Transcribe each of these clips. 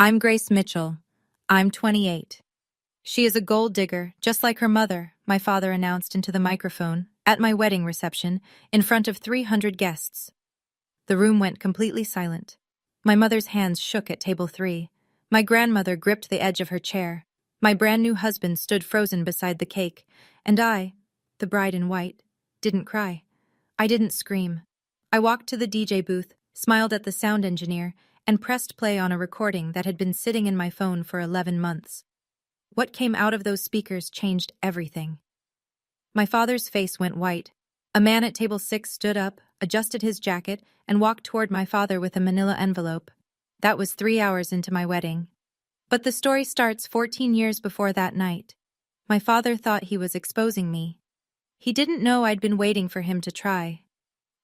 I'm Grace Mitchell. I'm 28. She is a gold digger, just like her mother, my father announced into the microphone, at my wedding reception, in front of 300 guests. The room went completely silent. My mother's hands shook at table 3. My grandmother gripped the edge of her chair. My brand new husband stood frozen beside the cake, and I, the bride in white, didn't cry. I didn't scream. I walked to the DJ booth, smiled at the sound engineer, and pressed play on a recording that had been sitting in my phone for 11 months. What came out of those speakers changed everything. My father's face went white. A man at table 6 stood up, adjusted his jacket, and walked toward my father with a manila envelope. That was 3 hours into my wedding. But the story starts 14 years before that night. My father thought he was exposing me. He didn't know I'd been waiting for him to try.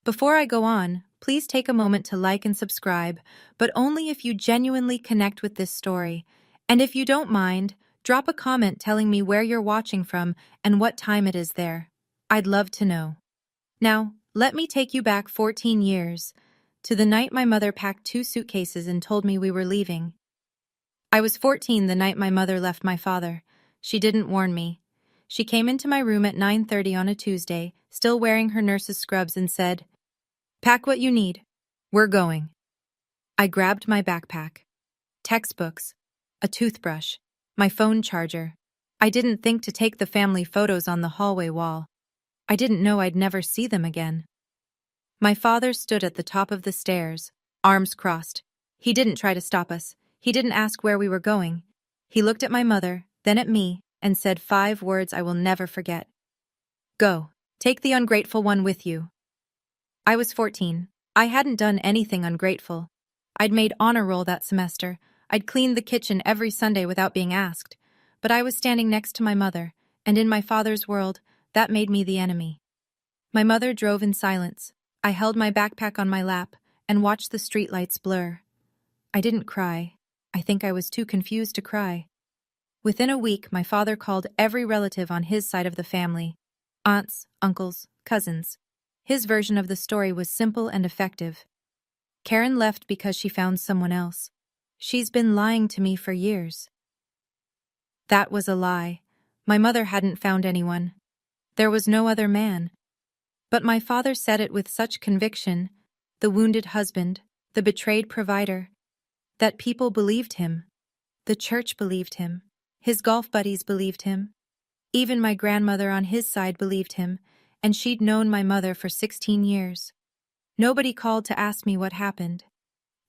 Before I go on, please take a moment to like and subscribe, but only if you genuinely connect with this story. And if you don't mind, drop a comment telling me where you're watching from and what time it is there. I'd love to know. Now, let me take you back 14 years, to the night my mother packed 2 suitcases and told me we were leaving. I was 14 the night my mother left my father. She didn't warn me. She came into my room at 9:30 on a Tuesday, still wearing her nurse's scrubs, and said, "Pack what you need. We're going." I grabbed my backpack. Textbooks, a toothbrush, my phone charger. I didn't think to take the family photos on the hallway wall. I didn't know I'd never see them again. My father stood at the top of the stairs, arms crossed. He didn't try to stop us. He didn't ask where we were going. He looked at my mother, then at me, and said 5 words I will never forget. "Go. Take the ungrateful one with you." I was 14. I hadn't done anything ungrateful. I'd made honor roll that semester. I'd cleaned the kitchen every Sunday without being asked. But I was standing next to my mother, and in my father's world, that made me the enemy. My mother drove in silence. I held my backpack on my lap and watched the streetlights blur. I didn't cry. I think I was too confused to cry. Within a week, my father called every relative on his side of the family. Aunts, uncles, cousins. His version of the story was simple and effective. "Karen left because she found someone else. She's been lying to me for years." That was a lie. My mother hadn't found anyone. There was no other man. But my father said it with such conviction, the wounded husband, the betrayed provider, that people believed him. The church believed him. His golf buddies believed him. Even my grandmother on his side believed him, and she'd known my mother for 16 years. Nobody called to ask me what happened.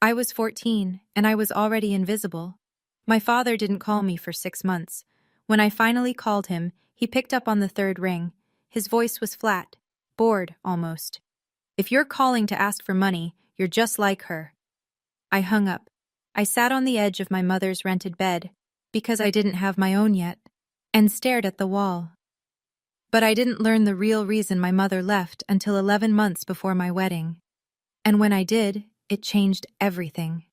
I was 14, and I was already invisible. My father didn't call me for 6 months. When I finally called him, he picked up on the 3rd ring. His voice was flat, bored almost. "If you're calling to ask for money, you're just like her." I hung up. I sat on the edge of my mother's rented bed, because I didn't have my own yet, and stared at the wall. But I didn't learn the real reason my mother left until 11 months before my wedding. And when I did, it changed everything.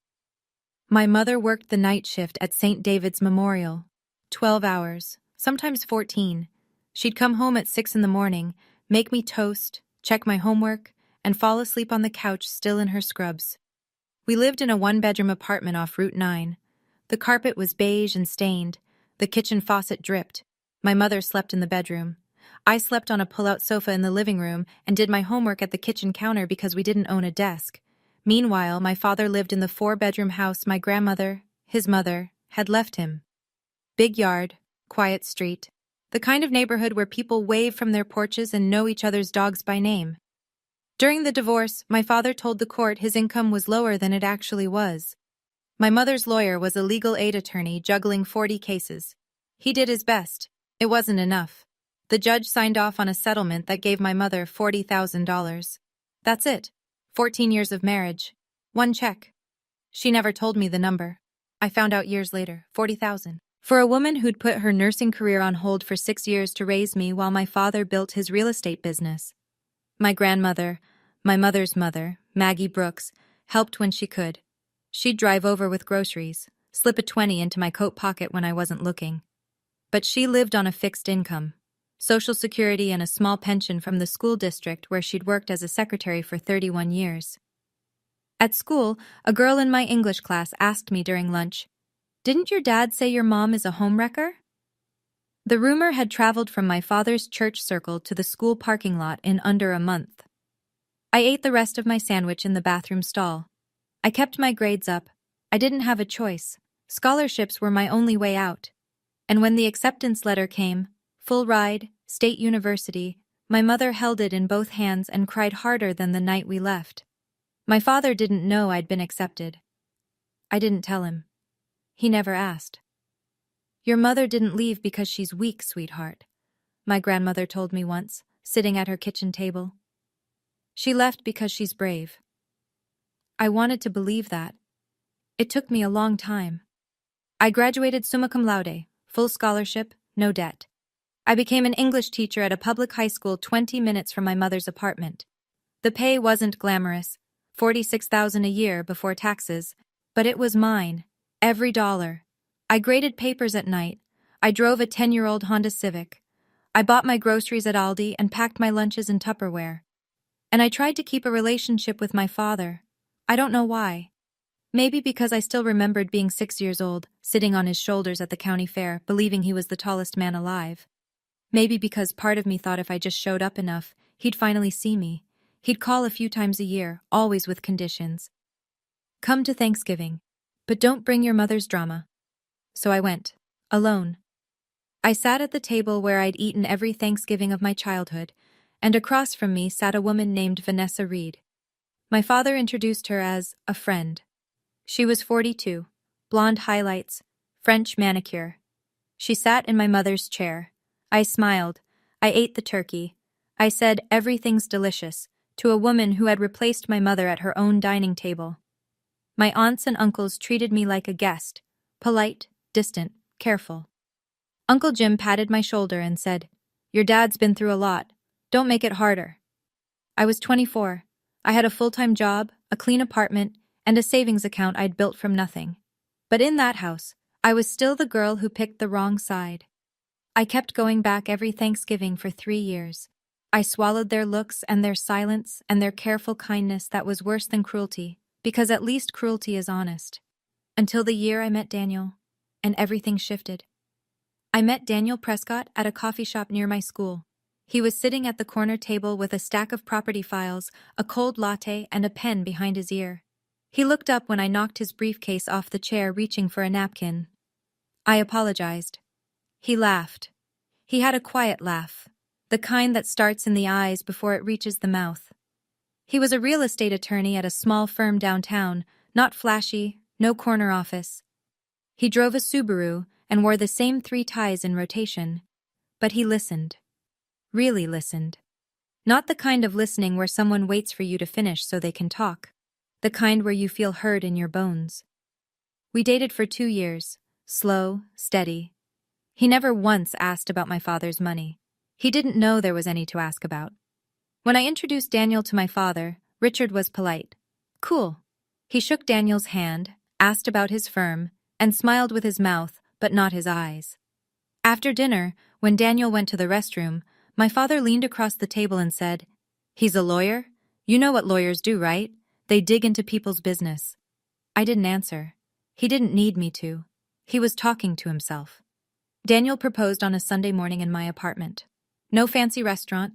My mother worked the night shift at St. David's Memorial. 12 hours, sometimes 14. She'd come home at 6 in the morning, make me toast, check my homework, and fall asleep on the couch still in her scrubs. We lived in a 1-bedroom apartment off Route 9. The carpet was beige and stained. The kitchen faucet dripped. My mother slept in the bedroom. I slept on a pull-out sofa in the living room and did my homework at the kitchen counter because we didn't own a desk. Meanwhile, my father lived in the 4-bedroom house my grandmother, his mother, had left him. Big yard, quiet street. The kind of neighborhood where people wave from their porches and know each other's dogs by name. During the divorce, my father told the court his income was lower than it actually was. My mother's lawyer was a legal aid attorney juggling 40 cases. He did his best. It wasn't enough. The judge signed off on a settlement that gave my mother $40,000. That's it. 14 years of marriage. 1 check. She never told me the number. I found out years later, 40,000. For a woman who'd put her nursing career on hold for 6 years to raise me while my father built his real estate business. My grandmother, my mother's mother, Maggie Brooks, helped when she could. She'd drive over with groceries, slip a 20 into my coat pocket when I wasn't looking. But she lived on a fixed income. Social Security and a small pension from the school district where she'd worked as a secretary for 31 years. At school, a girl in my English class asked me during lunch, Didn't your dad say your mom is a homewrecker? The rumor had traveled from my father's church circle to the school parking lot in under a month. I ate the rest of my sandwich in the bathroom stall. I kept my grades up. I didn't have a choice. Scholarships were my only way out. And when the acceptance letter came, full ride, state university, my mother held it in both hands and cried harder than the night we left. My father didn't know I'd been accepted. I didn't tell him. He never asked. Your mother didn't leave because she's weak, sweetheart, my grandmother told me once, sitting at her kitchen table. She left because she's brave. I wanted to believe that. It took me a long time. I graduated summa cum laude, full scholarship, no debt. I became an English teacher at a public high school 20 minutes from my mother's apartment. The pay wasn't glamorous, $46,000 a year before taxes, but it was mine, every dollar. I graded papers at night. I drove a 10-year-old Honda Civic. I bought my groceries at Aldi and packed my lunches in Tupperware. And I tried to keep a relationship with my father. I don't know why. Maybe because I still remembered being 6 years old, sitting on his shoulders at the county fair, believing he was the tallest man alive. Maybe because part of me thought if I just showed up enough, he'd finally see me. He'd call a few times a year, always with conditions. Come to Thanksgiving, but don't bring your mother's drama. So I went, alone. I sat at the table where I'd eaten every Thanksgiving of my childhood, and across from me sat a woman named Vanessa Reed. My father introduced her as a friend. She was 42, blonde highlights, French manicure. She sat in my mother's chair. I smiled. I ate the turkey. I said, "Everything's delicious," to a woman who had replaced my mother at her own dining table. My aunts and uncles treated me like a guest, polite, distant, careful. Uncle Jim patted my shoulder and said, "Your dad's been through a lot. Don't make it harder." I was 24. I had a full-time job, a clean apartment, and a savings account I'd built from nothing. But in that house, I was still the girl who picked the wrong side. I kept going back every Thanksgiving for 3 years. I swallowed their looks and their silence and their careful kindness that was worse than cruelty, because at least cruelty is honest. Until the year I met Daniel, and everything shifted. I met Daniel Prescott at a coffee shop near my school. He was sitting at the corner table with a stack of property files, a cold latte, and a pen behind his ear. He looked up when I knocked his briefcase off the chair, reaching for a napkin. I apologized. He laughed. He had a quiet laugh, the kind that starts in the eyes before it reaches the mouth. He was a real estate attorney at a small firm downtown, not flashy, no corner office. He drove a Subaru and wore the same 3 ties in rotation. But he listened. Really listened. Not the kind of listening where someone waits for you to finish so they can talk. The kind where you feel heard in your bones. We dated for 2 years, slow, steady. He never once asked about my father's money. He didn't know there was any to ask about. When I introduced Daniel to my father, Richard was polite. Cool. He shook Daniel's hand, asked about his firm, and smiled with his mouth, but not his eyes. After dinner, when Daniel went to the restroom, my father leaned across the table and said, "He's a lawyer? You know what lawyers do, right? They dig into people's business." I didn't answer. He didn't need me to. He was talking to himself. Daniel proposed on a Sunday morning in my apartment. No fancy restaurant,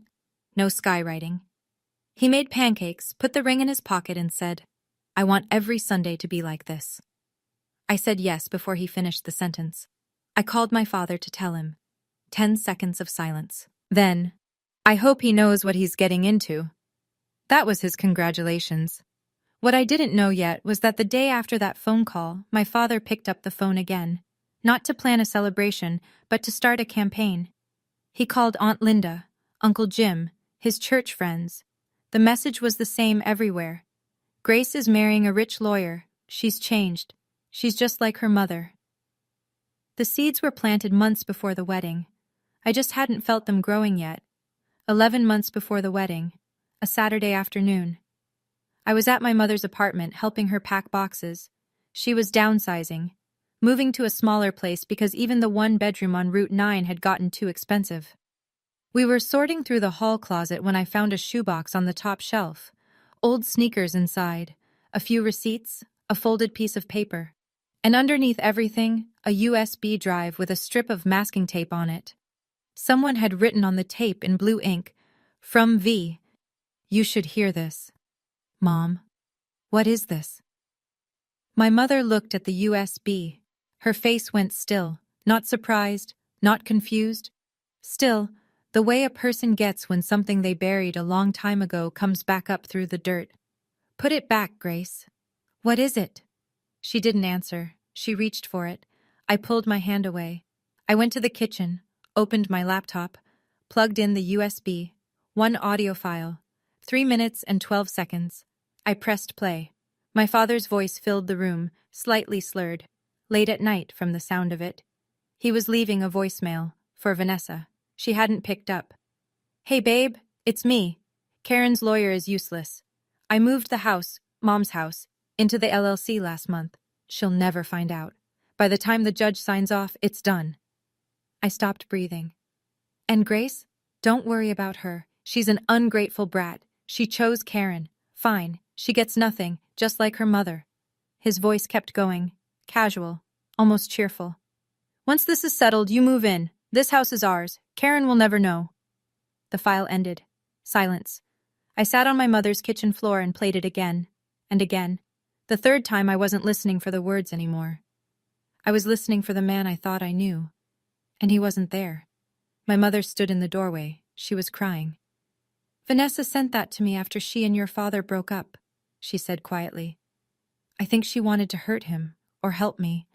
no skywriting. He made pancakes, put the ring in his pocket, and said, "I want every Sunday to be like this." I said yes before he finished the sentence. I called my father to tell him. 10 seconds of silence. Then, "I hope he knows what he's getting into." That was his congratulations. What I didn't know yet was that the day after that phone call, my father picked up the phone again. Not to plan a celebration, but to start a campaign. He called Aunt Linda, Uncle Jim, his church friends. The message was the same everywhere. Grace is marrying a rich lawyer. She's changed. She's just like her mother. The seeds were planted months before the wedding. I just hadn't felt them growing yet. 11 months before the wedding, a Saturday afternoon. I was at my mother's apartment helping her pack boxes. She was downsizing, moving to a smaller place because even the 1-bedroom on Route 9 had gotten too expensive. We were sorting through the hall closet when I found a shoebox on the top shelf, old sneakers inside, a few receipts, a folded piece of paper. And underneath everything, a USB drive with a strip of masking tape on it. Someone had written on the tape in blue ink, "From V. You should hear this." "Mom, what is this?" My mother looked at the USB. Her face went still, not surprised, not confused. Still, the way a person gets when something they buried a long time ago comes back up through the dirt. "Put it back, Grace." "What is it?" She didn't answer. She reached for it. I pulled my hand away. I went to the kitchen, opened my laptop, plugged in the USB, one audio file, 3 minutes and 12 seconds. I pressed play. My father's voice filled the room, slightly slurred, late at night from the sound of it. He was leaving a voicemail for Vanessa. She hadn't picked up. "Hey babe, it's me. Karen's lawyer is useless. I moved the house, Mom's house, into the LLC last month. She'll never find out. By the time the judge signs off, it's done." I stopped breathing. "And Grace? Don't worry about her. She's an ungrateful brat. She chose Karen. Fine, she gets nothing, just like her mother." His voice kept going, casual, almost cheerful. "Once this is settled, you move in. This house is ours. Karen will never know." The file ended. Silence. I sat on my mother's kitchen floor and played it again, and again. The third time I wasn't listening for the words anymore. I was listening for the man I thought I knew. And he wasn't there. My mother stood in the doorway. She was crying. "Vanessa sent that to me after she and your father broke up," she said quietly. "I think she wanted to hurt him, or help me.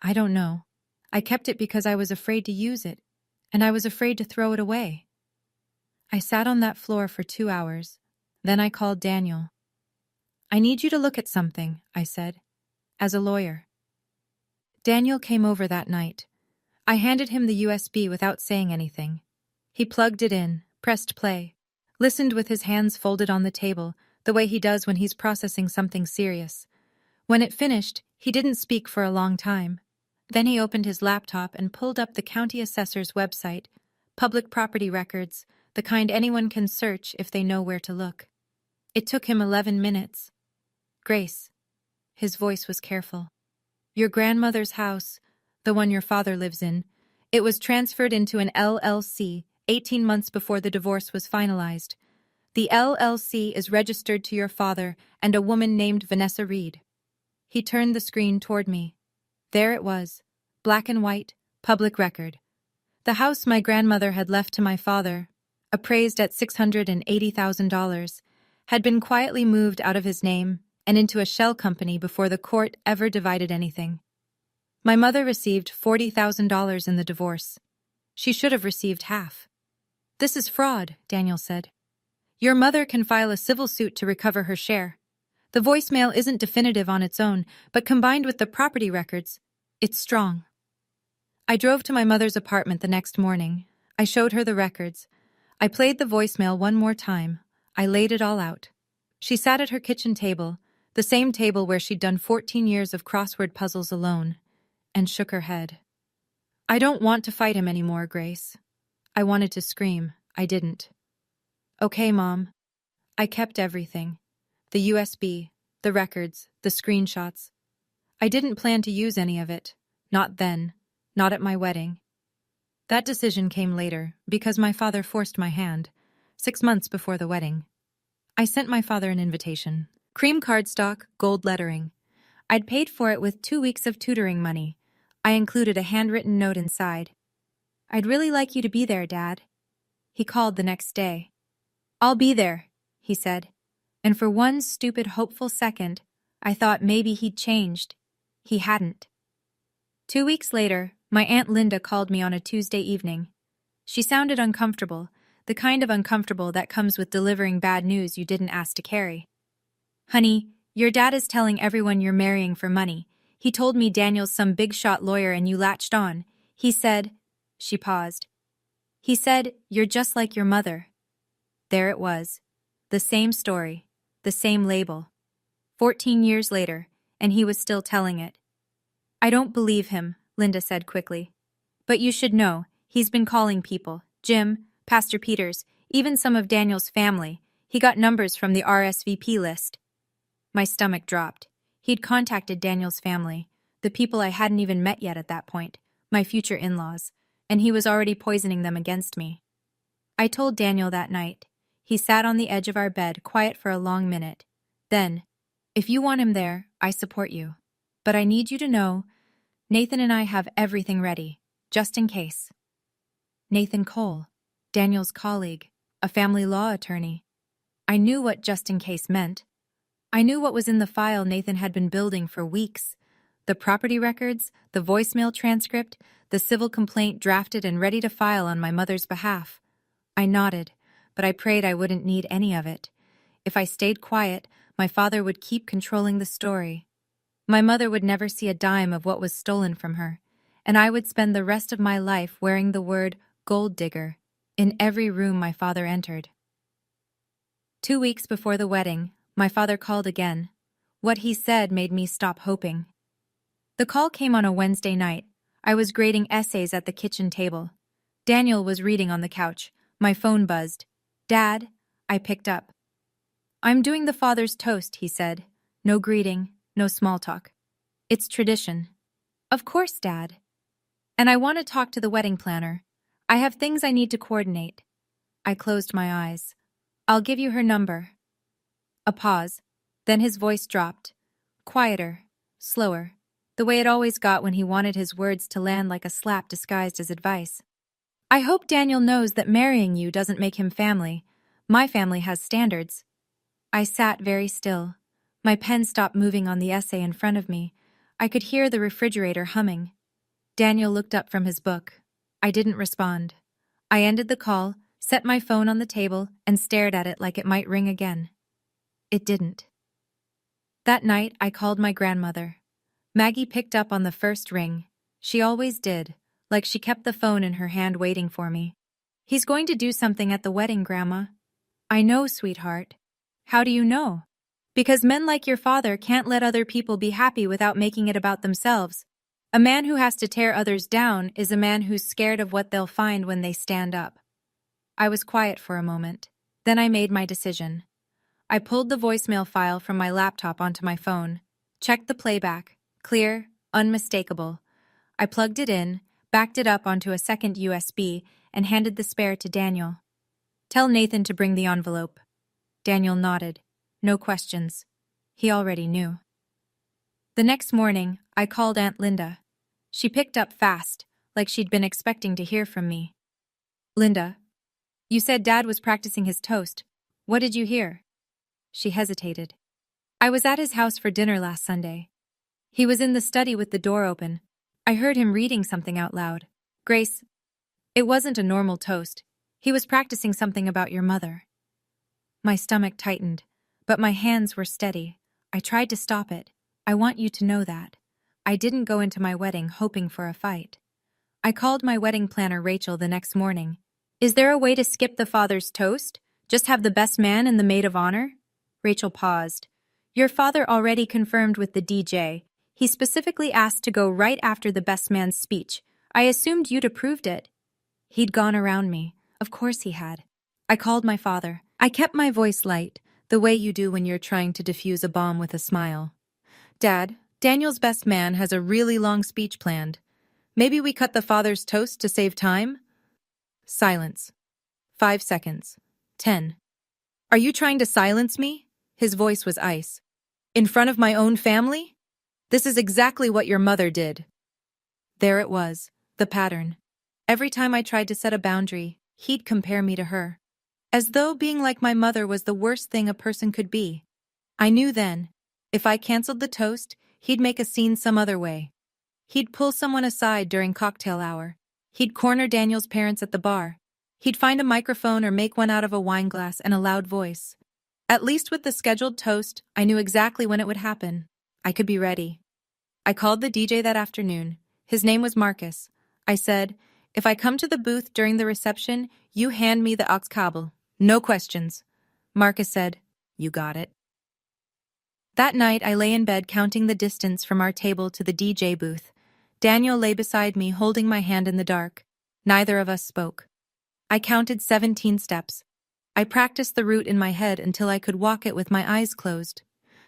I don't know. I kept it because I was afraid to use it, and I was afraid to throw it away." I sat on that floor for 2 hours. Then I called Daniel. "I need you to look at something," I said, "as a lawyer." Daniel came over that night. I handed him the USB without saying anything. He plugged it in, pressed play, listened with his hands folded on the table, the way he does when he's processing something serious. When it finished, he didn't speak for a long time. Then he opened his laptop and pulled up the county assessor's website, public property records, the kind anyone can search if they know where to look. It took him 11 minutes. "Grace," his voice was careful, "your grandmother's house, the one your father lives in, it was transferred into an LLC 18 months before the divorce was finalized. The LLC is registered to your father and a woman named Vanessa Reed." He turned the screen toward me. There it was, black and white, public record. The house my grandmother had left to my father, appraised at $680,000, had been quietly moved out of his name and into a shell company before the court ever divided anything. My mother received $40,000 in the divorce. She should have received half. "This is fraud," Daniel said. "Your mother can file a civil suit to recover her share. The voicemail isn't definitive on its own, but combined with the property records, it's strong." I drove to my mother's apartment the next morning. I showed her the records. I played the voicemail one more time. I laid it all out. She sat at her kitchen table, the same table where she'd done 14 years of crossword puzzles alone, and shook her head. "I don't want to fight him anymore, Grace." I wanted to scream. I didn't. "Okay, Mom." I kept everything. The USB, the records, the screenshots. I didn't plan to use any of it. Not then. Not at my wedding. That decision came later, because my father forced my hand, 6 months before the wedding. I sent my father an invitation. Cream cardstock, gold lettering. I'd paid for it with 2 weeks of tutoring money. I included a handwritten note inside. "I'd really like you to be there, Dad." He called the next day. "I'll be there," he said. And for one stupid, hopeful second, I thought maybe he'd changed. He hadn't. 2 weeks later, my Aunt Linda called me on a Tuesday evening. She sounded uncomfortable, the kind of uncomfortable that comes with delivering bad news you didn't ask to carry. "Honey, your dad is telling everyone you're marrying for money. He told me Daniel's some big-shot lawyer and you latched on. He said—" She paused. "He said, you're just like your mother." There it was. The same story. The same label. 14 years later, and he was still telling it. "I don't believe him," Linda said quickly. "But you should know, he's been calling people. Jim, Pastor Peters, even some of Daniel's family. He got numbers from the RSVP list." My stomach dropped. He'd contacted Daniel's family. the people I hadn't even met yet at that point, my future in-laws, and he was already poisoning them against me. I told Daniel that night. He sat on the edge of our bed, quiet for a long minute. Then, if you want him there, I support you. But I need you to know, Nathan and I have everything ready, just in case. Nathan Cole, Daniel's colleague, a family law attorney. I knew what just in case meant. I knew what was in the file Nathan had been building for weeks. The property records, the voicemail transcript, the civil complaint drafted and ready to file on my mother's behalf. I nodded, but I prayed I wouldn't need any of it. If I stayed quiet, my father would keep controlling the story. My mother would never see a dime of what was stolen from her, and I would spend the rest of my life wearing the word Golddigger in every room my father entered. 2 weeks before the wedding, my father called again. What he said made me stop hoping. The call came on a Wednesday night. I was grading essays at the kitchen table. Daniel was reading on the couch. My phone buzzed. "Dad," I picked up. "I'm doing the father's toast," he said. "No greeting, no small talk. It's tradition." "Of course, Dad." "And I want to talk to the wedding planner. I have things I need to coordinate." I closed my eyes. "I'll give you her number." A pause. Then his voice dropped. Quieter, slower, the way it always got when he wanted his words to land like a slap disguised as advice. "I hope Daniel knows that marrying you doesn't make him family. My family has standards." I sat very still. My pen stopped moving on the essay in front of me. I could hear the refrigerator humming. Daniel looked up from his book. I didn't respond. I ended the call, set my phone on the table, and stared at it like it might ring again. It didn't. That night, I called my grandmother. Maggie picked up on the first ring. She always did, like she kept the phone in her hand waiting for me. "He's going to do something at the wedding, Grandma." "I know, sweetheart." "How do you know?" "Because men like your father can't let other people be happy without making it about themselves. A man who has to tear others down is a man who's scared of what they'll find when they stand up." I was quiet for a moment. Then I made my decision. I pulled the voicemail file from my laptop onto my phone, checked the playback, clear, unmistakable. I plugged it in, backed it up onto a second USB, and handed the spare to Daniel. "Tell Nathan to bring the envelope." Daniel nodded. No questions. He already knew. The next morning, I called Aunt Linda. She picked up fast, like she'd been expecting to hear from me. "Linda, you said Dad was practicing his toast. What did you hear?" She hesitated. "I was at his house for dinner last Sunday. He was in the study with the door open. I heard him reading something out loud. Grace, it wasn't a normal toast. He was practicing something about your mother." My stomach tightened, but my hands were steady. I tried to stop it. I want you to know that. I didn't go into my wedding hoping for a fight. I called my wedding planner Rachel the next morning. "Is there a way to skip the father's toast? Just have the best man and the maid of honor?" Rachel paused. "Your father already confirmed with the DJ. He specifically asked to go right after the best man's speech. I assumed you'd approved it." He'd gone around me. Of course he had. I called my father. I kept my voice light, the way you do when you're trying to defuse a bomb with a smile. "Dad, Daniel's best man has a really long speech planned. Maybe we cut the father's toast to save time?" Silence. 5 seconds. 10. "Are you trying to silence me?" His voice was ice. "In front of my own family? This is exactly what your mother did." There it was, the pattern. Every time I tried to set a boundary, he'd compare me to her. As though being like my mother was the worst thing a person could be. I knew then, if I canceled the toast, he'd make a scene some other way. He'd pull someone aside during cocktail hour. He'd corner Daniel's parents at the bar. He'd find a microphone or make one out of a wine glass and a loud voice. At least with the scheduled toast, I knew exactly when it would happen. I could be ready. I called the DJ that afternoon. His name was Marcus. I said, "If I come to the booth during the reception, you hand me the aux cable. No questions." Marcus said, "You got it." That night, I lay in bed counting the distance from our table to the DJ booth. Daniel lay beside me, holding my hand in the dark. Neither of us spoke. I counted 17 steps. I practiced the route in my head until I could walk it with my eyes closed.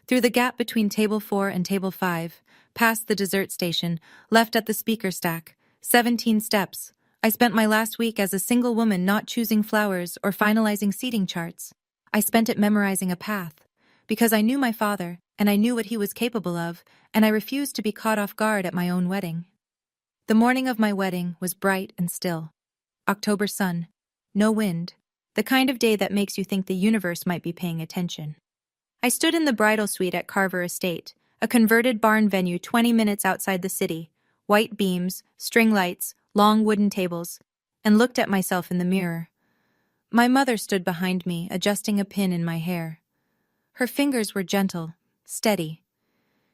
Through the gap between table 4 and table 5, past the dessert station, left at the speaker stack, 17 steps. I spent my last week as a single woman not choosing flowers or finalizing seating charts. I spent it memorizing a path. Because I knew my father, and I knew what he was capable of, and I refused to be caught off guard at my own wedding. The morning of my wedding was bright and still. October sun. No wind. The kind of day that makes you think the universe might be paying attention. I stood in the bridal suite at Carver Estate, a converted barn venue 20 minutes outside the city, white beams, string lights, long wooden tables, and looked at myself in the mirror. My mother stood behind me, adjusting a pin in my hair. Her fingers were gentle, steady.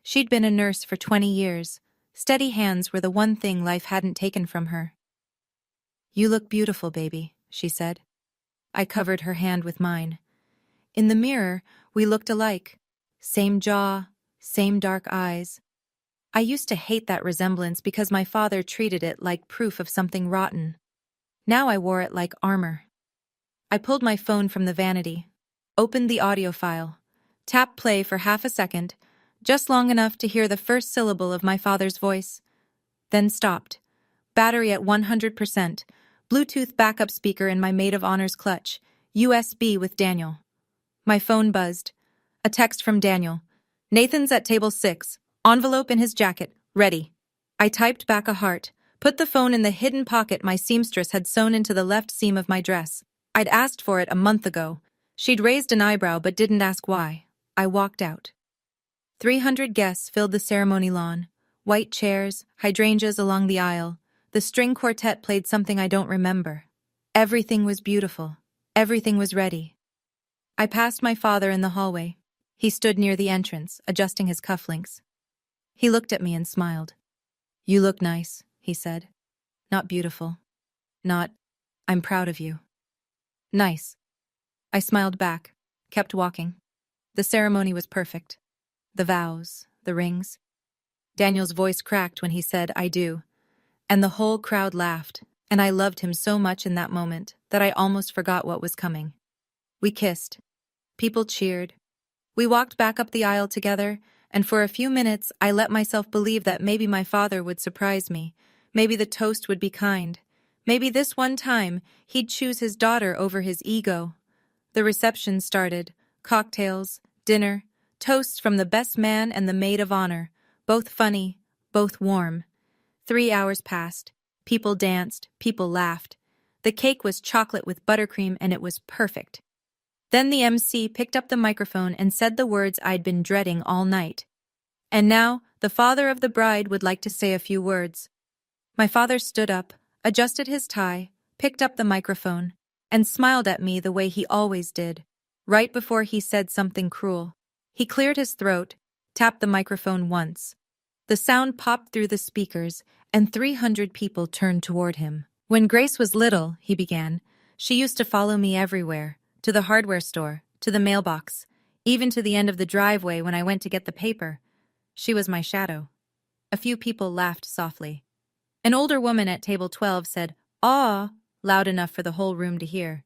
She'd been a nurse for 20 years. Steady hands were the one thing life hadn't taken from her. "You look beautiful, baby," she said. I covered her hand with mine. In the mirror, we looked alike. Same jaw, same dark eyes. I used to hate that resemblance because my father treated it like proof of something rotten. Now I wore it like armor. I pulled my phone from the vanity, opened the audio file, tapped play for half a second, just long enough to hear the first syllable of my father's voice, then stopped. Battery at 100%, Bluetooth backup speaker in my maid of honor's clutch, USB with Daniel. My phone buzzed. A text from Daniel. "Nathan's at table 6, envelope in his jacket, ready." I typed back a heart, put the phone in the hidden pocket my seamstress had sewn into the left seam of my dress. I'd asked for it a month ago. She'd raised an eyebrow but didn't ask why. I walked out. 300 guests filled the ceremony lawn. White chairs, hydrangeas along the aisle. The string quartet played something I don't remember. Everything was beautiful. Everything was ready. I passed my father in the hallway. He stood near the entrance, adjusting his cufflinks. He looked at me and smiled. "You look nice," he said. "Not beautiful. Not, I'm proud of you." "Nice." I smiled back, kept walking. The ceremony was perfect. The vows, the rings. Daniel's voice cracked when he said, "I do." And the whole crowd laughed, and I loved him so much in that moment that I almost forgot what was coming. We kissed. People cheered. We walked back up the aisle together, and for a few minutes I let myself believe that maybe my father would surprise me. Maybe the toast would be kind. Maybe this one time he'd choose his daughter over his ego. The reception started. Cocktails, dinner, toasts from the best man and the maid of honor, both funny, both warm. 3 hours passed. People danced, people laughed. The cake was chocolate with buttercream and it was perfect. Then the MC picked up the microphone and said the words I'd been dreading all night. "And now, the father of the bride would like to say a few words." My father stood up, adjusted his tie, picked up the microphone, and smiled at me the way he always did, right before he said something cruel. He cleared his throat, tapped the microphone once. The sound popped through the speakers, and 300 people turned toward him. "When Grace was little," he began, "she used to follow me everywhere, to the hardware store, to the mailbox, even to the end of the driveway when I went to get the paper. She was my shadow." A few people laughed softly. An older woman at table 12 said, "Aw," loud enough for the whole room to hear.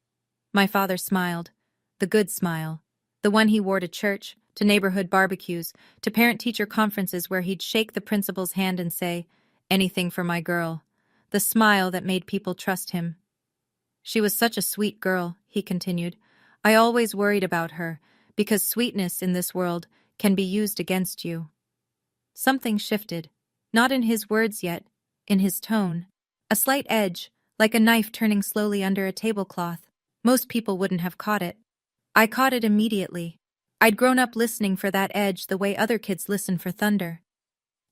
My father smiled, the good smile, the one he wore to church, to neighborhood barbecues, to parent-teacher conferences where he'd shake the principal's hand and say, "Anything for my girl," the smile that made people trust him. "She was such a sweet girl," he continued. "I always worried about her, because sweetness in this world can be used against you." Something shifted, not in his words yet, in his tone. A slight edge, like a knife turning slowly under a tablecloth. Most people wouldn't have caught it. I caught it immediately. I'd grown up listening for that edge the way other kids listen for thunder.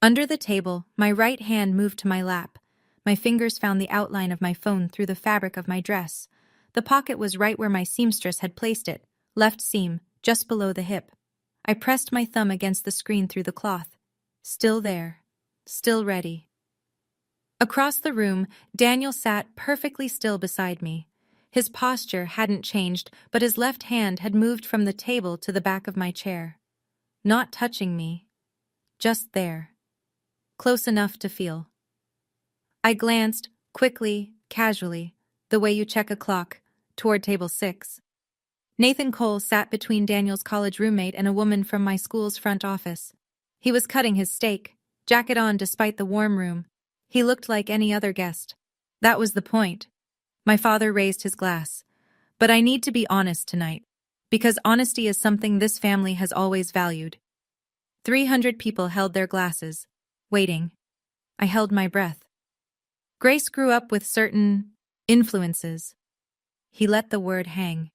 Under the table, my right hand moved to my lap. My fingers found the outline of my phone through the fabric of my dress. The pocket was right where my seamstress had placed it, left seam, just below the hip. I pressed my thumb against the screen through the cloth. Still there. Still ready. Across the room, Daniel sat perfectly still beside me. His posture hadn't changed, but his left hand had moved from the table to the back of my chair. Not touching me. Just there. Close enough to feel. I glanced, quickly, casually, the way you check a clock, toward table 6. Nathan Cole sat between Daniel's college roommate and a woman from my school's front office. He was cutting his steak, jacket on despite the warm room. He looked like any other guest. That was the point. My father raised his glass. But I need to be honest tonight, because honesty is something this family has always valued. 300 people held their glasses, waiting. I held my breath. Grace grew up with certain influences. He let the word hang.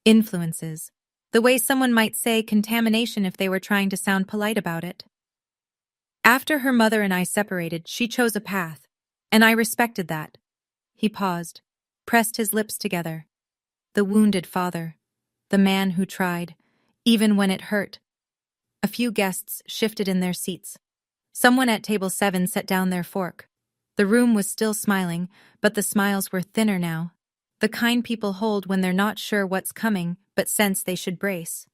Influences. The way someone might say contamination if they were trying to sound polite about it. After her mother and I separated, she chose a path, and I respected that. He paused, pressed his lips together. The wounded father. The man who tried, even when it hurt. A few guests shifted in their seats. Someone at table 7 set down their fork. The room was still smiling, but the smiles were thinner now. The kind people hold when they're not sure what's coming, but sense they should brace.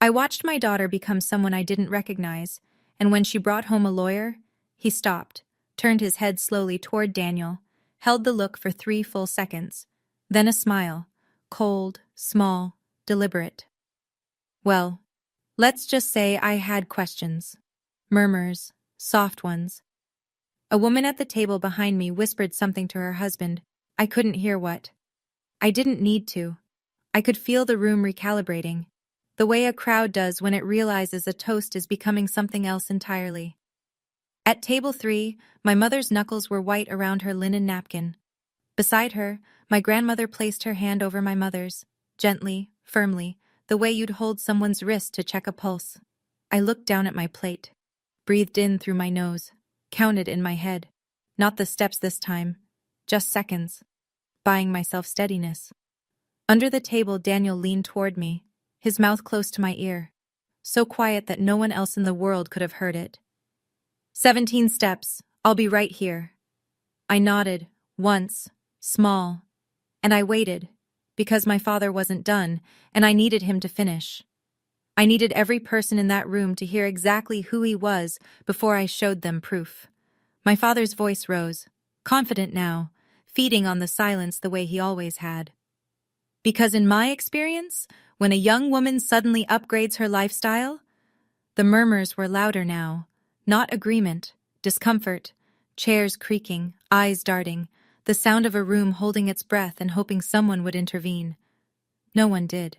I watched my daughter become someone I didn't recognize, and when she brought home a lawyer, he stopped, turned his head slowly toward Daniel, held the look for 3 full seconds, then a smile, cold, small, deliberate. Well, let's just say I had questions. Murmurs, soft ones. A woman at the table behind me whispered something to her husband. I couldn't hear what. I didn't need to. I could feel the room recalibrating, the way a crowd does when it realizes a toast is becoming something else entirely. At table 3, my mother's knuckles were white around her linen napkin. Beside her, my grandmother placed her hand over my mother's, gently, firmly, the way you'd hold someone's wrist to check a pulse. I looked down at my plate, breathed in through my nose, counted in my head. Not the steps this time, just seconds, buying myself steadiness. Under the table, Daniel leaned toward me, his mouth close to my ear, so quiet that no one else in the world could have heard it. 17 steps, I'll be right here. I nodded, once, small, and I waited, because my father wasn't done, and I needed him to finish. I needed every person in that room to hear exactly who he was before I showed them proof. My father's voice rose, confident now, feeding on the silence the way he always had. Because in my experience, when a young woman suddenly upgrades her lifestyle, the murmurs were louder now, not agreement, discomfort, chairs creaking, eyes darting, the sound of a room holding its breath and hoping someone would intervene. No one did.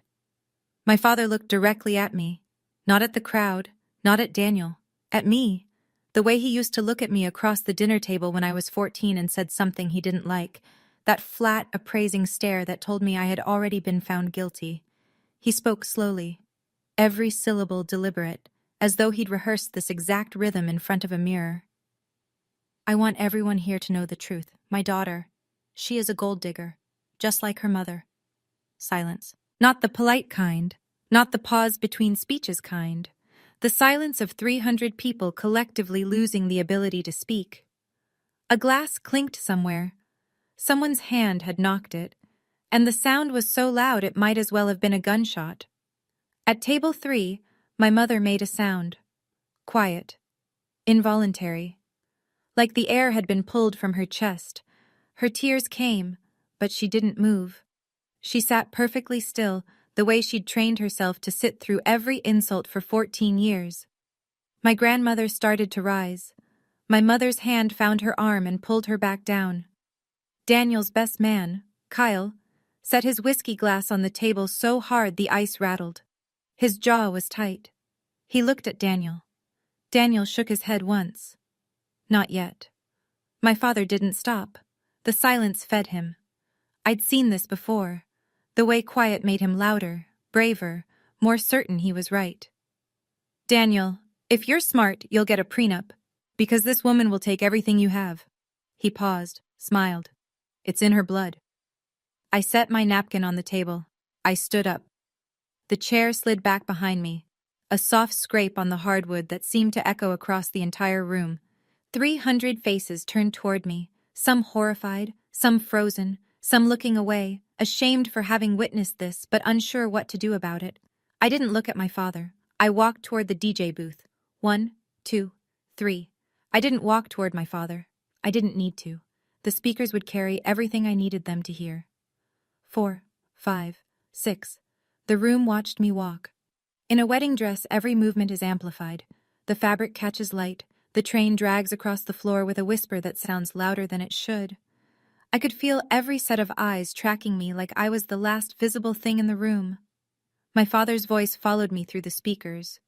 My father looked directly at me, not at the crowd, not at Daniel, at me, the way he used to look at me across the dinner table when I was 14 and said something he didn't like, that flat, appraising stare that told me I had already been found guilty. He spoke slowly, every syllable deliberate, as though he'd rehearsed this exact rhythm in front of a mirror. I want everyone here to know the truth. My daughter, she is a gold digger, just like her mother. Silence. Not the polite kind, not the pause between speeches kind. The silence of 300 people collectively losing the ability to speak. A glass clinked somewhere. Someone's hand had knocked it, and the sound was so loud it might as well have been a gunshot. At table 3, my mother made a sound. Quiet. Involuntary. Like the air had been pulled from her chest. Her tears came, but she didn't move. She sat perfectly still, the way she'd trained herself to sit through every insult for 14 years. My grandmother started to rise. My mother's hand found her arm and pulled her back down. Daniel's best man, Kyle, set his whiskey glass on the table so hard the ice rattled. His jaw was tight. He looked at Daniel. Daniel shook his head once. Not yet. My father didn't stop. The silence fed him. I'd seen this before. The way quiet made him louder, braver, more certain he was right. Daniel, if you're smart, you'll get a prenup, because this woman will take everything you have. He paused, smiled. It's in her blood. I set my napkin on the table. I stood up. The chair slid back behind me, a soft scrape on the hardwood that seemed to echo across the entire room. 300 faces turned toward me, some horrified, some frozen, some looking away, ashamed for having witnessed this but unsure what to do about it. I didn't look at my father. I walked toward the DJ booth. 1, 2, 3. I didn't walk toward my father. I didn't need to. The speakers would carry everything I needed them to hear. 4, 5, 6. The room watched me walk. In a wedding dress, every movement is amplified. The fabric catches light, The train drags across the floor with a whisper that sounds louder than it should. I could feel every set of eyes tracking me like I was the last visible thing in the room. My father's voice followed me through the speakers.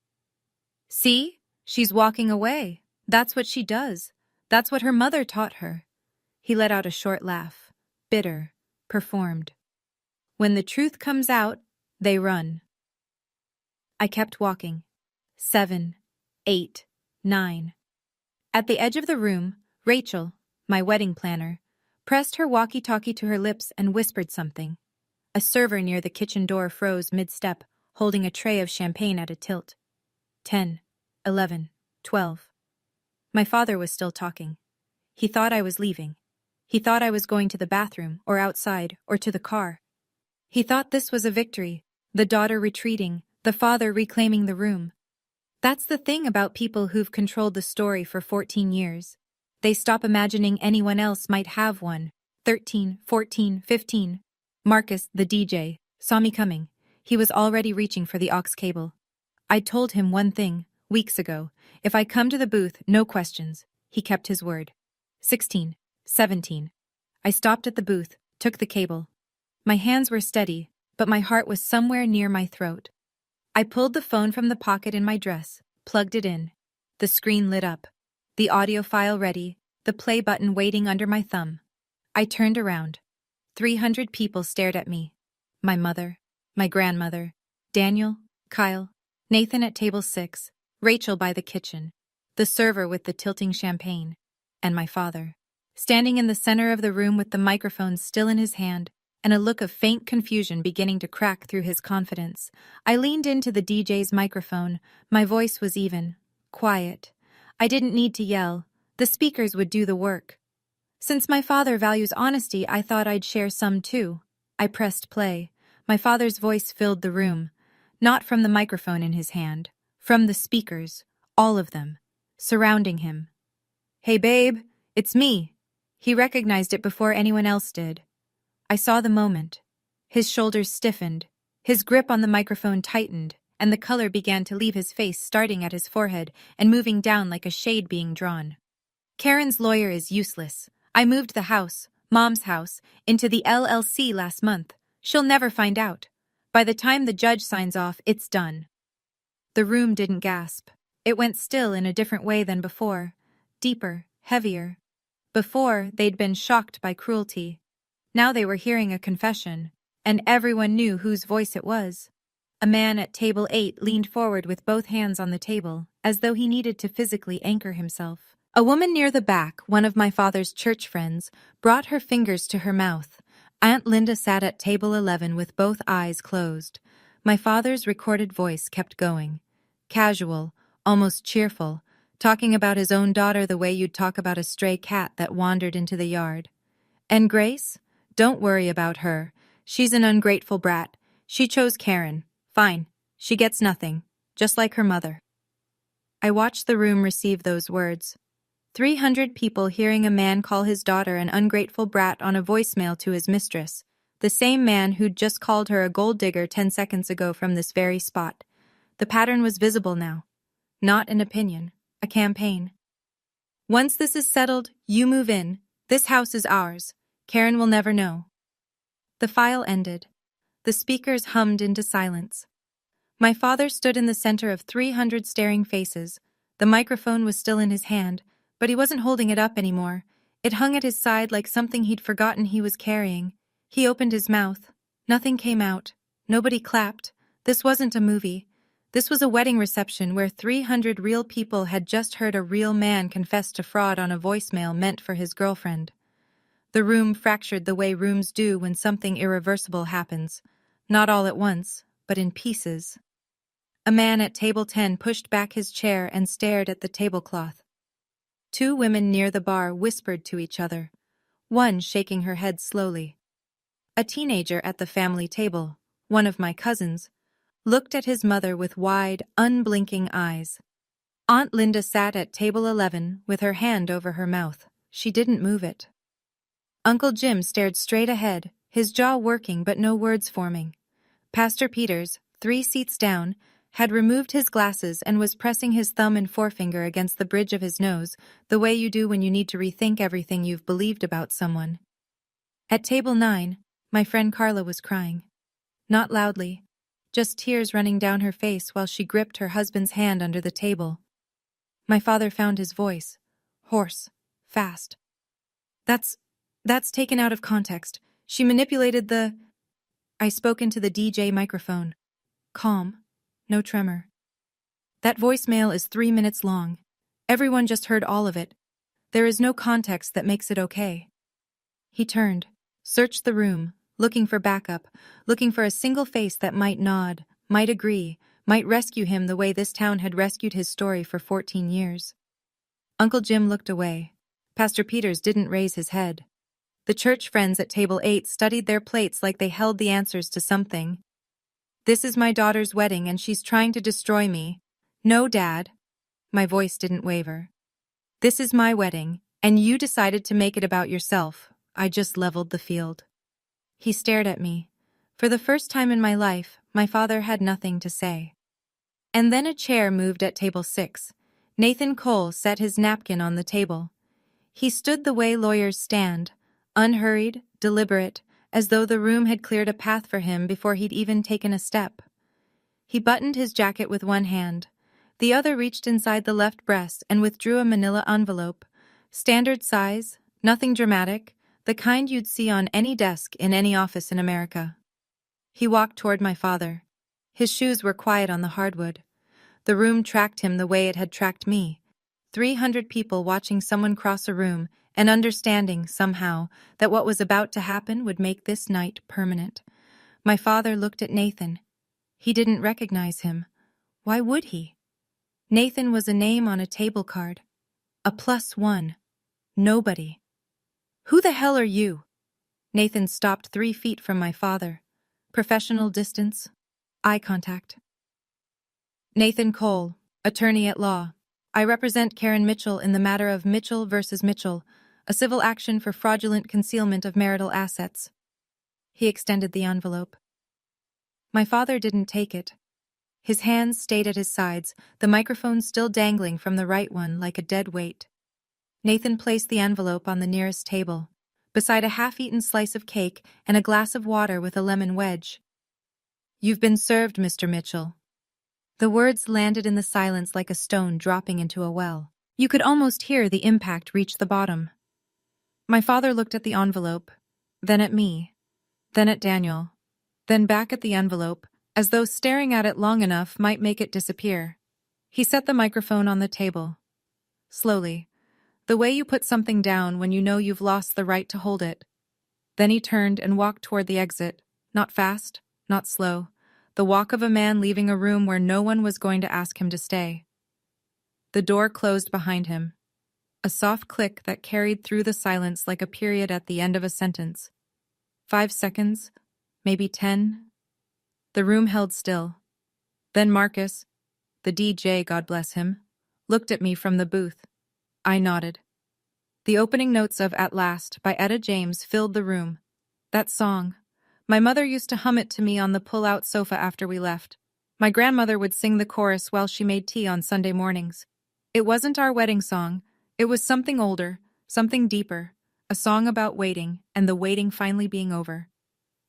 "See? She's walking away. That's what she does. That's what her mother taught her." He let out a short laugh. Bitter. Performed. When the truth comes out, they run. I kept walking. 7, 8, 9. At the edge of the room, Rachel, my wedding planner, pressed her walkie-talkie to her lips and whispered something. A server near the kitchen door froze mid-step, holding a tray of champagne at a tilt. 10, 11, 12. My father was still talking. He thought I was leaving. He thought I was going to the bathroom, or outside, or to the car. He thought this was a victory, the daughter retreating, the father reclaiming the room. That's the thing about people who've controlled the story for 14 years. They stop imagining anyone else might have one. 13, 14, 15. Marcus, the DJ, saw me coming. He was already reaching for the aux cable. I'd told him one thing, weeks ago. If I come to the booth, no questions. He kept his word. 16, 17. I stopped at the booth, took the cable. My hands were steady, but my heart was somewhere near my throat. I pulled the phone from the pocket in my dress, plugged it in. The screen lit up. The audio file ready, the play button waiting under my thumb. I turned around. 300 people stared at me. My mother, my grandmother, Daniel, Kyle, Nathan at table 6, Rachel by the kitchen, the server with the tilting champagne, and my father, standing in the center of the room with the microphone still in his hand, and a look of faint confusion beginning to crack through his confidence. I leaned into the DJ's microphone. My voice was even, quiet. I didn't need to yell. The speakers would do the work. Since my father values honesty, I thought I'd share some too. I pressed play. My father's voice filled the room. Not from the microphone in his hand. From the speakers. All of them. Surrounding him. "Hey babe, it's me." He recognized it before anyone else did. I saw the moment. His shoulders stiffened, his grip on the microphone tightened, and the color began to leave his face, starting at his forehead and moving down like a shade being drawn. "Karen's lawyer is useless. I moved the house, Mom's house, into the LLC last month. She'll never find out. By the time the judge signs off, it's done." The room didn't gasp. It went still in a different way than before. Deeper, heavier. Before, they'd been shocked by cruelty. Now they were hearing a confession, and everyone knew whose voice it was. A man at table 8 leaned forward with both hands on the table, as though he needed to physically anchor himself. A woman near the back, one of my father's church friends, brought her fingers to her mouth. Aunt Linda sat at table 11 with both eyes closed. My father's recorded voice kept going. Casual, almost cheerful, talking about his own daughter the way you'd talk about a stray cat that wandered into the yard. "And Grace? Don't worry about her. She's an ungrateful brat. She chose Karen. Fine. She gets nothing. Just like her mother." I watched the room receive those words. 300 people hearing a man call his daughter an ungrateful brat on a voicemail to his mistress, the same man who'd just called her a gold digger 10 seconds ago from this very spot. The pattern was visible now. Not an opinion, a campaign. "Once this is settled, you move in. This house is ours. Karen will never know." The file ended. The speakers hummed into silence. My father stood in the center of 300 staring faces. The microphone was still in his hand, but he wasn't holding it up anymore. It hung at his side like something he'd forgotten he was carrying. He opened his mouth. Nothing came out. Nobody clapped. This wasn't a movie. This was a wedding reception where 300 real people had just heard a real man confess to fraud on a voicemail meant for his girlfriend. The room fractured the way rooms do when something irreversible happens. Not all at once, but in pieces. A man at table 10 pushed back his chair and stared at the tablecloth. 2 women near the bar whispered to each other, one shaking her head slowly. A teenager at the family table, one of my cousins, looked at his mother with wide, unblinking eyes. Aunt Linda sat at table 11 with her hand over her mouth. She didn't move it. Uncle Jim stared straight ahead, his jaw working but no words forming. Pastor Peters, 3 seats down, had removed his glasses and was pressing his thumb and forefinger against the bridge of his nose, the way you do when you need to rethink everything you've believed about someone. At table 9, my friend Carla was crying. Not loudly, just tears running down her face while she gripped her husband's hand under the table. My father found his voice, hoarse, fast. That's taken out of context. She manipulated the... I spoke into the DJ microphone. Calm. No tremor. That voicemail is 3 minutes long. Everyone just heard all of it. There is no context that makes it okay. He turned, searched the room, looking for backup, looking for a single face that might nod, might agree, might rescue him the way this town had rescued his story for 14 years. Uncle Jim looked away. Pastor Peters didn't raise his head. The church friends at table 8 studied their plates like they held the answers to something. This is my daughter's wedding and she's trying to destroy me. No, Dad. My voice didn't waver. This is my wedding, and you decided to make it about yourself. I just leveled the field. He stared at me. For the first time in my life, my father had nothing to say. And then a chair moved at table 6. Nathan Cole set his napkin on the table. He stood the way lawyers stand, unhurried, deliberate, as though the room had cleared a path for him before he'd even taken a step. He buttoned his jacket with one hand. The other reached inside the left breast and withdrew a manila envelope. Standard size, nothing dramatic, the kind you'd see on any desk in any office in America. He walked toward my father. His shoes were quiet on the hardwood. The room tracked him the way it had tracked me. 300 people watching someone cross a room and understanding, somehow, that what was about to happen would make this night permanent. My father looked at Nathan. He didn't recognize him. Why would he? Nathan was a name on a table card. A +1. Nobody. Who the hell are you? Nathan stopped 3 feet from my father. Professional distance. Eye contact. Nathan Cole, attorney at law. I represent Karen Mitchell in the matter of Mitchell versus Mitchell, a civil action for fraudulent concealment of marital assets. He extended the envelope. My father didn't take it. His hands stayed at his sides, the microphone still dangling from the right one like a dead weight. Nathan placed the envelope on the nearest table, beside a half-eaten slice of cake and a glass of water with a lemon wedge. You've been served, Mr. Mitchell. The words landed in the silence like a stone dropping into a well. You could almost hear the impact reach the bottom. My father looked at the envelope, then at me, then at Daniel, then back at the envelope, as though staring at it long enough might make it disappear. He set the microphone on the table. Slowly, the way you put something down when you know you've lost the right to hold it. Then he turned and walked toward the exit, not fast, not slow, the walk of a man leaving a room where no one was going to ask him to stay. The door closed behind him. A soft click that carried through the silence like a period at the end of a sentence. 5 seconds, maybe 10. The room held still. Then Marcus, the DJ, God bless him, looked at me from the booth. I nodded. The opening notes of At Last by Etta James filled the room. That song. My mother used to hum it to me on the pull-out sofa after we left. My grandmother would sing the chorus while she made tea on Sunday mornings. It wasn't our wedding song. It was something older, something deeper, a song about waiting and the waiting finally being over.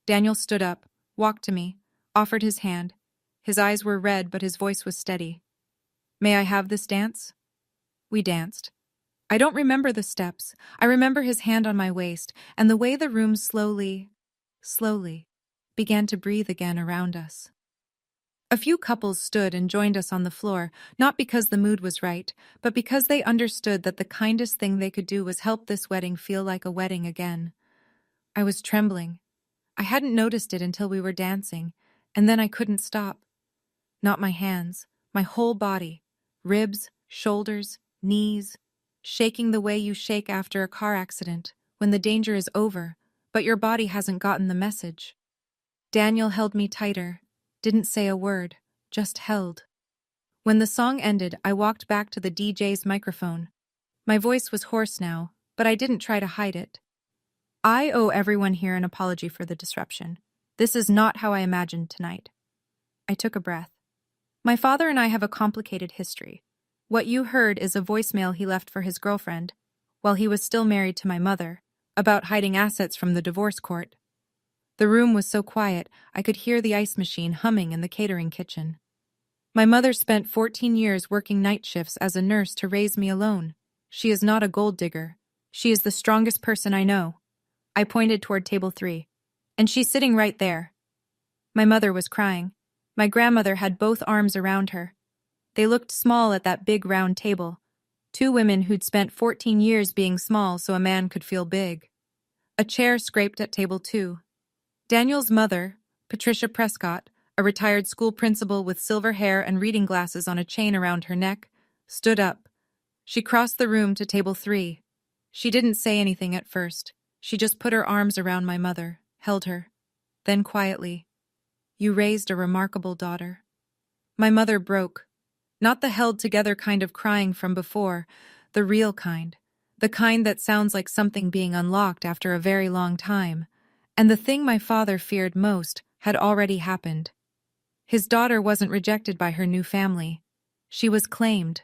Daniel stood up, walked to me, offered his hand. His eyes were red, but his voice was steady. May I have this dance? We danced. I don't remember the steps. I remember his hand on my waist and the way the room slowly began to breathe again around us. A few couples stood and joined us on the floor, not because the mood was right, but because they understood that the kindest thing they could do was help this wedding feel like a wedding again. I was trembling. I hadn't noticed it until we were dancing, and then I couldn't stop. Not my hands, my whole body, ribs, shoulders, knees, shaking the way you shake after a car accident, when the danger is over, but your body hasn't gotten the message. Daniel held me tighter. Didn't say a word, just held. When the song ended, I walked back to the DJ's microphone. My voice was hoarse now, but I didn't try to hide it. I owe everyone here an apology for the disruption. This is not how I imagined tonight. I took a breath. My father and I have a complicated history. What you heard is a voicemail he left for his girlfriend, while he was still married to my mother, about hiding assets from the divorce court. The room was so quiet, I could hear the ice machine humming in the catering kitchen. My mother spent 14 years working night shifts as a nurse to raise me alone. She is not a gold digger. She is the strongest person I know. I pointed toward table 3. And she's sitting right there. My mother was crying. My grandmother had both arms around her. They looked small at that big round table. Two women who'd spent 14 years being small so a man could feel big. A chair scraped at table 2. Daniel's mother, Patricia Prescott, a retired school principal with silver hair and reading glasses on a chain around her neck, stood up. She crossed the room to table 3. She didn't say anything at first. She just put her arms around my mother, held her. Then quietly, "You raised a remarkable daughter." My mother broke. Not the held-together kind of crying from before, the real kind. The kind that sounds like something being unlocked after a very long time. And the thing my father feared most had already happened. His daughter wasn't rejected by her new family. She was claimed.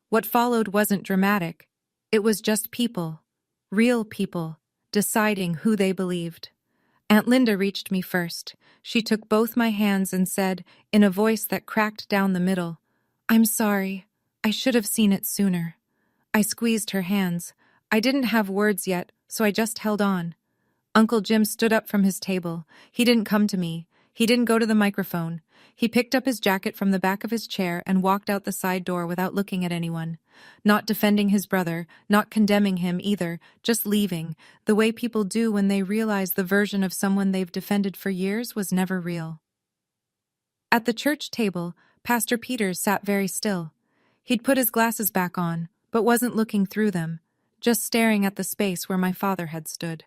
What followed wasn't dramatic. It was just people, real people, deciding who they believed. Aunt Linda reached me first. She took both my hands and said, in a voice that cracked down the middle, "I'm sorry. I should have seen it sooner." I squeezed her hands. I didn't have words yet, so I just held on. Uncle Jim stood up from his table. He didn't come to me. He didn't go to the microphone. He picked up his jacket from the back of his chair and walked out the side door without looking at anyone. Not defending his brother, not condemning him either, just leaving, the way people do when they realize the version of someone they've defended for years was never real. At the church table, Pastor Peters sat very still. He'd put his glasses back on, but wasn't looking through them, just staring at the space where my father had stood.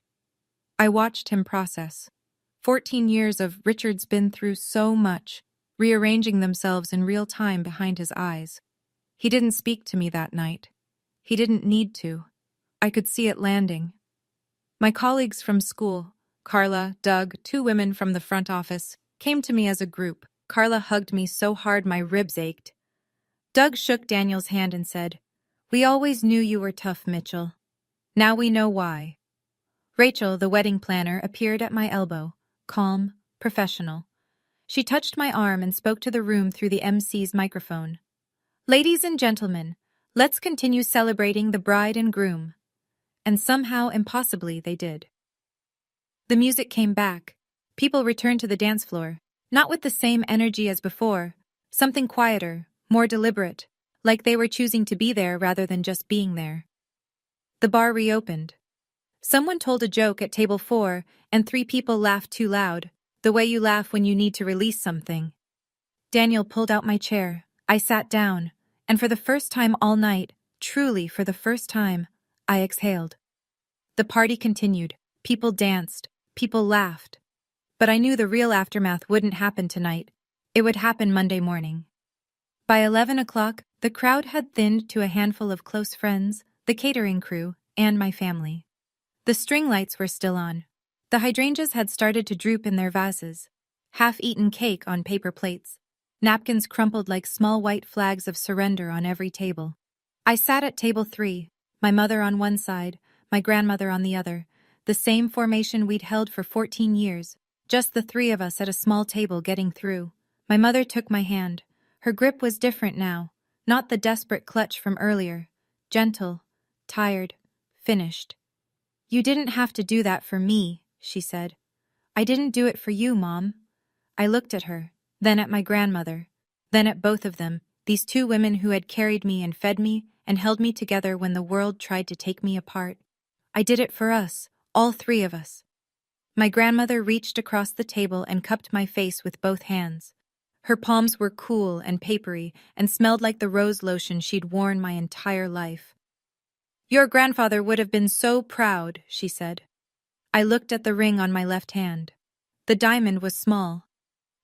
I watched him process. 14 years of Richard's been through so much, rearranging themselves in real time behind his eyes. He didn't speak to me that night. He didn't need to. I could see it landing. My colleagues from school, Carla, Doug, 2 women from the front office, came to me as a group. Carla hugged me so hard my ribs ached. Doug shook Daniel's hand and said, "We always knew you were tough, Mitchell. Now we know why." Rachel, the wedding planner, appeared at my elbow, calm, professional. She touched my arm and spoke to the room through the MC's microphone. "Ladies and gentlemen, let's continue celebrating the bride and groom." And somehow, impossibly, they did. The music came back. People returned to the dance floor, not with the same energy as before, something quieter, more deliberate, like they were choosing to be there rather than just being there. The bar reopened. Someone told a joke at table 4, and 3 people laughed too loud, the way you laugh when you need to release something. Daniel pulled out my chair. I sat down, and for the first time all night, truly for the first time, I exhaled. The party continued. People danced. People laughed. But I knew the real aftermath wouldn't happen tonight. It would happen Monday morning. By 11 o'clock, the crowd had thinned to a handful of close friends, the catering crew, and my family. The string lights were still on. The hydrangeas had started to droop in their vases. Half-eaten cake on paper plates. Napkins crumpled like small white flags of surrender on every table. I sat at table 3, my mother on one side, my grandmother on the other, the same formation we'd held for 14 years, just the 3 of us at a small table getting through. My mother took my hand. Her grip was different now, not the desperate clutch from earlier. Gentle, tired, finished. "You didn't have to do that for me," she said. "I didn't do it for you, Mom." I looked at her, then at my grandmother, then at both of them, these 2 women who had carried me and fed me and held me together when the world tried to take me apart. I did it for us, all 3 of us. My grandmother reached across the table and cupped my face with both hands. Her palms were cool and papery and smelled like the rose lotion she'd worn my entire life. "Your grandfather would have been so proud," she said. I looked at the ring on my left hand. The diamond was small.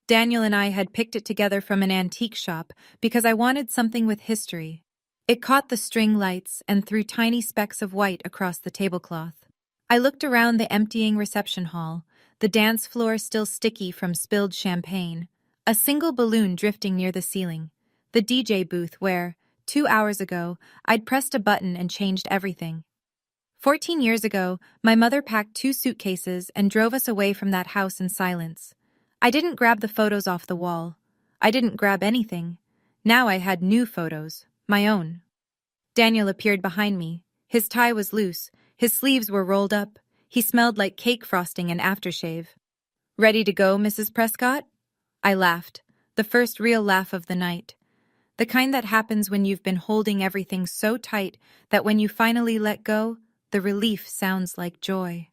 Daniel and I had picked it together from an antique shop because I wanted something with history. It caught the string lights and threw tiny specks of white across the tablecloth. I looked around the emptying reception hall, the dance floor still sticky from spilled champagne. A single balloon drifting near the ceiling. The DJ booth where, 2 hours ago, I'd pressed a button and changed everything. 14 years ago, my mother packed 2 suitcases and drove us away from that house in silence. I didn't grab the photos off the wall. I didn't grab anything. Now I had new photos, my own. Daniel appeared behind me. His tie was loose, his sleeves were rolled up, he smelled like cake frosting and aftershave. "Ready to go, Mrs. Prescott?" I laughed, the first real laugh of the night. The kind that happens when you've been holding everything so tight that when you finally let go, the relief sounds like joy.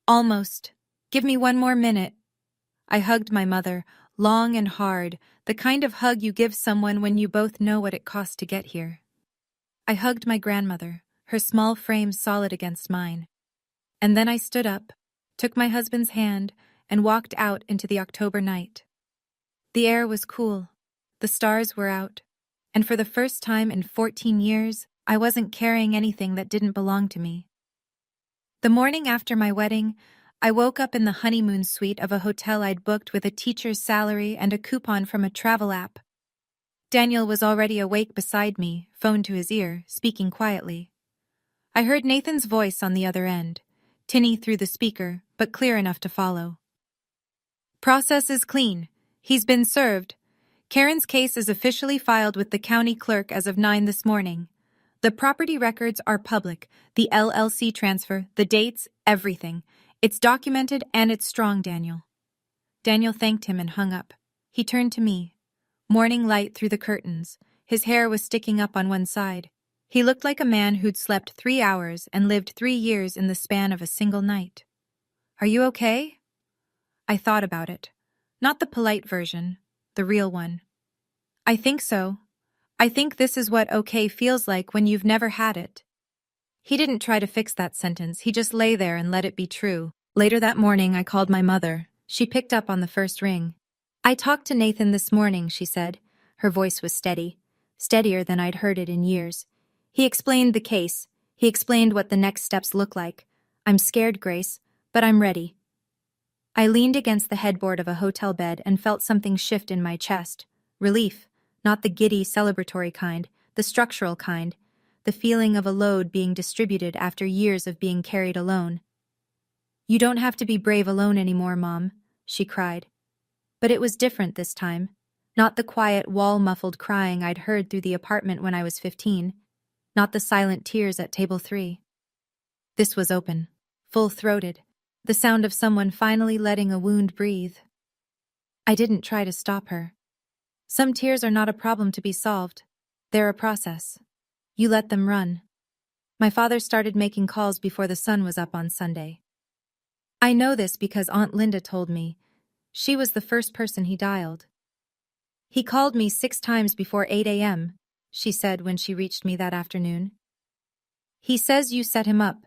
"Almost. Give me 1 more minute." I hugged my mother, long and hard, the kind of hug you give someone when you both know what it cost to get here. I hugged my grandmother, her small frame solid against mine. And then I stood up, took my husband's hand, and walked out into the October night. The air was cool, the stars were out, and for the first time in 14 years, I wasn't carrying anything that didn't belong to me. The morning after my wedding, I woke up in the honeymoon suite of a hotel I'd booked with a teacher's salary and a coupon from a travel app. Daniel was already awake beside me, phone to his ear, speaking quietly. I heard Nathan's voice on the other end, tinny through the speaker, but clear enough to follow. "Process is clean. He's been served. Karen's case is officially filed with the county clerk as of 9 this morning. The property records are public, the LLC transfer, the dates, everything. It's documented and it's strong, Daniel." Daniel thanked him and hung up. He turned to me. Morning light through the curtains. His hair was sticking up on one side. He looked like a man who'd slept 3 hours and lived 3 years in the span of a single night. "Are you okay?" I thought about it. Not the polite version, the real one. "I think so. I think this is what okay feels like when you've never had it." He didn't try to fix that sentence, he just lay there and let it be true. Later that morning, I called my mother. She picked up on the first ring. "I talked to Nathan this morning," she said. Her voice was steady, steadier than I'd heard it in years. "He explained the case. He explained what the next steps look like. I'm scared, Grace, but I'm ready." I leaned against the headboard of a hotel bed and felt something shift in my chest. Relief, not the giddy, celebratory kind, the structural kind, the feeling of a load being distributed after years of being carried alone. "You don't have to be brave alone anymore, Mom," she cried. But it was different this time. Not the quiet, wall-muffled crying I'd heard through the apartment when I was 15. Not the silent tears at table 3. This was open, full-throated, the sound of someone finally letting a wound breathe. I didn't try to stop her. Some tears are not a problem to be solved. They're a process. You let them run. My father started making calls before the sun was up on Sunday. I know this because Aunt Linda told me. She was the first person he dialed. "He called me 6 times before 8 a.m., she said when she reached me that afternoon. "He says you set him up.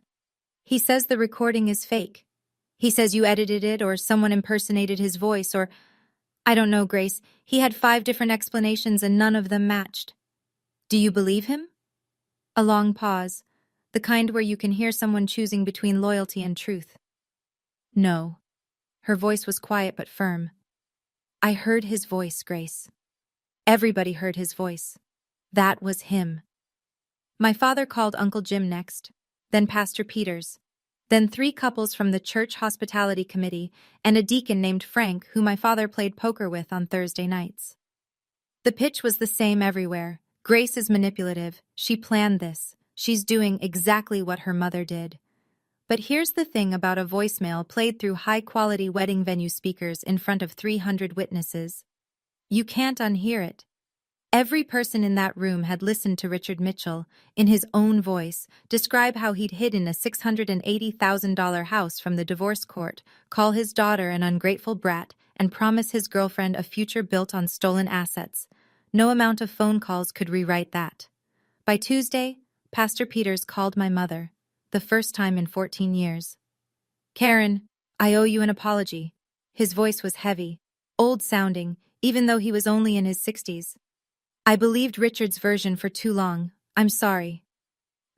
He says the recording is fake. He says you edited it or someone impersonated his voice or... I don't know, Grace. He had 5 different explanations and none of them matched." "Do you believe him?" A long pause, the kind where you can hear someone choosing between loyalty and truth. "No." Her voice was quiet but firm. "I heard his voice, Grace. Everybody heard his voice. That was him." My father called Uncle Jim next, then Pastor Peters, then 3 couples from the church hospitality committee and a deacon named Frank who my father played poker with on Thursday nights. The pitch was the same everywhere. Grace is manipulative. She planned this. She's doing exactly what her mother did. But here's the thing about a voicemail played through high-quality wedding venue speakers in front of 300 witnesses. You can't unhear it. Every person in that room had listened to Richard Mitchell, in his own voice, describe how he'd hidden a $680,000 house from the divorce court, call his daughter an ungrateful brat, and promise his girlfriend a future built on stolen assets. No amount of phone calls could rewrite that. By Tuesday, Pastor Peters called my mother, the first time in 14 years. "Karen, I owe you an apology." His voice was heavy, old-sounding, even though he was only in his 60s. "I believed Richard's version for too long. I'm sorry."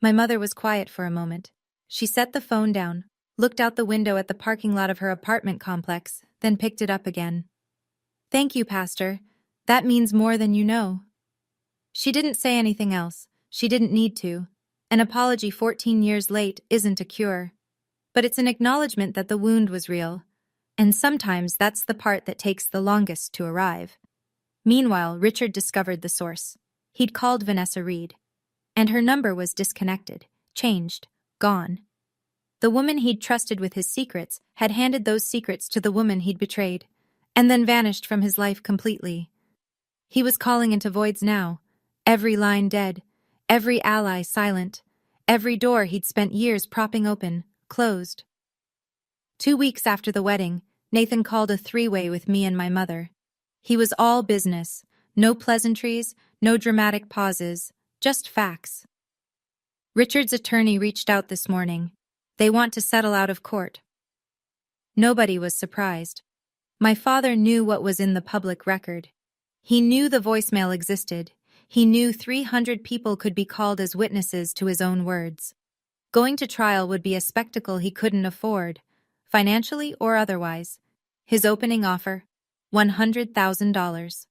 My mother was quiet for a moment. She set the phone down, looked out the window at the parking lot of her apartment complex, then picked it up again. Thank you, Pastor. That means more than you know. She didn't say anything else. She didn't need to. An apology 14 years late isn't a cure. But it's an acknowledgement that the wound was real. And sometimes that's the part that takes the longest to arrive. Meanwhile, Richard discovered the source. He'd called Vanessa Reed. And her number was disconnected, changed, gone. The woman he'd trusted with his secrets had handed those secrets to the woman he'd betrayed, and then vanished from his life completely. He was calling into voids now, every line dead, every ally silent, every door he'd spent years propping open, closed. 2 weeks after the wedding, Nathan called a three-way with me and my mother. He was all business, no pleasantries, no dramatic pauses, just facts. Richard's attorney reached out this morning. They want to settle out of court. Nobody was surprised. My father knew what was in the public record. He knew the voicemail existed. He knew 300 people could be called as witnesses to his own words. Going to trial would be a spectacle he couldn't afford, financially or otherwise. His opening offer, $100,000.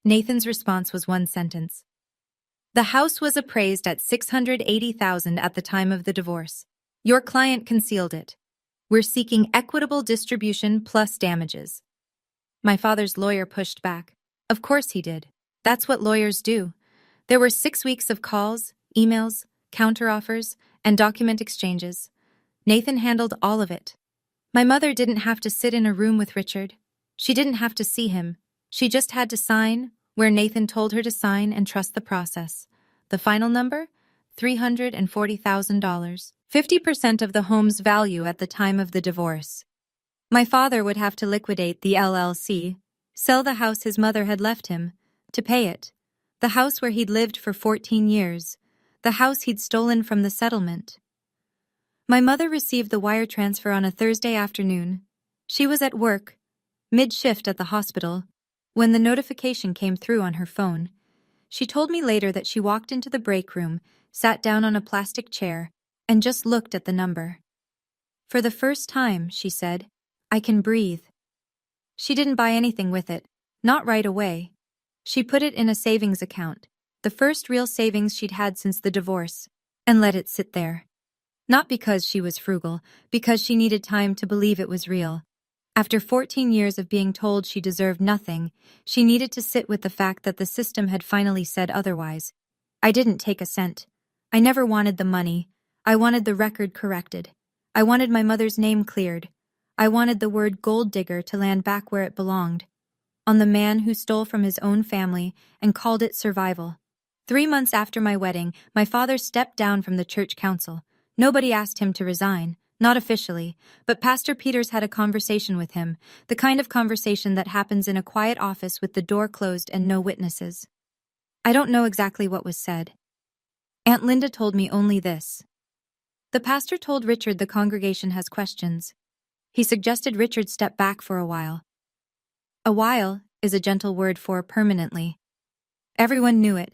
Nathan's response was one sentence. The house was appraised at $680,000 at the time of the divorce. Your client concealed it. We're seeking equitable distribution plus damages. My father's lawyer pushed back. Of course he did. That's what lawyers do. There were 6 weeks of calls, emails, counteroffers, and document exchanges. Nathan handled all of it. My mother didn't have to sit in a room with Richard. She didn't have to see him. She just had to sign where Nathan told her to sign and trust the process. The final number? $340,000. 50% of the home's value at the time of the divorce. My father would have to liquidate the LLC, sell the house his mother had left him, to pay it. The house where he'd lived for 14 years. The house he'd stolen from the settlement. My mother received the wire transfer on a Thursday afternoon. She was at work, mid-shift at the hospital, when the notification came through on her phone. She told me later that she walked into the break room, sat down on a plastic chair, and just looked at the number. For the first time, she said, I can breathe. She didn't buy anything with it, not right away. She put it in a savings account, the first real savings she'd had since the divorce, and let it sit there. Not because she was frugal, because she needed time to believe it was real. After 14 years of being told she deserved nothing, she needed to sit with the fact that the system had finally said otherwise. I didn't take a cent. I never wanted the money. I wanted the record corrected. I wanted my mother's name cleared. I wanted the word Golddigger to land back where it belonged, on the man who stole from his own family and called it survival. 3 months after my wedding, my father stepped down from the church council. Nobody asked him to resign, not officially, but Pastor Peters had a conversation with him, the kind of conversation that happens in a quiet office with the door closed and no witnesses. I don't know exactly what was said. Aunt Linda told me only this. The pastor told Richard the congregation has questions. He suggested Richard step back for a while. A while is a gentle word for permanently. Everyone knew it.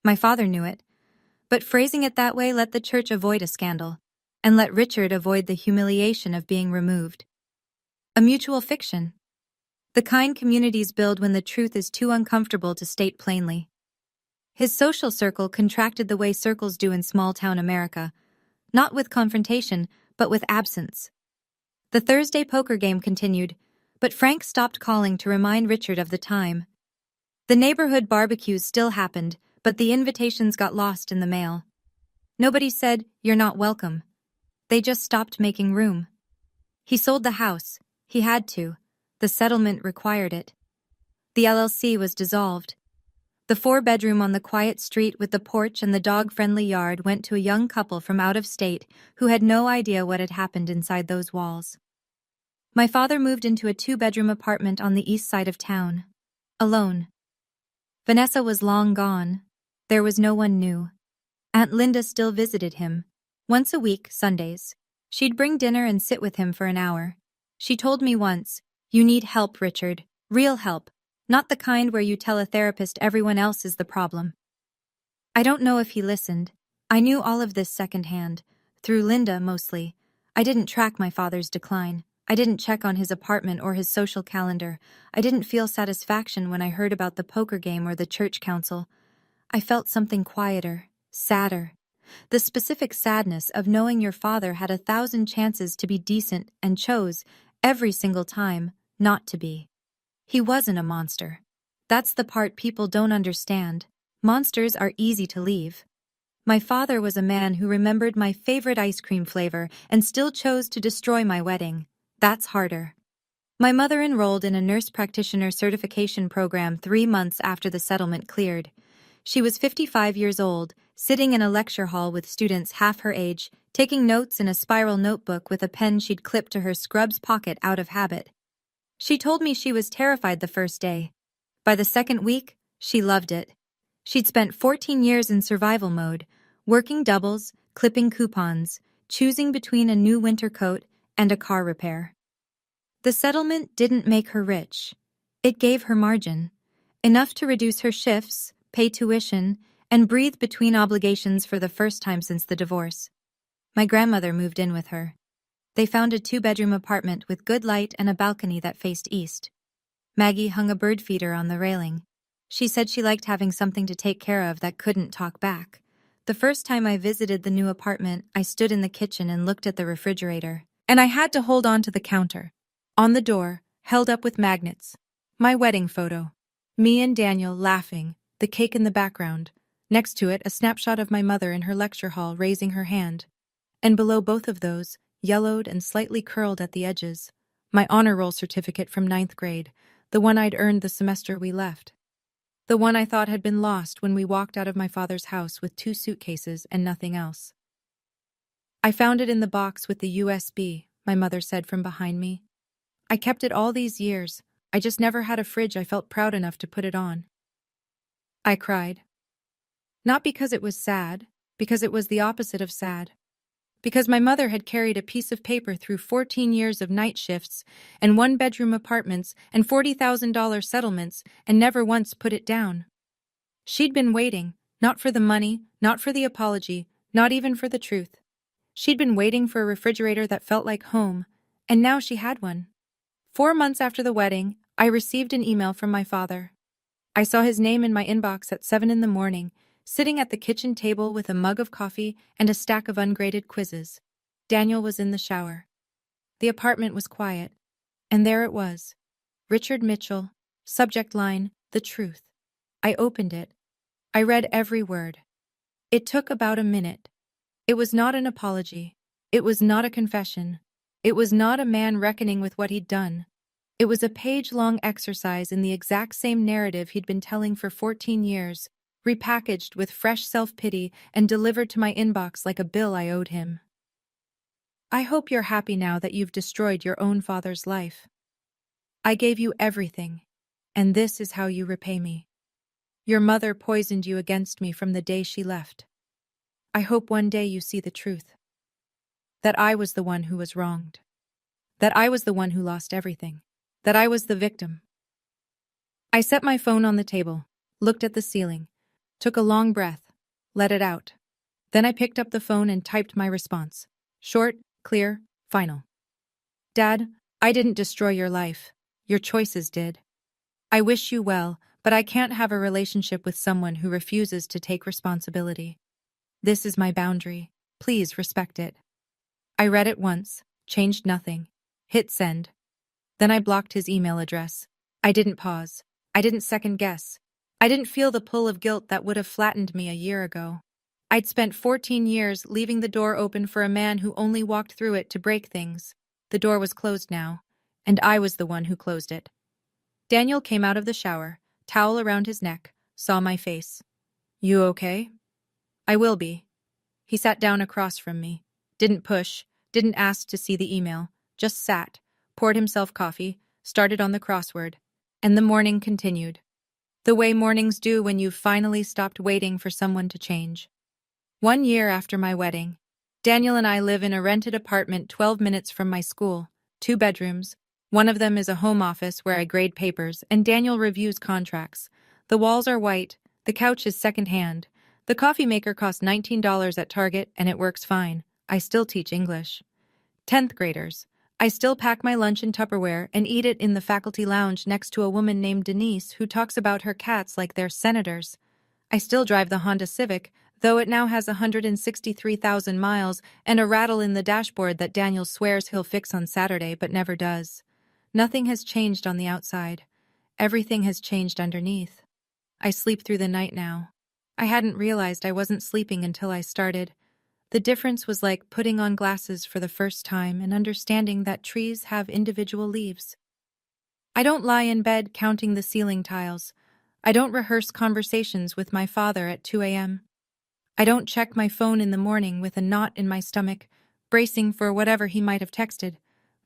My father knew it. But phrasing it that way let the church avoid a scandal, and let Richard avoid the humiliation of being removed. A mutual fiction. The kind communities build when the truth is too uncomfortable to state plainly. His social circle contracted the way circles do in small-town America, not with confrontation, but with absence. The Thursday poker game continued, but Frank stopped calling to remind Richard of the time. The neighborhood barbecues still happened, but the invitations got lost in the mail. Nobody said, "You're not welcome." They just stopped making room. He sold the house. He had to. The settlement required it. The LLC was dissolved. The 4-bedroom on the quiet street with the porch and the dog-friendly yard went to a young couple from out of state who had no idea what had happened inside those walls. My father moved into a 2-bedroom apartment on the east side of town, alone. Vanessa was long gone. There was no one new. Aunt Linda still visited him. Once a week, Sundays. She'd bring dinner and sit with him for an hour. She told me once, "You need help, Richard. Real help. Not the kind where you tell a therapist everyone else is the problem." I don't know if he listened. I knew all of this secondhand, through Linda mostly. I didn't track my father's decline. I didn't check on his apartment or his social calendar. I didn't feel satisfaction when I heard about the poker game or the church council. I felt something quieter, sadder. The specific sadness of knowing your father had 1,000 chances to be decent and chose, every single time, not to be. He wasn't a monster. That's the part people don't understand. Monsters are easy to leave. My father was a man who remembered my favorite ice cream flavor and still chose to destroy my wedding. That's harder. My mother enrolled in a nurse practitioner certification program 3 months after the settlement cleared. She was 55 years old, sitting in a lecture hall with students half her age, taking notes in a spiral notebook with a pen she'd clipped to her scrubs pocket out of habit. She told me she was terrified the first day. By the second week, she loved it. She'd spent 14 years in survival mode, working doubles, clipping coupons, choosing between a new winter coat and a car repair. The settlement didn't make her rich. It gave her margin, enough to reduce her shifts, pay tuition, and breathe between obligations for the first time since the divorce. My grandmother moved in with her. They found a 2-bedroom apartment with good light and a balcony that faced east. Maggie hung a bird feeder on the railing. She said she liked having something to take care of that couldn't talk back. The first time I visited the new apartment, I stood in the kitchen and looked at the refrigerator. And I had to hold on to the counter. On the door, held up with magnets. My wedding photo. Me and Daniel laughing, the cake in the background. Next to it, a snapshot of my mother in her lecture hall raising her hand. And below both of those, yellowed and slightly curled at the edges, my honor roll certificate from 9th grade, the one I'd earned the semester we left. The one I thought had been lost when we walked out of my father's house with 2 suitcases and nothing else. I found it in the box with the USB, my mother said from behind me. I kept it all these years. I just never had a fridge I felt proud enough to put it on. I cried. Not because it was sad, because it was the opposite of sad. Because my mother had carried a piece of paper through 14 years of night shifts and 1-bedroom apartments and $40,000 settlements and never once put it down. She'd been waiting, not for the money, not for the apology, not even for the truth. She'd been waiting for a refrigerator that felt like home, and now she had one. 4 months after the wedding, I received an email from my father. I saw his name in my inbox at 7 in the morning, sitting at the kitchen table with a mug of coffee and a stack of ungraded quizzes. Daniel was in the shower. The apartment was quiet, and there it was. Richard Mitchell, subject line, the truth. I opened it. I read every word. It took about a minute. It was not an apology. It was not a confession. It was not a man reckoning with what he'd done. It was a page-long exercise in the exact same narrative he'd been telling for 14 years, repackaged with fresh self-pity and delivered to my inbox like a bill I owed him. I hope you're happy now that you've destroyed your own father's life. I gave you everything, and this is how you repay me. Your mother poisoned you against me from the day she left. I hope one day you see the truth. That I was the one who was wronged. That I was the one who lost everything. That I was the victim. I set my phone on the table, looked at the ceiling, took a long breath, let it out. Then I picked up the phone and typed my response. Short, clear, final. Dad, I didn't destroy your life. Your choices did. I wish you well, but I can't have a relationship with someone who refuses to take responsibility. This is my boundary. Please respect it. I read it once, changed nothing, hit send. Then I blocked his email address. I didn't pause. I didn't second guess. I didn't feel the pull of guilt that would have flattened me a year ago. I'd spent 14 years leaving the door open for a man who only walked through it to break things. The door was closed now, and I was the one who closed it. Daniel came out of the shower, towel around his neck, saw my face. You okay? I will be. He sat down across from me. Didn't push, didn't ask to see the email, just sat, poured himself coffee, started on the crossword, and the morning continued. The way mornings do when you've finally stopped waiting for someone to change. 1 year after my wedding, Daniel and I live in a rented apartment 12 minutes from my school, 2 bedrooms. One of them is a home office where I grade papers and Daniel reviews contracts. The walls are white, the couch is secondhand. The coffee maker costs $19 at Target and it works fine. I still teach English. 10th graders. I still pack my lunch in Tupperware and eat it in the faculty lounge next to a woman named Denise who talks about her cats like they're senators. I still drive the Honda Civic, though it now has 163,000 miles and a rattle in the dashboard that Daniel swears he'll fix on Saturday but never does. Nothing has changed on the outside. Everything has changed underneath. I sleep through the night now. I hadn't realized I wasn't sleeping until I started. The difference was like putting on glasses for the first time and understanding that trees have individual leaves. I don't lie in bed counting the ceiling tiles. I don't rehearse conversations with my father at 2 a.m. I don't check my phone in the morning with a knot in my stomach, bracing for whatever he might have texted.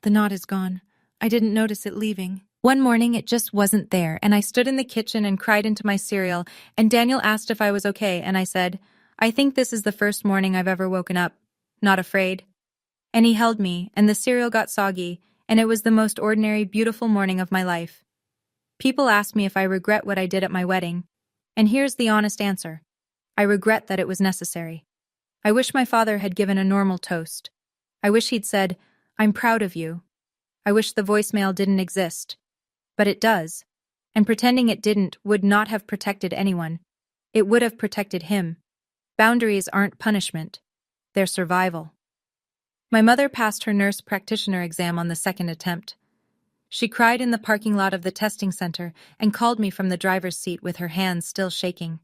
The knot is gone. I didn't notice it leaving. One morning it just wasn't there, and I stood in the kitchen and cried into my cereal, and Daniel asked if I was okay, and I said, I think this is the first morning I've ever woken up. Not afraid. And he held me, and the cereal got soggy, and it was the most ordinary, beautiful morning of my life. People ask me if I regret what I did at my wedding, and here's the honest answer. I regret that it was necessary. I wish my father had given a normal toast. I wish he'd said, I'm proud of you. I wish the voicemail didn't exist. But it does. And pretending it didn't would not have protected anyone. It would have protected him. Boundaries aren't punishment. They're survival. My mother passed her nurse practitioner exam on the second attempt. She cried in the parking lot of the testing center and called me from the driver's seat with her hands still shaking.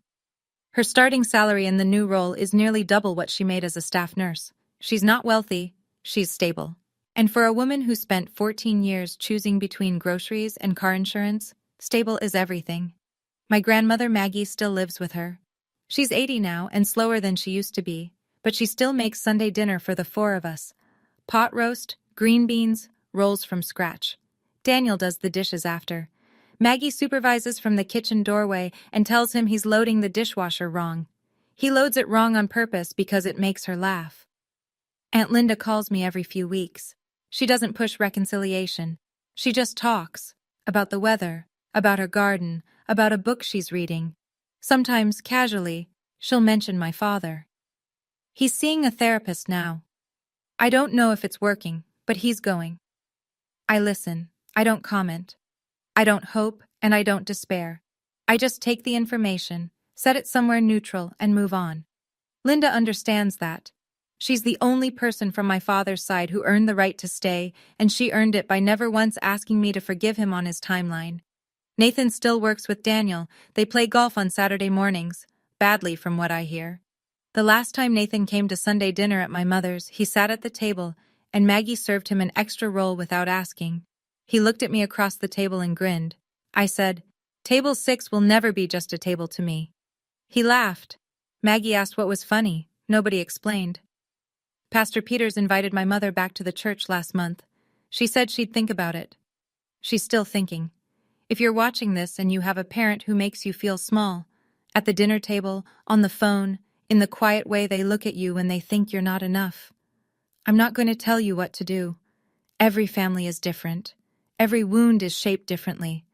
Her starting salary in the new role is nearly double what she made as a staff nurse. She's not wealthy, she's stable. And for a woman who spent 14 years choosing between groceries and car insurance, stable is everything. My grandmother Maggie still lives with her. She's 80 now and slower than she used to be, but she still makes Sunday dinner for the four of us. Pot roast, green beans, rolls from scratch. Daniel does the dishes after. Maggie supervises from the kitchen doorway and tells him he's loading the dishwasher wrong. He loads it wrong on purpose because it makes her laugh. Aunt Linda calls me every few weeks. She doesn't push reconciliation. She just talks. About the weather, about her garden, about a book she's reading. Sometimes, casually, she'll mention my father. He's seeing a therapist now. I don't know if it's working, but he's going. I listen. I don't comment. I don't hope, and I don't despair. I just take the information, set it somewhere neutral, and move on. Linda understands that. She's the only person from my father's side who earned the right to stay, and she earned it by never once asking me to forgive him on his timeline. Nathan still works with Daniel. They play golf on Saturday mornings, badly from what I hear. The last time Nathan came to Sunday dinner at my mother's, he sat at the table, and Maggie served him an extra roll without asking. He looked at me across the table and grinned. I said, Table 6 will never be just a table to me. He laughed. Maggie asked what was funny. Nobody explained. Pastor Peters invited my mother back to the church last month. She said she'd think about it. She's still thinking. If you're watching this and you have a parent who makes you feel small, at the dinner table, on the phone, in the quiet way they look at you when they think you're not enough, I'm not going to tell you what to do. Every family is different. Every wound is shaped differently.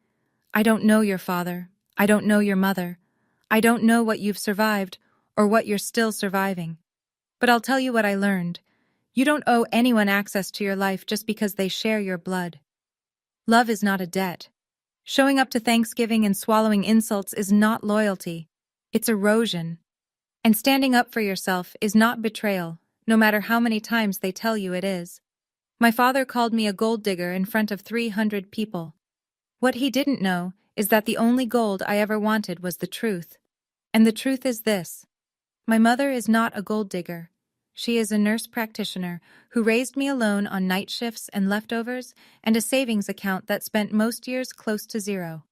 I don't know your father. I don't know your mother. I don't know what you've survived or what you're still surviving. But I'll tell you what I learned. You don't owe anyone access to your life just because they share your blood. Love is not a debt. Showing up to Thanksgiving and swallowing insults is not loyalty. It's erosion. And standing up for yourself is not betrayal, no matter how many times they tell you it is. My father called me a gold digger in front of 300 people. What he didn't know is that the only gold I ever wanted was the truth. And the truth is this. My mother is not a gold digger. She is a nurse practitioner who raised me alone on night shifts and leftovers and a savings account that spent most years close to zero.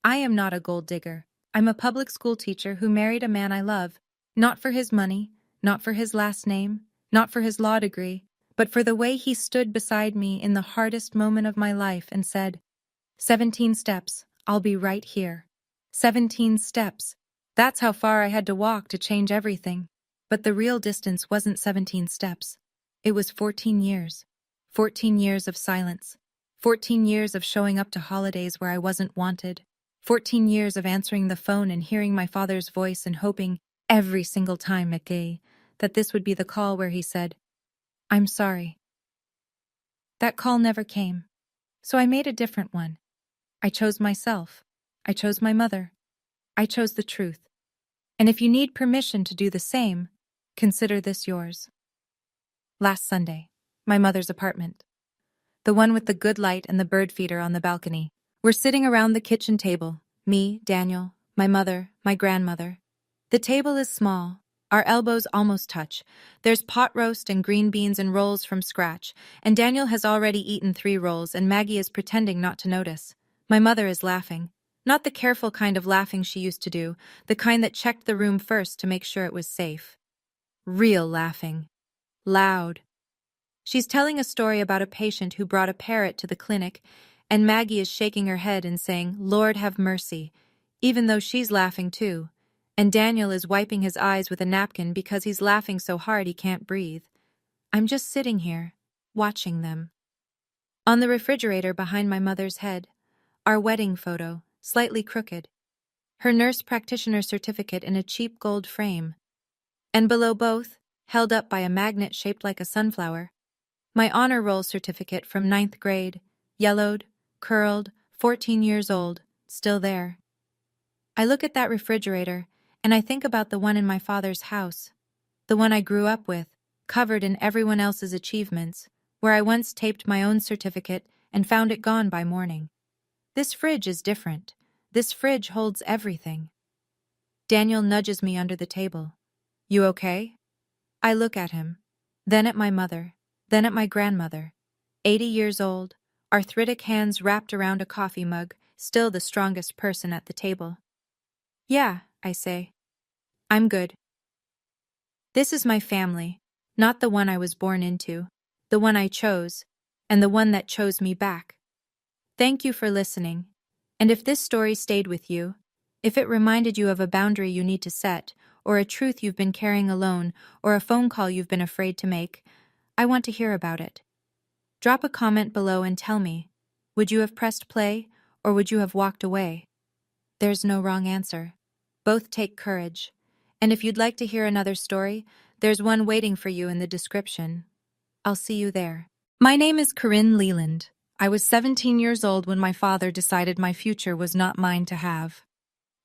I am not a gold digger. I'm a public school teacher who married a man I love, not for his money, not for his last name, not for his law degree, but for the way he stood beside me in the hardest moment of my life and said, 17 steps, I'll be right here. 17 steps. That's how far I had to walk to change everything. But the real distance wasn't 17 steps. It was 14 years. 14 years of silence. 14 years of showing up to holidays where I wasn't wanted. 14 years of answering the phone and hearing my father's voice and hoping every single time, McGay, that this would be the call where he said, I'm sorry. That call never came. So I made a different one. I chose myself. I chose my mother. I chose the truth. And if you need permission to do the same, consider this yours. Last Sunday, my mother's apartment. The one with the good light and the bird feeder on the balcony. We're sitting around the kitchen table. Me, Daniel, my mother, my grandmother. The table is small. Our elbows almost touch. There's pot roast and green beans and rolls from scratch, and Daniel has already eaten 3 rolls and Maggie is pretending not to notice. My mother is laughing. Not the careful kind of laughing she used to do, the kind that checked the room first to make sure it was safe. Real laughing. Loud. She's telling a story about a patient who brought a parrot to the clinic, and Maggie is shaking her head and saying, "Lord have mercy," even though she's laughing too. And Daniel is wiping his eyes with a napkin because he's laughing so hard he can't breathe. I'm just sitting here, watching them. On the refrigerator behind my mother's head, our wedding photo, slightly crooked. Her nurse practitioner certificate in a cheap gold frame. And below both, held up by a magnet shaped like a sunflower, my honor roll certificate from 9th grade, yellowed, curled, 14 years old, still there. I look at that refrigerator, and I think about the one in my father's house, the one I grew up with, covered in everyone else's achievements, where I once taped my own certificate and found it gone by morning. This fridge is different. This fridge holds everything. Daniel nudges me under the table. "You okay?" I look at him, then at my mother, then at my grandmother, 80 years old, arthritic hands wrapped around a coffee mug, still the strongest person at the table. "Yeah," I say. "I'm good." This is my family, not the one I was born into, the one I chose, and the one that chose me back. Thank you for listening. And if this story stayed with you, if it reminded you of a boundary you need to set, or a truth you've been carrying alone, or a phone call you've been afraid to make, I want to hear about it. Drop a comment below and tell me, would you have pressed play, or would you have walked away? There's no wrong answer. Both take courage. And if you'd like to hear another story, there's one waiting for you in the description. I'll see you there. My name is Corinne Leland. I was 17 years old when my father decided my future was not mine to have.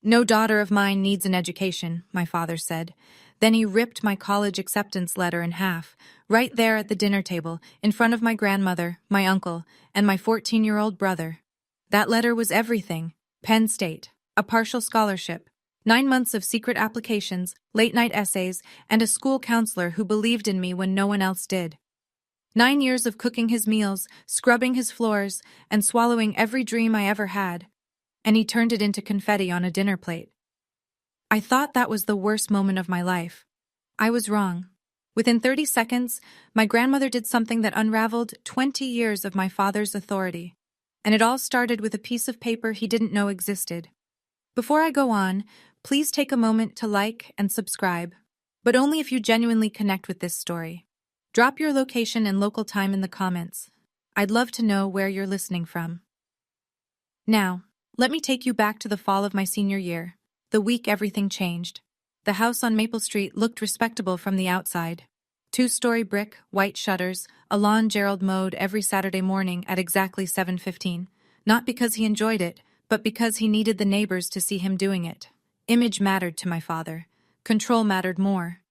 "No daughter of mine needs an education," my father said. Then he ripped my college acceptance letter in half, right there at the dinner table, in front of my grandmother, my uncle, and my 14-year-old brother. That letter was everything. Penn State, a partial scholarship, 9 months of secret applications, late-night essays, and a school counselor who believed in me when no one else did. 9 years of cooking his meals, scrubbing his floors, and swallowing every dream I ever had. And he turned it into confetti on a dinner plate. I thought that was the worst moment of my life. I was wrong. Within 30 seconds, my grandmother did something that unraveled 20 years of my father's authority. And it all started with a piece of paper he didn't know existed. Before I go on, please take a moment to like and subscribe, but only if you genuinely connect with this story. Drop your location and local time in the comments. I'd love to know where you're listening from. Now, let me take you back to the fall of my senior year, the week everything changed. The house on Maple Street looked respectable from the outside. 2-story brick, white shutters, a lawn Gerald mowed every Saturday morning at exactly 7:15. Not because he enjoyed it, but because he needed the neighbors to see him doing it. Image mattered to my father. Control mattered more.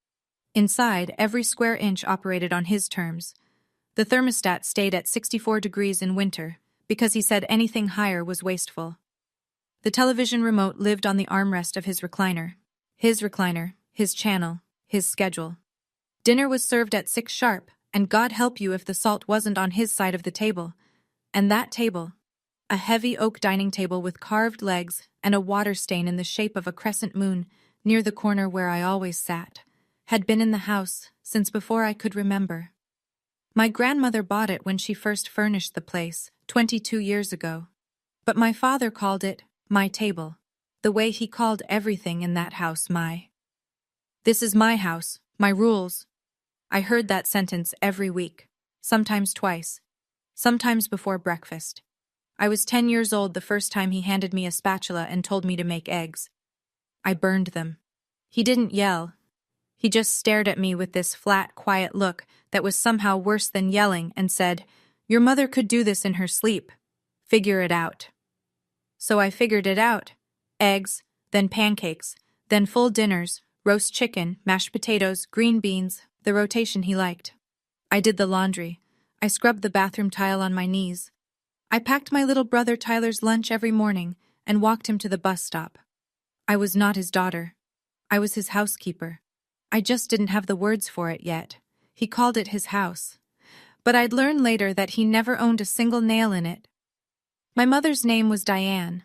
Inside, every square inch operated on his terms. The thermostat stayed at 64 degrees in winter, because he said anything higher was wasteful. The television remote lived on the armrest of his recliner. His channel, his schedule. Dinner was served at 6 sharp, and God help you if the salt wasn't on his side of the table. And that table, a heavy oak dining table with carved legs and a water stain in the shape of a crescent moon near the corner where I always sat, had been in the house since before I could remember. My grandmother bought it when she first furnished the place, 22 years ago. But my father called it my table, the way he called everything in that house my. "This is my house, my rules." I heard that sentence every week, sometimes twice, sometimes before breakfast. I was 10 years old the first time he handed me a spatula and told me to make eggs. I burned them. He didn't yell. He just stared at me with this flat, quiet look that was somehow worse than yelling and said, Your mother could do this in her sleep. Figure it out. So I figured it out. Eggs, then pancakes, then full dinners, roast chicken, mashed potatoes, green beans, the rotation he liked. I did the laundry. I scrubbed the bathroom tile on my knees. I packed my little brother Tyler's lunch every morning and walked him to the bus stop. I was not his daughter. I was his housekeeper. I just didn't have the words for it yet. He called it his house. But I'd learn later that he never owned a single nail in it. My mother's name was Diane.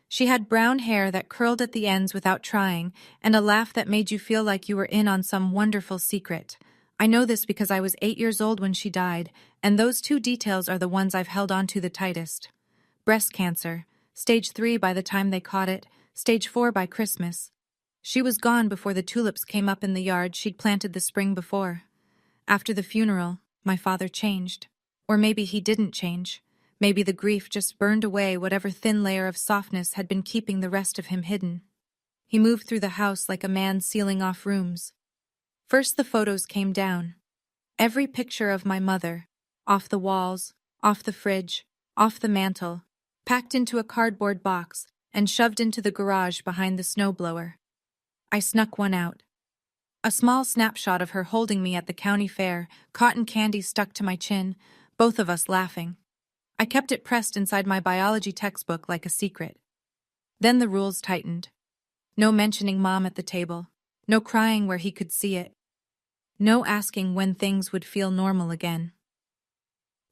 She had brown hair that curled at the ends without trying, and a laugh that made you feel like you were in on some wonderful secret. I know this because I was 8 years old when she died, and those two details are the ones I've held on to the tightest. Breast cancer, stage 3 by the time they caught it, stage 4 by Christmas. She was gone before the tulips came up in the yard she'd planted the spring before. After the funeral, my father changed. Or maybe he didn't change. Maybe the grief just burned away whatever thin layer of softness had been keeping the rest of him hidden. He moved through the house like a man sealing off rooms. First the photos came down. Every picture of my mother, off the walls, off the fridge, off the mantel, packed into a cardboard box and shoved into the garage behind the snowblower. I snuck one out. A small snapshot of her holding me at the county fair, cotton candy stuck to my chin, both of us laughing. I kept it pressed inside my biology textbook like a secret. Then the rules tightened. No mentioning Mom at the table. No crying where he could see it. No asking when things would feel normal again.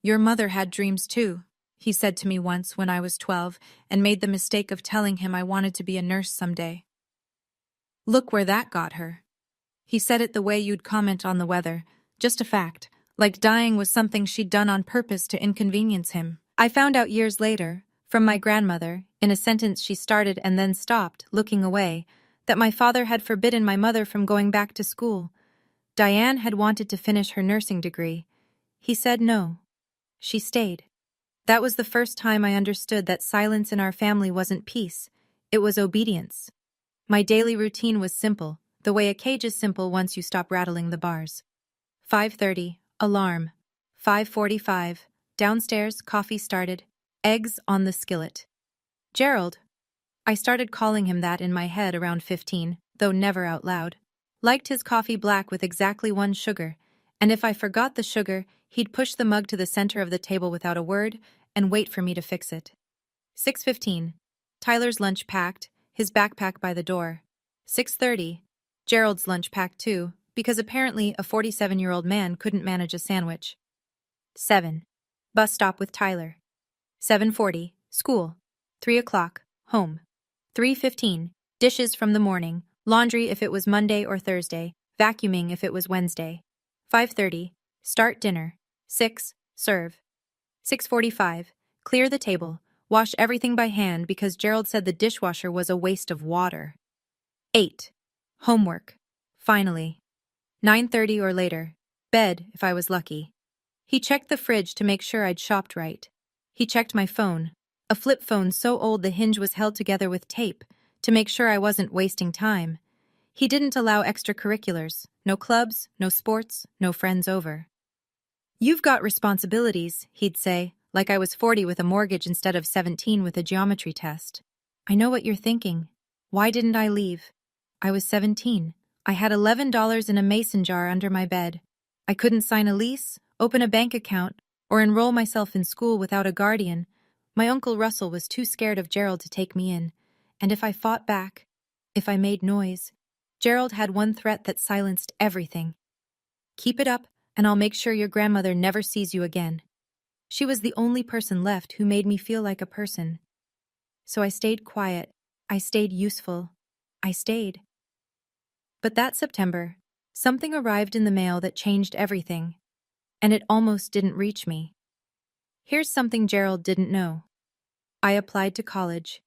Your mother had dreams too, he said to me once when I was 12 and made the mistake of telling him I wanted to be a nurse someday. Look where that got her. He said it the way you'd comment on the weather, just a fact, like dying was something she'd done on purpose to inconvenience him. I found out years later, from my grandmother, in a sentence she started and then stopped, looking away, that my father had forbidden my mother from going back to school. Diane had wanted to finish her nursing degree. He said no. She stayed. That was the first time I understood that silence in our family wasn't peace, it was obedience. My daily routine was simple, the way a cage is simple once you stop rattling the bars. 5:30, alarm. 5:45, downstairs, coffee started, eggs on the skillet. Gerald. I started calling him that in my head around 15, though never out loud. Liked his coffee black with exactly 1 sugar, and if I forgot the sugar, he'd push the mug to the center of the table without a word and wait for me to fix it. 6:15, Tyler's lunch packed, his backpack by the door. 6:30, Gerald's lunch packed too, because apparently a 47-year-old man couldn't manage a sandwich. 7, bus stop with Tyler. 7:40, school. 3 o'clock, home. 3:15, dishes from the morning, laundry if it was Monday or Thursday, vacuuming if it was Wednesday. 5:30, start dinner. 6, serve. 6:45, clear the table, wash everything by hand because Gerald said the dishwasher was a waste of water. 8, homework. Finally. 9:30 or later, bed if I was lucky. He checked the fridge to make sure I'd shopped right. He checked my phone, a flip phone so old the hinge was held together with tape, to make sure I wasn't wasting time. He didn't allow extracurriculars, no clubs, no sports, no friends over. You've got responsibilities, he'd say, like I was 40 with a mortgage instead of 17 with a geometry test. I know what you're thinking. Why didn't I leave? I was 17. I had $11 in a mason jar under my bed. I couldn't sign a lease, open a bank account, or enroll myself in school without a guardian. My Uncle Russell was too scared of Gerald to take me in, and if I fought back, if I made noise, Gerald had one threat that silenced everything. Keep it up, and I'll make sure your grandmother never sees you again. She was the only person left who made me feel like a person. So I stayed quiet. I stayed useful. I stayed. But that September, something arrived in the mail that changed everything, and it almost didn't reach me. Here's something Gerald didn't know. I applied to college.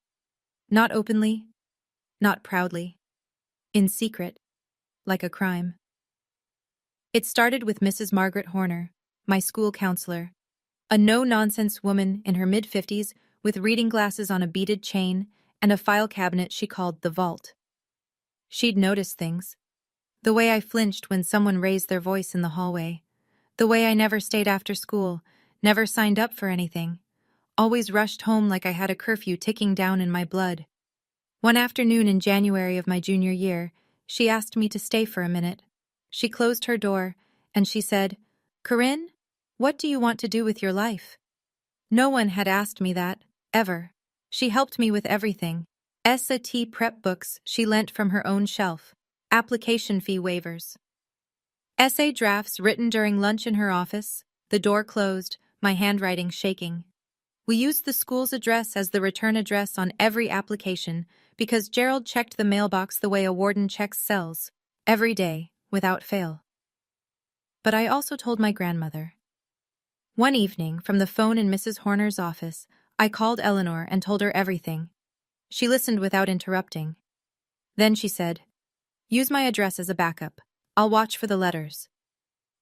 Not openly, not proudly. In secret, like a crime. It started with Mrs. Margaret Horner, my school counselor, a no-nonsense woman in her mid-50s with reading glasses on a beaded chain and a file cabinet she called the vault. She'd noticed things. The way I flinched when someone raised their voice in the hallway. The way I never stayed after school, Never signed up for anything. Always rushed home like I had a curfew ticking down in my blood. One afternoon in January of my junior year, she asked me to stay for a minute. She closed her door, and she said, "Corinne, what do you want to do with your life?" No one had asked me that, ever. She helped me with everything. SAT prep books she lent from her own shelf. Application fee waivers. Essay drafts written during lunch in her office, the door closed, my handwriting shaking. We used the school's address as the return address on every application because Gerald checked the mailbox the way a warden checks cells, every day, without fail. But I also told my grandmother. One evening, from the phone in Mrs. Horner's office, I called Eleanor and told her everything. She listened without interrupting. Then she said, "Use my address as a backup. I'll watch for the letters."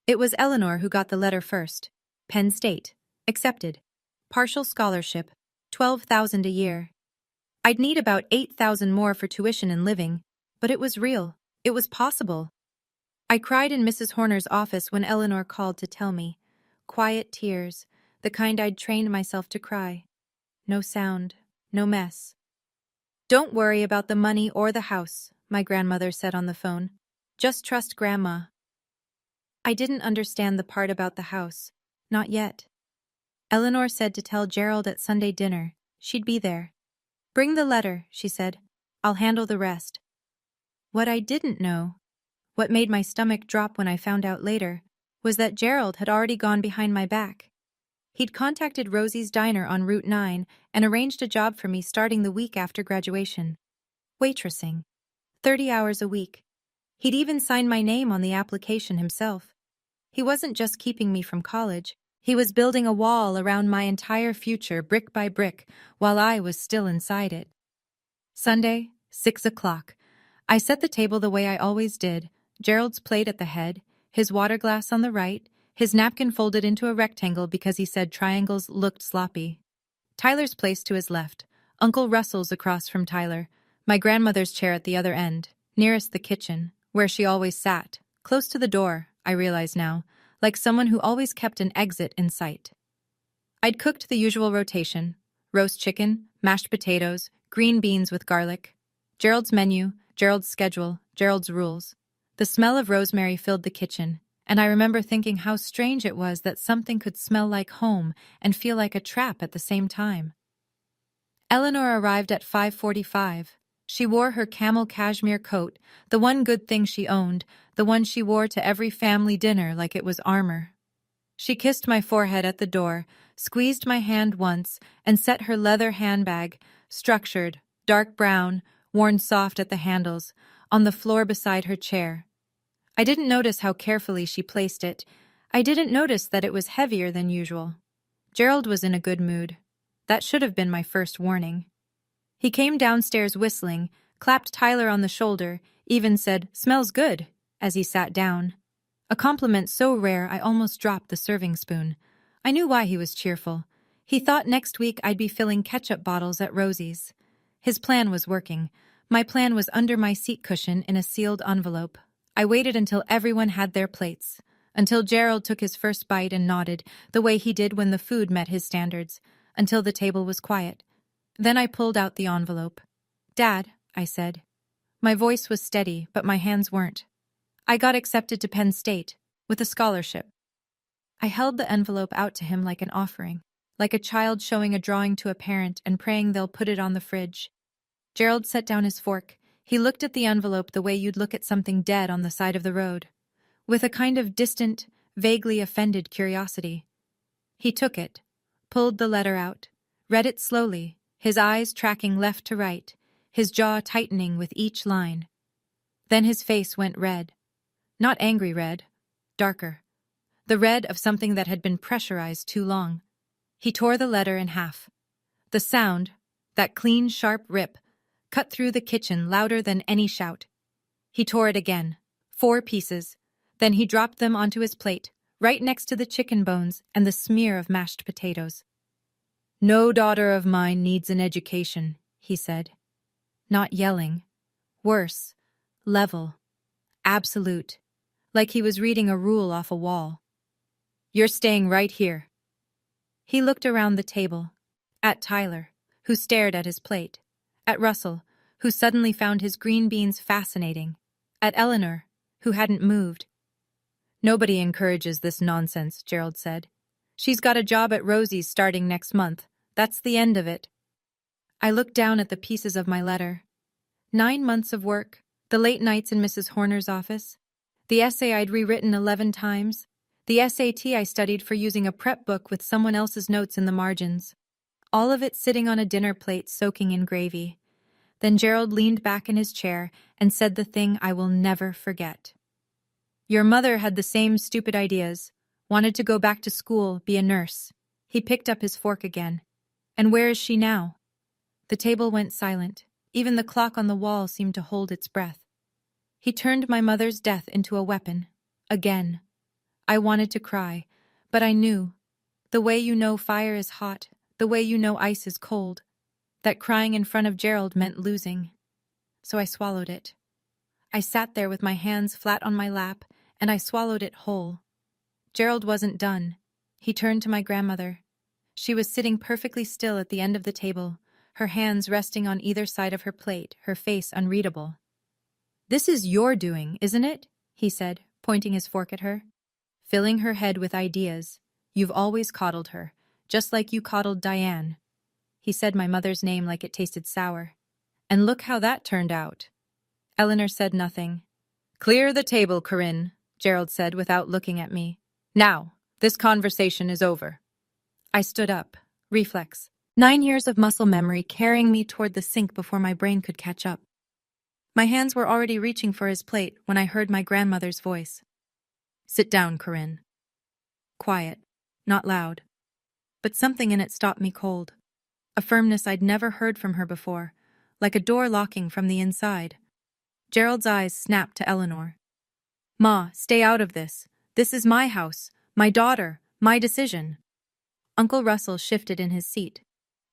It was Eleanor who got the letter first. Penn State. Accepted. Partial scholarship. 12,000 a year. I'd need about 8,000 more for tuition and living, but it was real. It was possible. I cried in Mrs. Horner's office when Eleanor called to tell me. Quiet tears, the kind I'd trained myself to cry. No sound, no mess. "Don't worry about the money or the house," my grandmother said on the phone. "Just trust Grandma." I didn't understand the part about the house. Not yet. Eleanor said to tell Gerald at Sunday dinner. She'd be there. "Bring the letter," she said. "I'll handle the rest." What I didn't know, what made my stomach drop when I found out later, was that Gerald had already gone behind my back. He'd contacted Rosie's Diner on Route 9 and arranged a job for me starting the week after graduation. Waitressing. 30 hours a week. He'd even signed my name on the application himself. He wasn't just keeping me from college. He was building a wall around my entire future brick by brick while I was still inside it. Sunday, 6 o'clock. I set the table the way I always did, Gerald's plate at the head, his water glass on the right, his napkin folded into a rectangle because he said triangles looked sloppy. Tyler's place to his left, Uncle Russell's across from Tyler, my grandmother's chair at the other end, nearest the kitchen, where she always sat, close to the door, I realize now, like someone who always kept an exit in sight. I'd cooked the usual rotation: roast chicken, mashed potatoes, green beans with garlic. Gerald's menu, Gerald's schedule, Gerald's rules. The smell of rosemary filled the kitchen, and I remember thinking how strange it was that something could smell like home and feel like a trap at the same time. Eleanor arrived at 5:45. She wore her camel cashmere coat, the one good thing she owned, the one she wore to every family dinner like it was armor. She kissed my forehead at the door, squeezed my hand once, and set her leather handbag, structured, dark brown, worn soft at the handles, on the floor beside her chair. I didn't notice how carefully she placed it. I didn't notice that it was heavier than usual. Gerald was in a good mood. That should have been my first warning. He came downstairs whistling, clapped Tyler on the shoulder, even said, "Smells good," as he sat down. A compliment so rare I almost dropped the serving spoon. I knew why he was cheerful. He thought next week I'd be filling ketchup bottles at Rosie's. His plan was working. My plan was under my seat cushion in a sealed envelope. I waited until everyone had their plates, until Gerald took his first bite and nodded, the way he did when the food met his standards, until the table was quiet. Then I pulled out the envelope. "Dad," I said. My voice was steady, but my hands weren't. "I got accepted to Penn State, with a scholarship." I held the envelope out to him like an offering, like a child showing a drawing to a parent and praying they'll put it on the fridge. Gerald set down his fork. He looked at the envelope the way you'd look at something dead on the side of the road, with a kind of distant, vaguely offended curiosity. He took it, pulled the letter out, read it slowly, his eyes tracking left to right, his jaw tightening with each line. Then his face went red. Not angry red, darker. The red of something that had been pressurized too long. He tore the letter in half. The sound, that clean, sharp rip, cut through the kitchen louder than any shout. He tore it again, 4 pieces. Then he dropped them onto his plate, right next to the chicken bones and the smear of mashed potatoes. "No daughter of mine needs an education," he said. Not yelling. Worse. Level. Absolute. Like he was reading a rule off a wall. "You're staying right here." He looked around the table. At Tyler, who stared at his plate. At Russell, who suddenly found his green beans fascinating. At Eleanor, who hadn't moved. "Nobody encourages this nonsense," Gerald said. "She's got a job at Rosie's starting next month. That's the end of it." I looked down at the pieces of my letter. 9 months of work, the late nights in Mrs. Horner's office, the essay I'd rewritten 11 times, the SAT I studied for using a prep book with someone else's notes in the margins. All of it sitting on a dinner plate soaking in gravy. Then Gerald leaned back in his chair and said the thing I will never forget. "Your mother had the same stupid ideas. Wanted to go back to school, be a nurse." He picked up his fork again. "And where is she now?" The table went silent. Even the clock on the wall seemed to hold its breath. He turned my mother's death into a weapon. Again. I wanted to cry, but I knew. The way you know fire is hot, the way you know ice is cold. That crying in front of Gerald meant losing. So I swallowed it. I sat there with my hands flat on my lap, and I swallowed it whole. Gerald wasn't done. He turned to my grandmother. She was sitting perfectly still at the end of the table, her hands resting on either side of her plate, her face unreadable. "This is your doing, isn't it?" he said, pointing his fork at her. "Filling her head with ideas. You've always coddled her, just like you coddled Diane." He said my mother's name like it tasted sour. "And look how that turned out." Eleanor said nothing. "Clear the table, Corinne," Gerald said without looking at me. "Now, this conversation is over." I stood up. Reflex. 9 years of muscle memory carrying me toward the sink before my brain could catch up. My hands were already reaching for his plate when I heard my grandmother's voice. "Sit down, Corinne." Quiet, not loud. But something in it stopped me cold. A firmness I'd never heard from her before, like a door locking from the inside. Gerald's eyes snapped to Eleanor. "Ma, stay out of this. This is my house, my daughter, my decision." Uncle Russell shifted in his seat.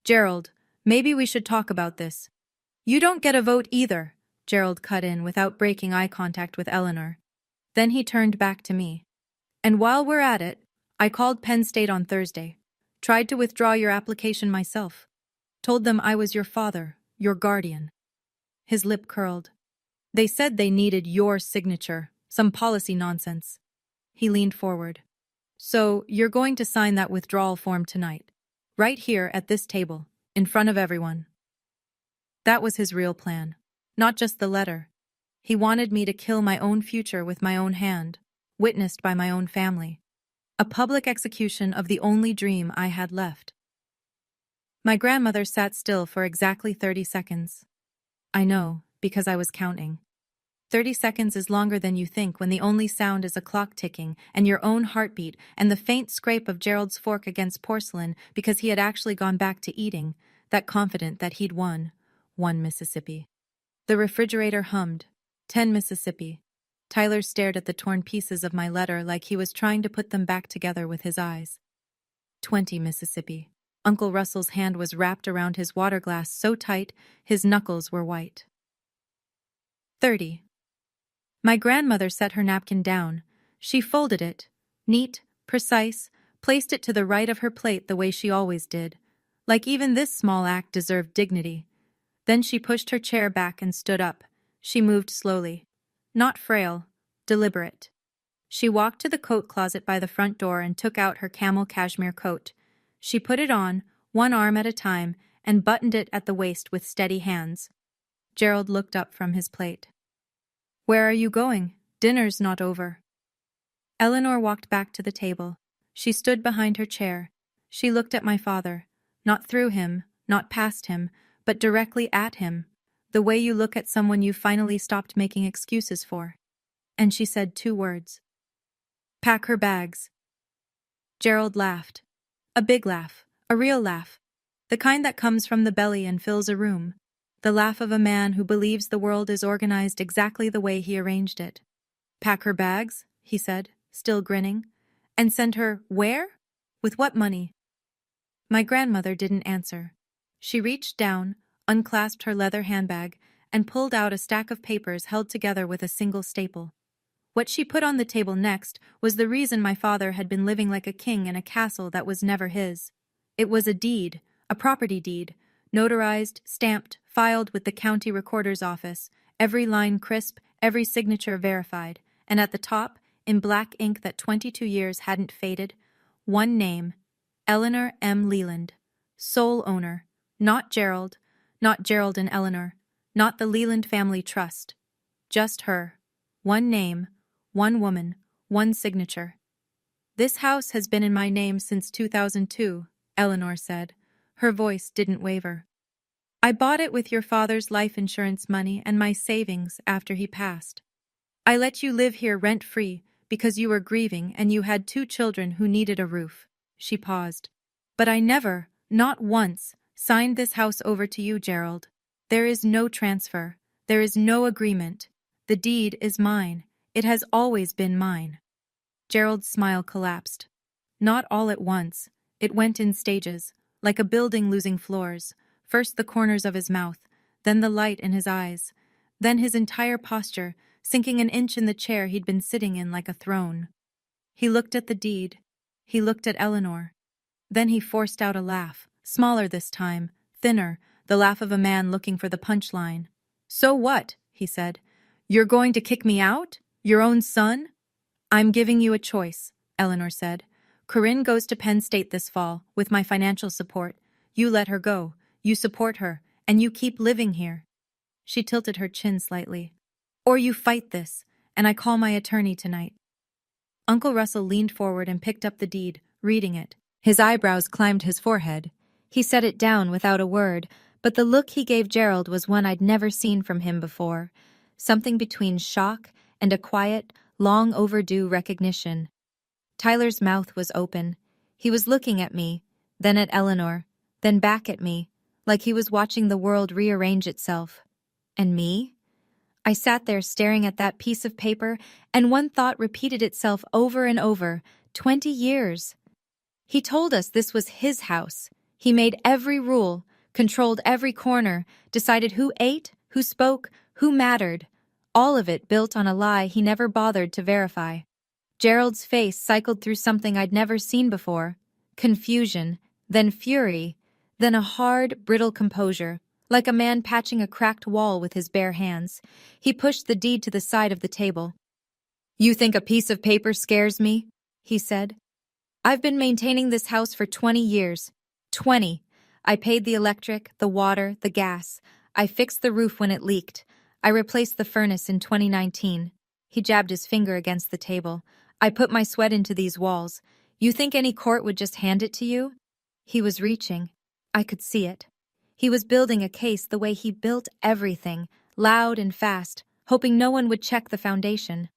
"Gerald, maybe we should talk about this." "You don't get a vote either," Gerald cut in without breaking eye contact with Eleanor. Then he turned back to me. "And while we're at it, I called Penn State on Thursday. Tried to withdraw your application myself. Told them I was your father, your guardian." His lip curled. "They said they needed your signature, some policy nonsense." He leaned forward. "So, you're going to sign that withdrawal form tonight, right here at this table, in front of everyone." That was his real plan, not just the letter. He wanted me to kill my own future with my own hand, witnessed by my own family. A public execution of the only dream I had left. My grandmother sat still for exactly 30 seconds. I know, because I was counting. 30 seconds is longer than you think when the only sound is a clock ticking and your own heartbeat and the faint scrape of Gerald's fork against porcelain because he had actually gone back to eating, that confident that he'd won. 1 Mississippi. The refrigerator hummed. 10 Mississippi. Tyler stared at the torn pieces of my letter like he was trying to put them back together with his eyes. 20 Mississippi. Uncle Russell's hand was wrapped around his water glass so tight his knuckles were white. 30. My grandmother set her napkin down. She folded it, neat, precise, placed it to the right of her plate the way she always did, like even this small act deserved dignity. Then she pushed her chair back and stood up. She moved slowly. Not frail, deliberate. She walked to the coat closet by the front door and took out her camel cashmere coat. She put it on, one arm at a time, and buttoned it at the waist with steady hands. Gerald looked up from his plate. "Where are you going? Dinner's not over." Eleanor walked back to the table. She stood behind her chair. She looked at my father, not through him, not past him, but directly at him, the way you look at someone you finally stopped making excuses for. And she said 2 words. "Pack her bags." Gerald laughed. A big laugh, a real laugh, the kind that comes from the belly and fills a room, the laugh of a man who believes the world is organized exactly the way he arranged it. "Pack her bags," he said, still grinning. "And send her where? With what money?" My grandmother didn't answer. She reached down, unclasped her leather handbag, and pulled out a stack of papers held together with a single staple. What she put on the table next was the reason my father had been living like a king in a castle that was never his. It was a deed, a property deed, notarized, stamped, filed with the county recorder's office, every line crisp, every signature verified, and at the top, in black ink that 22 years hadn't faded, one name, Eleanor M. Leland, sole owner, not Gerald and Eleanor, not the Leland Family Trust, just her. One name, one woman, one signature. "This house has been in my name since 2002, Eleanor said. Her voice didn't waver. "I bought it with your father's life insurance money and my savings after he passed. I let you live here rent-free because you were grieving and you had 2 children who needed a roof." She paused. "But I never, not once, signed this house over to you, Gerald. There is no transfer. There is no agreement. The deed is mine. It has always been mine." Gerald's smile collapsed. Not all at once. It went in stages, like a building losing floors. First the corners of his mouth, then the light in his eyes, then his entire posture, sinking an inch in the chair he'd been sitting in like a throne. He looked at the deed. He looked at Eleanor. Then he forced out a laugh, smaller this time, thinner, the laugh of a man looking for the punchline. "So what?" he said. "You're going to kick me out? Your own son?" "I'm giving you a choice," Eleanor said. "Corinne goes to Penn State this fall, with my financial support. You let her go, you support her, and you keep living here." She tilted her chin slightly. "Or you fight this, and I call my attorney tonight." Uncle Russell leaned forward and picked up the deed, reading it. His eyebrows climbed his forehead. He set it down without a word, but the look he gave Gerald was one I'd never seen from him before, something between shock and a quiet, long overdue recognition. Tyler's mouth was open. He was looking at me, then at Eleanor, then back at me, like he was watching the world rearrange itself. And me? I sat there staring at that piece of paper, and one thought repeated itself over and over. 20 years. He told us this was his house. He made every rule, controlled every corner, decided who ate, who spoke, who mattered. All of it built on a lie he never bothered to verify. Gerald's face cycled through something I'd never seen before. Confusion, then fury, then a hard, brittle composure, like a man patching a cracked wall with his bare hands. He pushed the deed to the side of the table. "You think a piece of paper scares me?" he said. "I've been maintaining this house for 20 years. 20. I paid the electric, the water, the gas. I fixed the roof when it leaked. I replaced the furnace in 2019. He jabbed his finger against the table. "I put my sweat into these walls. You think any court would just hand it to you?" He was reaching. I could see it. He was building a case the way he built everything, loud and fast, hoping no one would check the foundation.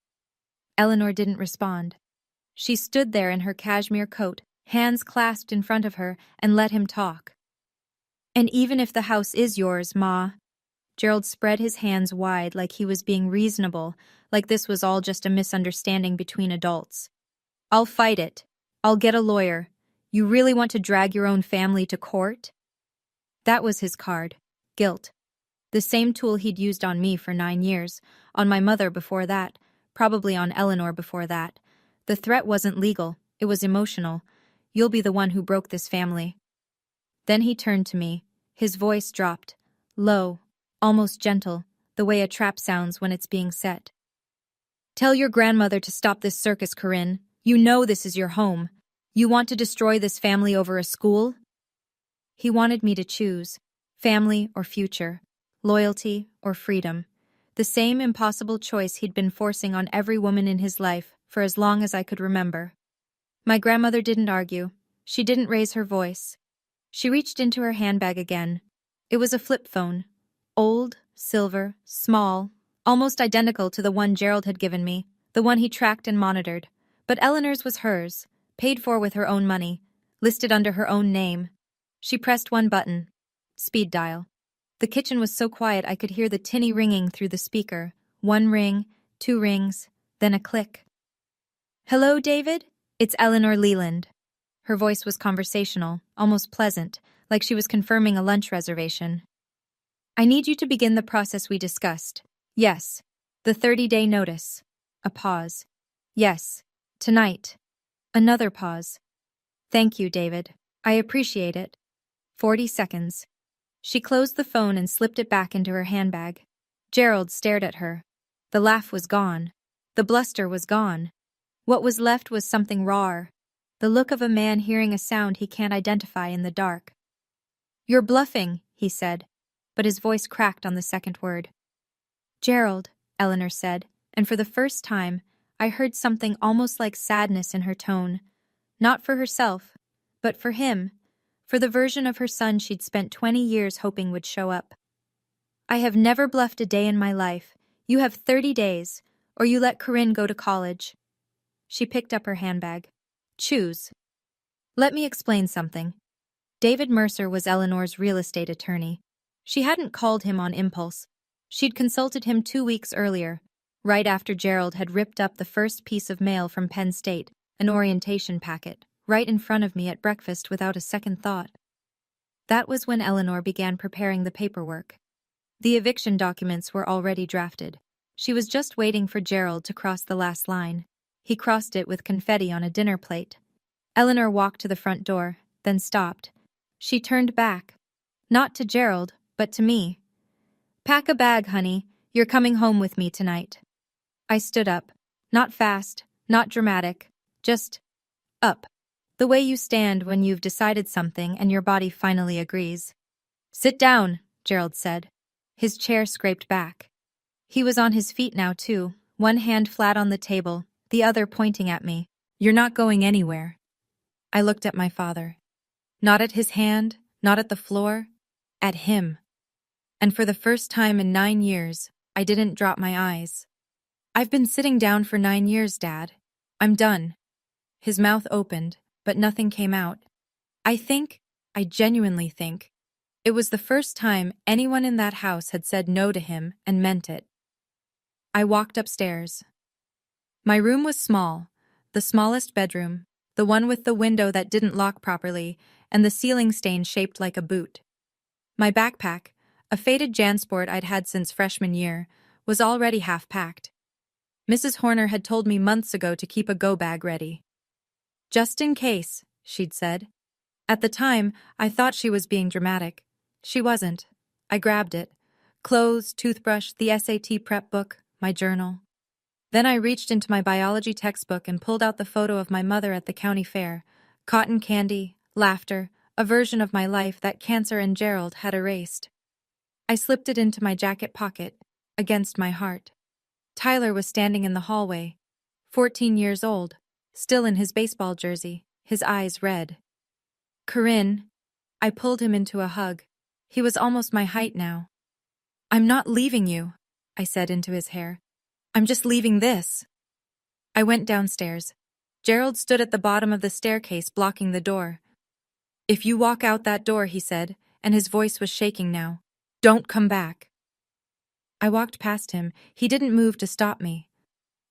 Eleanor didn't respond. She stood there in her cashmere coat, hands clasped in front of her, and let him talk. "And even if the house is yours, Ma," Gerald spread his hands wide like he was being reasonable, like this was all just a misunderstanding between adults. "I'll fight it. I'll get a lawyer. You really want to drag your own family to court?" That was his card. Guilt. The same tool he'd used on me for 9 years, on my mother before that, probably on Eleanor before that. The threat wasn't legal, it was emotional. "You'll be the one who broke this family." Then he turned to me. His voice dropped, low, almost gentle, the way a trap sounds when it's being set. "Tell your grandmother to stop this circus, Corinne. You know this is your home. You want to destroy this family over a school?" He wanted me to choose, family or future, loyalty or freedom. The same impossible choice he'd been forcing on every woman in his life for as long as I could remember. My grandmother didn't argue. She didn't raise her voice. She reached into her handbag again. It was a flip phone. Old, silver, small, almost identical to the one Gerald had given me, the one he tracked and monitored. But Eleanor's was hers, paid for with her own money, listed under her own name. She pressed one button. Speed dial. The kitchen was so quiet I could hear the tinny ringing through the speaker. 1 ring, 2 rings, then a click. "Hello, David? It's Eleanor Leland." Her voice was conversational, almost pleasant, like she was confirming a lunch reservation. "I need you to begin the process we discussed. Yes. The 30-day notice." A pause. "Yes. Tonight." Another pause. "Thank you, David." I appreciate it. 40 seconds. She closed the phone and slipped it back into her handbag. Gerald stared at her. The laugh was gone. The bluster was gone. What was left was something rawer. The look of a man hearing a sound he can't identify in the dark. "You're bluffing," he said, but his voice cracked on the second word. "Gerald," Eleanor said, and for the first time, I heard something almost like sadness in her tone. Not for herself, but for him, for the version of her son she'd spent 20 years hoping would show up. "I have never bluffed a day in my life. You have 30 days, or you let Corinne go to college." She picked up her handbag. "Choose." "Let me explain something." David Mercer was Eleanor's real estate attorney. She hadn't called him on impulse. She'd consulted him 2 weeks earlier, right after Gerald had ripped up the first piece of mail from Penn State, an orientation packet, right in front of me at breakfast without a second thought. That was when Eleanor began preparing the paperwork. The eviction documents were already drafted. She was just waiting for Gerald to cross the last line. He crossed it with confetti on a dinner plate. Eleanor walked to the front door, then stopped. She turned back. Not to Gerald, but to me. "Pack a bag, honey. You're coming home with me tonight." I stood up. Not fast, not dramatic, just up. The way you stand when you've decided something and your body finally agrees. "Sit down," Gerald said. His chair scraped back. He was on his feet now, too, one hand flat on the table, the other pointing at me. "You're not going anywhere." I looked at my father. Not at his hand, not at the floor, at him. And for the first time in 9 years, I didn't drop my eyes. "I've been sitting down for 9 years, Dad. I'm done." His mouth opened, but nothing came out. I genuinely think, it was the first time anyone in that house had said no to him and meant it. I walked upstairs. My room was small, the smallest bedroom, the one with the window that didn't lock properly, and the ceiling stain shaped like a boot. My backpack, a faded JanSport I'd had since freshman year, was already half-packed. Mrs. Horner had told me months ago to keep a go-bag ready. "Just in case," she'd said. At the time, I thought she was being dramatic. She wasn't. I grabbed it. Clothes, toothbrush, the SAT prep book, my journal. Then I reached into my biology textbook and pulled out the photo of my mother at the county fair. Cotton candy, laughter, a version of my life that cancer and Gerald had erased. I slipped it into my jacket pocket, against my heart. Tyler was standing in the hallway, 14 years old, still in his baseball jersey, his eyes red. "Corinne." I pulled him into a hug. He was almost my height now. "I'm not leaving you," I said into his hair. "I'm just leaving this." I went downstairs. Gerald stood at the bottom of the staircase blocking the door. "If you walk out that door," he said, and his voice was shaking now, "don't come back." I walked past him. He didn't move to stop me.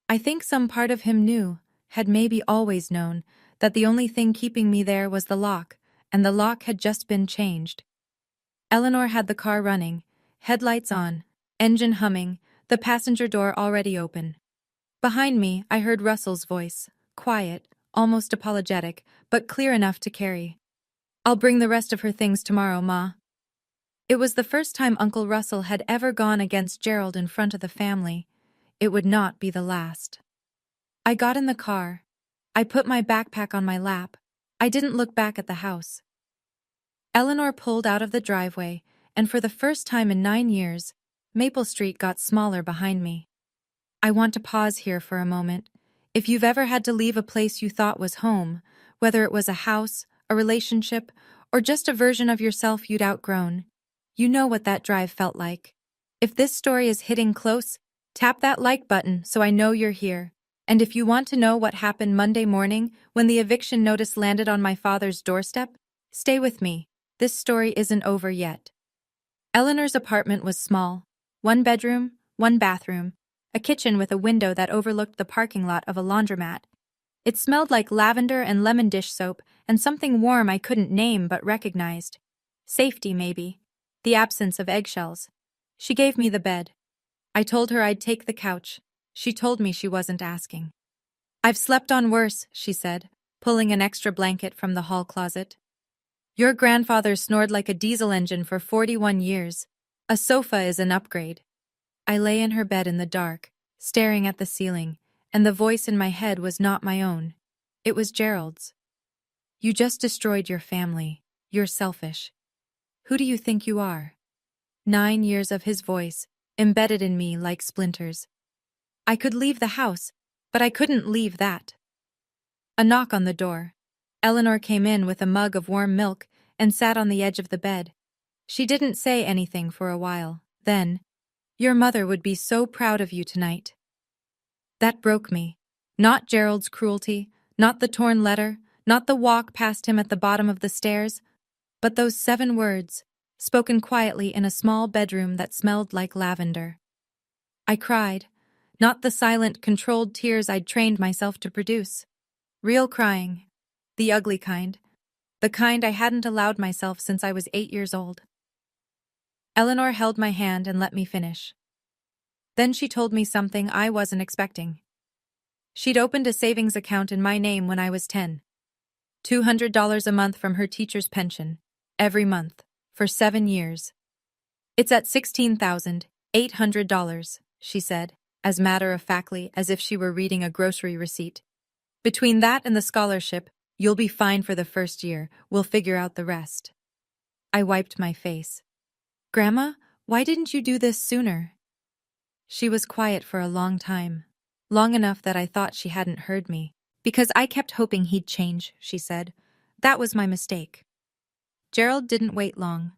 I think some part of him knew, had maybe always known, that the only thing keeping me there was the lock, and the lock had just been changed. Eleanor had the car running, headlights on, engine humming, the passenger door already open. Behind me, I heard Russell's voice, quiet, almost apologetic, but clear enough to carry. "I'll bring the rest of her things tomorrow, Ma." It was the first time Uncle Russell had ever gone against Gerald in front of the family. It would not be the last. I got in the car. I put my backpack on my lap. I didn't look back at the house. Eleanor pulled out of the driveway, and for the first time in 9 years, Maple Street got smaller behind me. I want to pause here for a moment. If you've ever had to leave a place you thought was home, whether it was a house, a relationship, or just a version of yourself you'd outgrown, you know what that drive felt like. If this story is hitting close, tap that like button so I know you're here. And if you want to know what happened Monday morning when the eviction notice landed on my father's doorstep, stay with me. This story isn't over yet. Eleanor's apartment was small. 1 bedroom, 1 bathroom, a kitchen with a window that overlooked the parking lot of a laundromat. It smelled like lavender and lemon dish soap and something warm I couldn't name but recognized. Safety, maybe. The absence of eggshells. She gave me the bed. I told her I'd take the couch. She told me she wasn't asking. "I've slept on worse," she said, pulling an extra blanket from the hall closet. Your grandfather snored like a diesel engine for 41 years. A sofa is an upgrade. I lay in her bed in the dark, staring at the ceiling, and the voice in my head was not my own. It was Gerald's. You just destroyed your family. You're selfish. Who do you think you are? 9 years of his voice, embedded in me like splinters. I could leave the house, but I couldn't leave that. A knock on the door. Eleanor came in with a mug of warm milk and sat on the edge of the bed. She didn't say anything for a while. Then, your mother would be so proud of you tonight. That broke me. Not Gerald's cruelty, not the torn letter, not the walk past him at the bottom of the stairs, but those 7 words, spoken quietly in a small bedroom that smelled like lavender. I cried, not the silent, controlled tears I'd trained myself to produce. Real crying. The ugly kind. The kind I hadn't allowed myself since I was 8 years old. Eleanor held my hand and let me finish. Then she told me something I wasn't expecting. She'd opened a savings account in my name when I was 10. $200 a month from her teacher's pension, every month, for 7 years. It's at $16,800, she said, as matter-of-factly as if she were reading a grocery receipt. Between that and the scholarship, you'll be fine for the first year. We'll figure out the rest. I wiped my face. Grandma, why didn't you do this sooner? She was quiet for a long time. Long enough that I thought she hadn't heard me. Because I kept hoping he'd change, she said. That was my mistake. Gerald didn't wait long.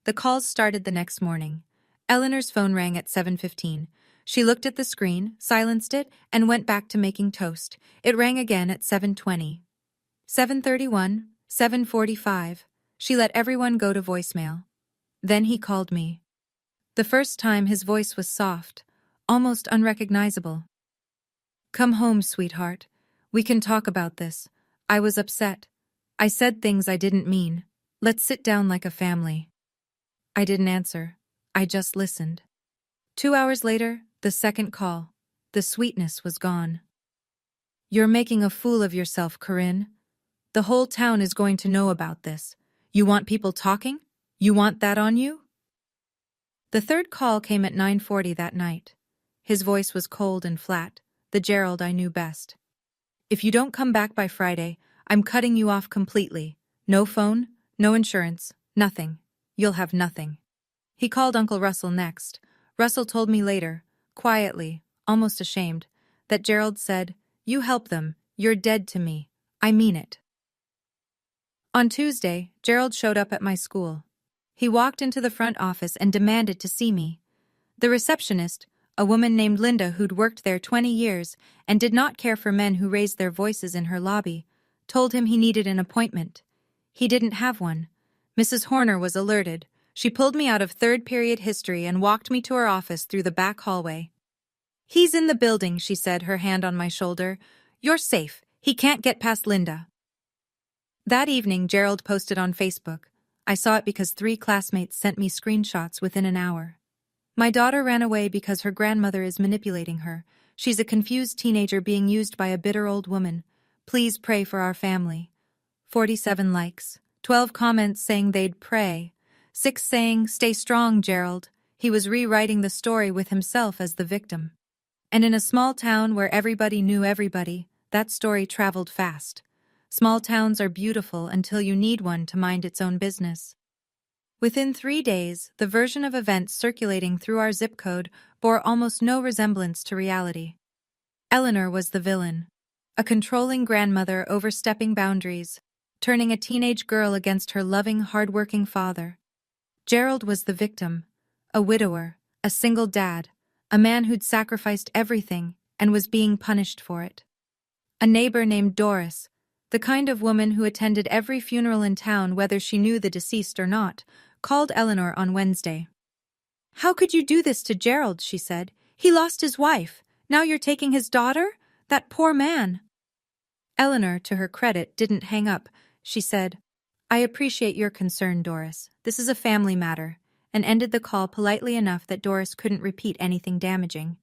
The calls started the next morning. Eleanor's phone rang at 7:15. She looked at the screen, silenced it, and went back to making toast. It rang again at 7:20. 7:31, 7:45. She let everyone go to voicemail. Then he called me. The first time his voice was soft, almost unrecognizable. Come home, sweetheart. We can talk about this. I was upset. I said things I didn't mean. Let's sit down like a family. I didn't answer. I just listened. 2 hours later, the second call. The sweetness was gone. You're making a fool of yourself, Corinne. The whole town is going to know about this. You want people talking? You want that on you? The third call came at 9:40 that night. His voice was cold and flat, the Gerald I knew best. If you don't come back by Friday, I'm cutting you off completely. No phone, no insurance, nothing. You'll have nothing. He called Uncle Russell next. Russell told me later, quietly, almost ashamed, that Gerald said, "You help them, you're dead to me. I mean it." On Tuesday, Gerald showed up at my school. He walked into the front office and demanded to see me. The receptionist, a woman named Linda who'd worked there 20 years and did not care for men who raised their voices in her lobby, told him he needed an appointment. He didn't have one. Mrs. Horner was alerted. She pulled me out of third-period history and walked me to her office through the back hallway. "He's in the building," she said, her hand on my shoulder. "You're safe. He can't get past Linda." That evening, Gerald posted on Facebook. I saw it because 3 classmates sent me screenshots within an hour. My daughter ran away because her grandmother is manipulating her. She's a confused teenager being used by a bitter old woman. Please pray for our family. 47 likes. 12 comments saying they'd pray. 6 saying, "Stay strong, Gerald." He was rewriting the story with himself as the victim. And in a small town where everybody knew everybody, that story traveled fast. Small towns are beautiful until you need one to mind its own business. Within 3 days, the version of events circulating through our zip code bore almost no resemblance to reality. Eleanor was the villain, a controlling grandmother overstepping boundaries, turning a teenage girl against her loving, hard-working father. Gerald was the victim, a widower, a single dad, a man who'd sacrificed everything and was being punished for it. A neighbor named Doris, the kind of woman who attended every funeral in town whether she knew the deceased or not, called Eleanor on Wednesday. "How could you do this to Gerald?" she said. "He lost his wife. Now you're taking his daughter? That poor man." Eleanor, to her credit, didn't hang up. She said, "I appreciate your concern, Doris. This is a family matter," and ended the call politely enough that Doris couldn't repeat anything damaging.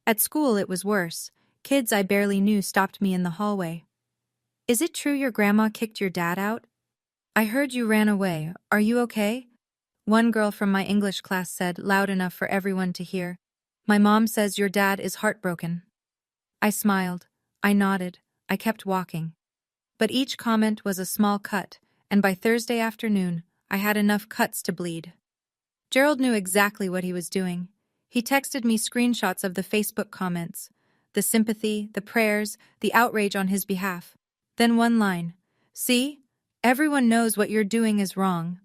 At school, it was worse. Kids I barely knew stopped me in the hallway. "Is it true your grandma kicked your dad out?" I heard you ran away. Are you okay? One girl from my English class said, loud enough for everyone to hear. My mom says your dad is heartbroken. I smiled. I nodded. I kept walking. But each comment was a small cut, and by Thursday afternoon, I had enough cuts to bleed. Gerald knew exactly what he was doing. He texted me screenshots of the Facebook comments, the sympathy, the prayers, the outrage on his behalf. Then one line, "See? Everyone knows what you're doing is wrong."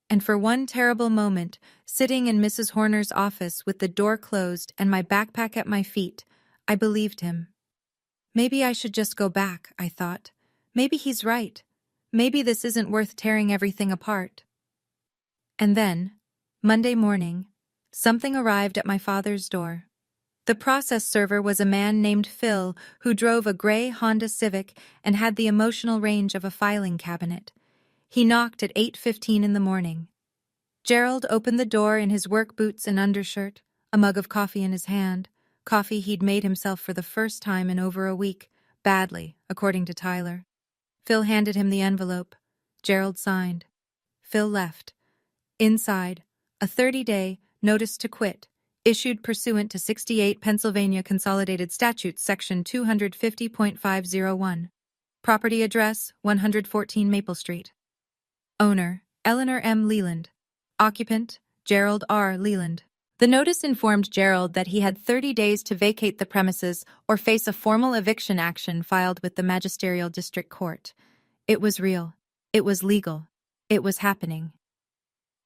And for one terrible moment, sitting in Mrs. Horner's office with the door closed and my backpack at my feet, I believed him. Maybe I should just go back, I thought. Maybe he's right. Maybe this isn't worth tearing everything apart. And then, Monday morning, something arrived at my father's door. The process server was a man named Phil who drove a gray Honda Civic and had the emotional range of a filing cabinet. He knocked at 8:15 in the morning. Gerald opened the door in his work boots and undershirt, a mug of coffee in his hand, coffee he'd made himself for the first time in over a week, badly, according to Tyler. Phil handed him the envelope. Gerald signed. Phil left. Inside, a 30-day notice to quit, issued pursuant to 68 Pennsylvania Consolidated Statutes, Section 250.501. Property address, 114 Maple Street. Owner, Eleanor M. Leland. Occupant, Gerald R. Leland. The notice informed Gerald that he had 30 days to vacate the premises or face a formal eviction action filed with the Magisterial District Court. It was real. It was legal. It was happening.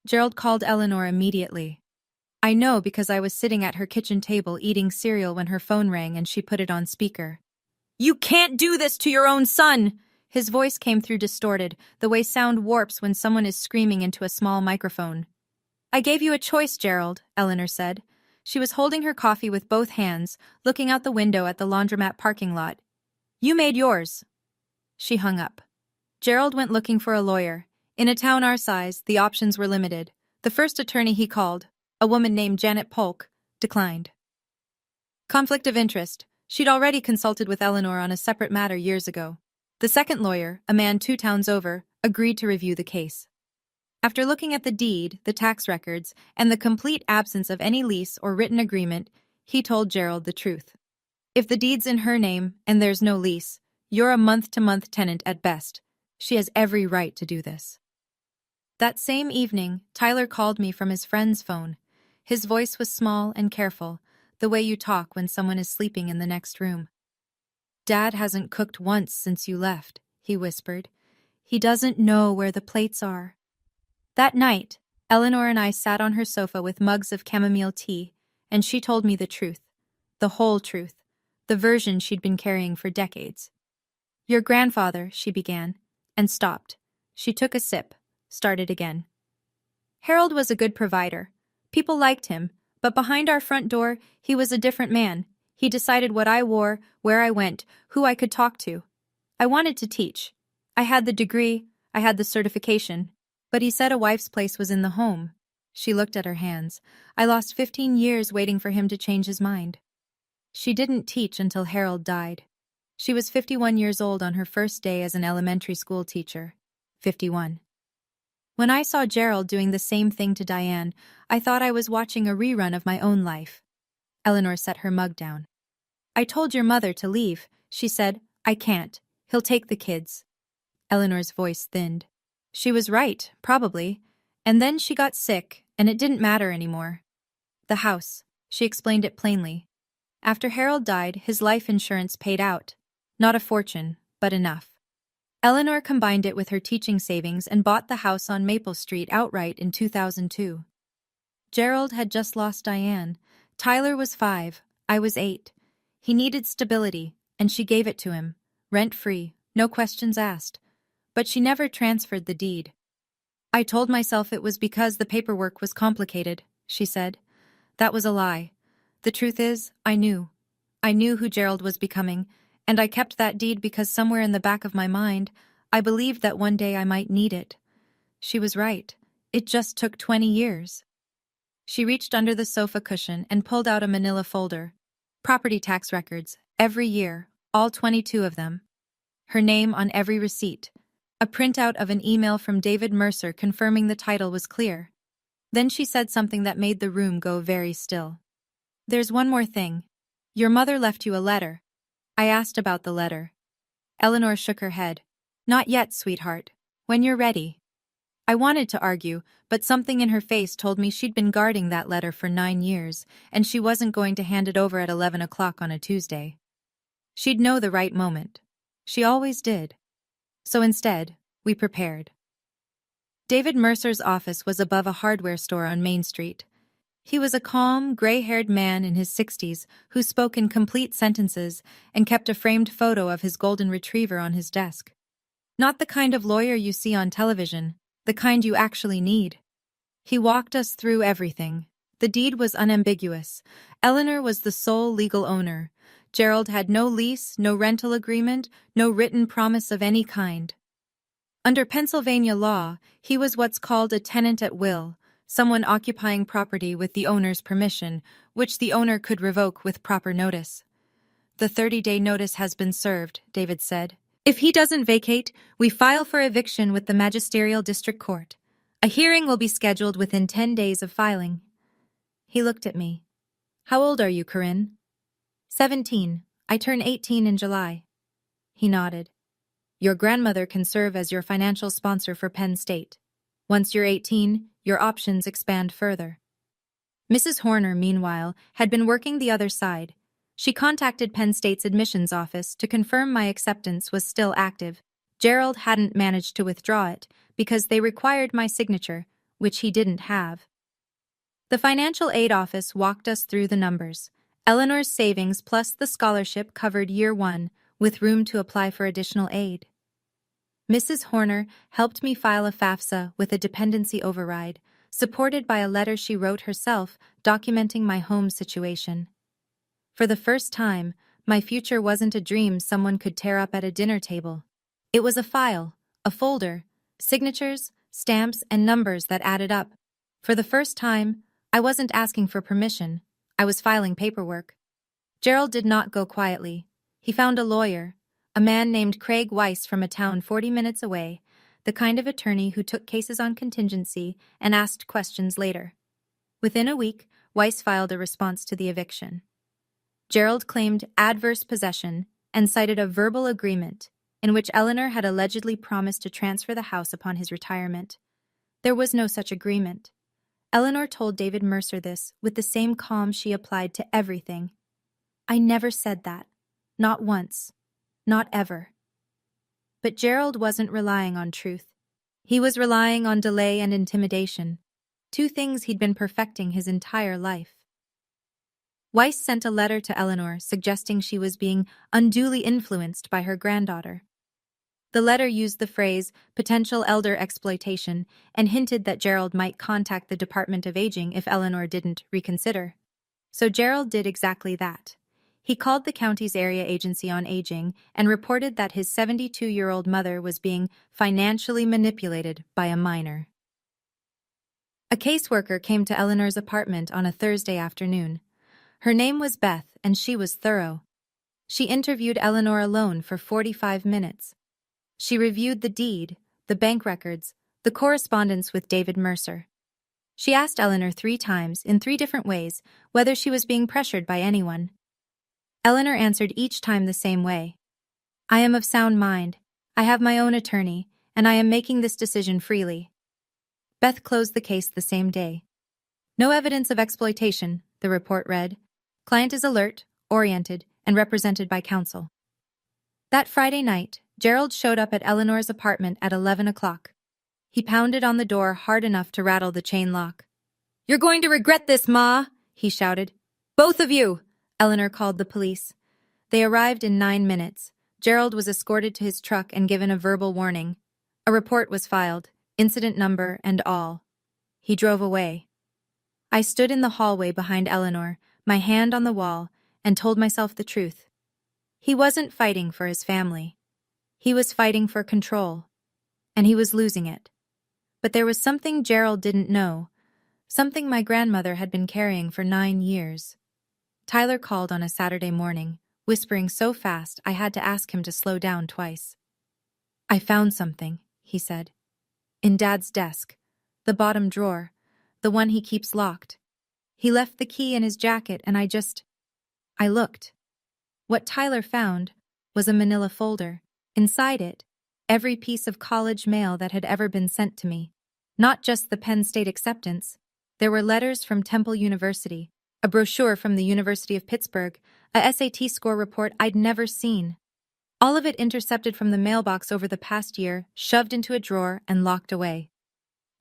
Gerald called Eleanor immediately. I know because I was sitting at her kitchen table eating cereal when her phone rang and she put it on speaker. "You can't do this to your own son!" His voice came through distorted, the way sound warps when someone is screaming into a small microphone. "I gave you a choice, Gerald," Eleanor said. She was holding her coffee with both hands, looking out the window at the laundromat parking lot. "You made yours." She hung up. Gerald went looking for a lawyer. In a town our size, the options were limited. The first attorney he called, a woman named Janet Polk, declined. Conflict of interest. She'd already consulted with Eleanor on a separate matter years ago. The second lawyer, a man 2 towns over, agreed to review the case. After looking at the deed, the tax records, and the complete absence of any lease or written agreement, he told Gerald the truth. If the deed's in her name and there's no lease, you're a month-to-month tenant at best. She has every right to do this. That same evening, Tyler called me from his friend's phone. His voice was small and careful, the way you talk when someone is sleeping in the next room. "Dad hasn't cooked once since you left," he whispered. "He doesn't know where the plates are." That night, Eleanor and I sat on her sofa with mugs of chamomile tea, and she told me the truth. The whole truth. The version she'd been carrying for decades. "Your grandfather," she began, and stopped. She took a sip, started again. "Harold was a good provider. People liked him, but behind our front door, he was a different man. He decided what I wore, where I went, who I could talk to. I wanted to teach. I had the degree, I had the certification, but he said a wife's place was in the home." She looked at her hands. "I lost 15 years waiting for him to change his mind." She didn't teach until Harold died. She was 51 years old on her first day as an elementary school teacher. 51. When I saw Gerald doing the same thing to Diane, I thought I was watching a rerun of my own life. Eleanor set her mug down. "I told your mother to leave," she said. "I can't. He'll take the kids." Eleanor's voice thinned. She was right, probably. And then she got sick, and it didn't matter anymore. "The house." She explained it plainly. After Harold died, his life insurance paid out. Not a fortune, but enough. Eleanor combined it with her teaching savings and bought the house on Maple Street outright in 2002. Gerald had just lost Diane. Tyler was 5, I was 8. He needed stability, and she gave it to him, rent-free, no questions asked. But she never transferred the deed. "I told myself it was because the paperwork was complicated," she said. "That was a lie. The truth is, I knew. I knew who Gerald was becoming, and I kept that deed because somewhere in the back of my mind, I believed that one day I might need it." She was right. It just took 20 years. She reached under the sofa cushion and pulled out a manila folder. Property tax records, every year, all 22 of them. Her name on every receipt. A printout of an email from David Mercer confirming the title was clear. Then she said something that made the room go very still. "There's one more thing. Your mother left you a letter." I asked about the letter. Eleanor shook her head. "Not yet, sweetheart. When you're ready." I wanted to argue, but something in her face told me she'd been guarding that letter for 9 years, and she wasn't going to hand it over at 11 o'clock on a Tuesday. She'd know the right moment. She always did. So instead, we prepared. David Mercer's office was above a hardware store on Main Street. He was a calm, gray-haired man in his 60s who spoke in complete sentences and kept a framed photo of his golden retriever on his desk. Not the kind of lawyer you see on television, the kind you actually need. He walked us through everything. The deed was unambiguous. Eleanor was the sole legal owner. Gerald had no lease, no rental agreement, no written promise of any kind. Under Pennsylvania law, he was what's called a tenant at will, someone occupying property with the owner's permission, which the owner could revoke with proper notice. "The 30-day notice has been served," David said. "If he doesn't vacate, we file for eviction with the Magisterial District Court. A hearing will be scheduled within 10 days of filing." He looked at me. "How old are you, Corinne?" 17. I turn 18 in July." He nodded. "Your grandmother can serve as your financial sponsor for Penn State. Once you're 18, your options expand further." Mrs. Horner, meanwhile, had been working the other side. She contacted Penn State's admissions office to confirm my acceptance was still active. Gerald hadn't managed to withdraw it because they required my signature, which he didn't have. The financial aid office walked us through the numbers. Eleanor's savings plus the scholarship covered year 1, with room to apply for additional aid. Mrs. Horner helped me file a FAFSA with a dependency override, supported by a letter she wrote herself documenting my home situation. For the first time, my future wasn't a dream someone could tear up at a dinner table. It was a file, a folder, signatures, stamps, and numbers that added up. For the first time, I wasn't asking for permission. I was filing paperwork. Gerald did not go quietly. He found a lawyer, a man named Craig Weiss from a town 40 minutes away, the kind of attorney who took cases on contingency and asked questions later. Within a week, Weiss filed a response to the eviction. Gerald claimed adverse possession and cited a verbal agreement in which Eleanor had allegedly promised to transfer the house upon his retirement. There was no such agreement. Eleanor told David Mercer this with the same calm she applied to everything. "I never said that. Not once. Not ever." But Gerald wasn't relying on truth. He was relying on delay and intimidation, 2 things he'd been perfecting his entire life. Weiss sent a letter to Eleanor suggesting she was being unduly influenced by her granddaughter. The letter used the phrase potential elder exploitation and hinted that Gerald might contact the Department of Aging if Eleanor didn't reconsider. So Gerald did exactly that. He called the county's Area Agency on Aging and reported that his 72-year-old mother was being financially manipulated by a minor. A caseworker came to Eleanor's apartment on a Thursday afternoon. Her name was Beth, and she was thorough. She interviewed Eleanor alone for 45 minutes. She reviewed the deed, the bank records, the correspondence with David Mercer. She asked Eleanor 3 times, in 3 different ways, whether she was being pressured by anyone. Eleanor answered each time the same way. "I am of sound mind. I have my own attorney, and I am making this decision freely." Beth closed the case the same day. "No evidence of exploitation," the report read. "Client is alert, oriented, and represented by counsel." That Friday night, Gerald showed up at Eleanor's apartment at 11 o'clock. He pounded on the door hard enough to rattle the chain lock. "You're going to regret this, Ma!" he shouted. "Both of you!" Eleanor called the police. They arrived in 9 minutes. Gerald was escorted to his truck and given a verbal warning. A report was filed, incident number and all. He drove away. I stood in the hallway behind Eleanor, my hand on the wall, and told myself the truth. He wasn't fighting for his family. He was fighting for control, and he was losing it. But there was something Gerald didn't know, something my grandmother had been carrying for 9 years. Tyler called on a Saturday morning, whispering so fast I had to ask him to slow down twice. "I found something," he said. In Dad's desk. The bottom drawer. The one he keeps locked. He left the key in his jacket and I looked. What Tyler found was a manila folder. Inside it, every piece of college mail that had ever been sent to me. Not just the Penn State acceptance. There were letters from Temple University, a brochure from the University of Pittsburgh, a SAT score report I'd never seen. All of it intercepted from the mailbox over the past year, shoved into a drawer and locked away.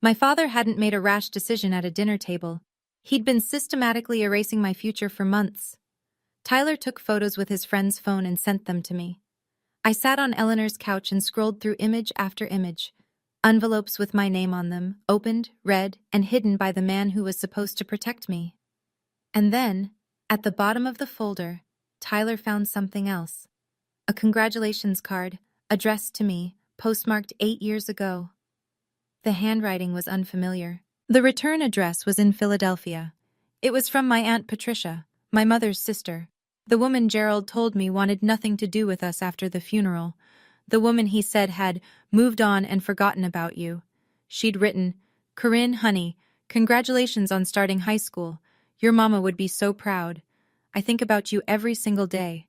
My father hadn't made a rash decision at a dinner table. He'd been systematically erasing my future for months. Tyler took photos with his friend's phone and sent them to me. I sat on Eleanor's couch and scrolled through image after image. Envelopes with my name on them, opened, read, and hidden by the man who was supposed to protect me. And then, at the bottom of the folder, Tyler found something else. A congratulations card, addressed to me, postmarked 8 years ago. The handwriting was unfamiliar. The return address was in Philadelphia. It was from my Aunt Patricia, my mother's sister. The woman Gerald told me wanted nothing to do with us after the funeral. The woman he said had moved on and forgotten about you. She'd written, "Corinne, honey, congratulations on starting high school. Your mama would be so proud. I think about you every single day.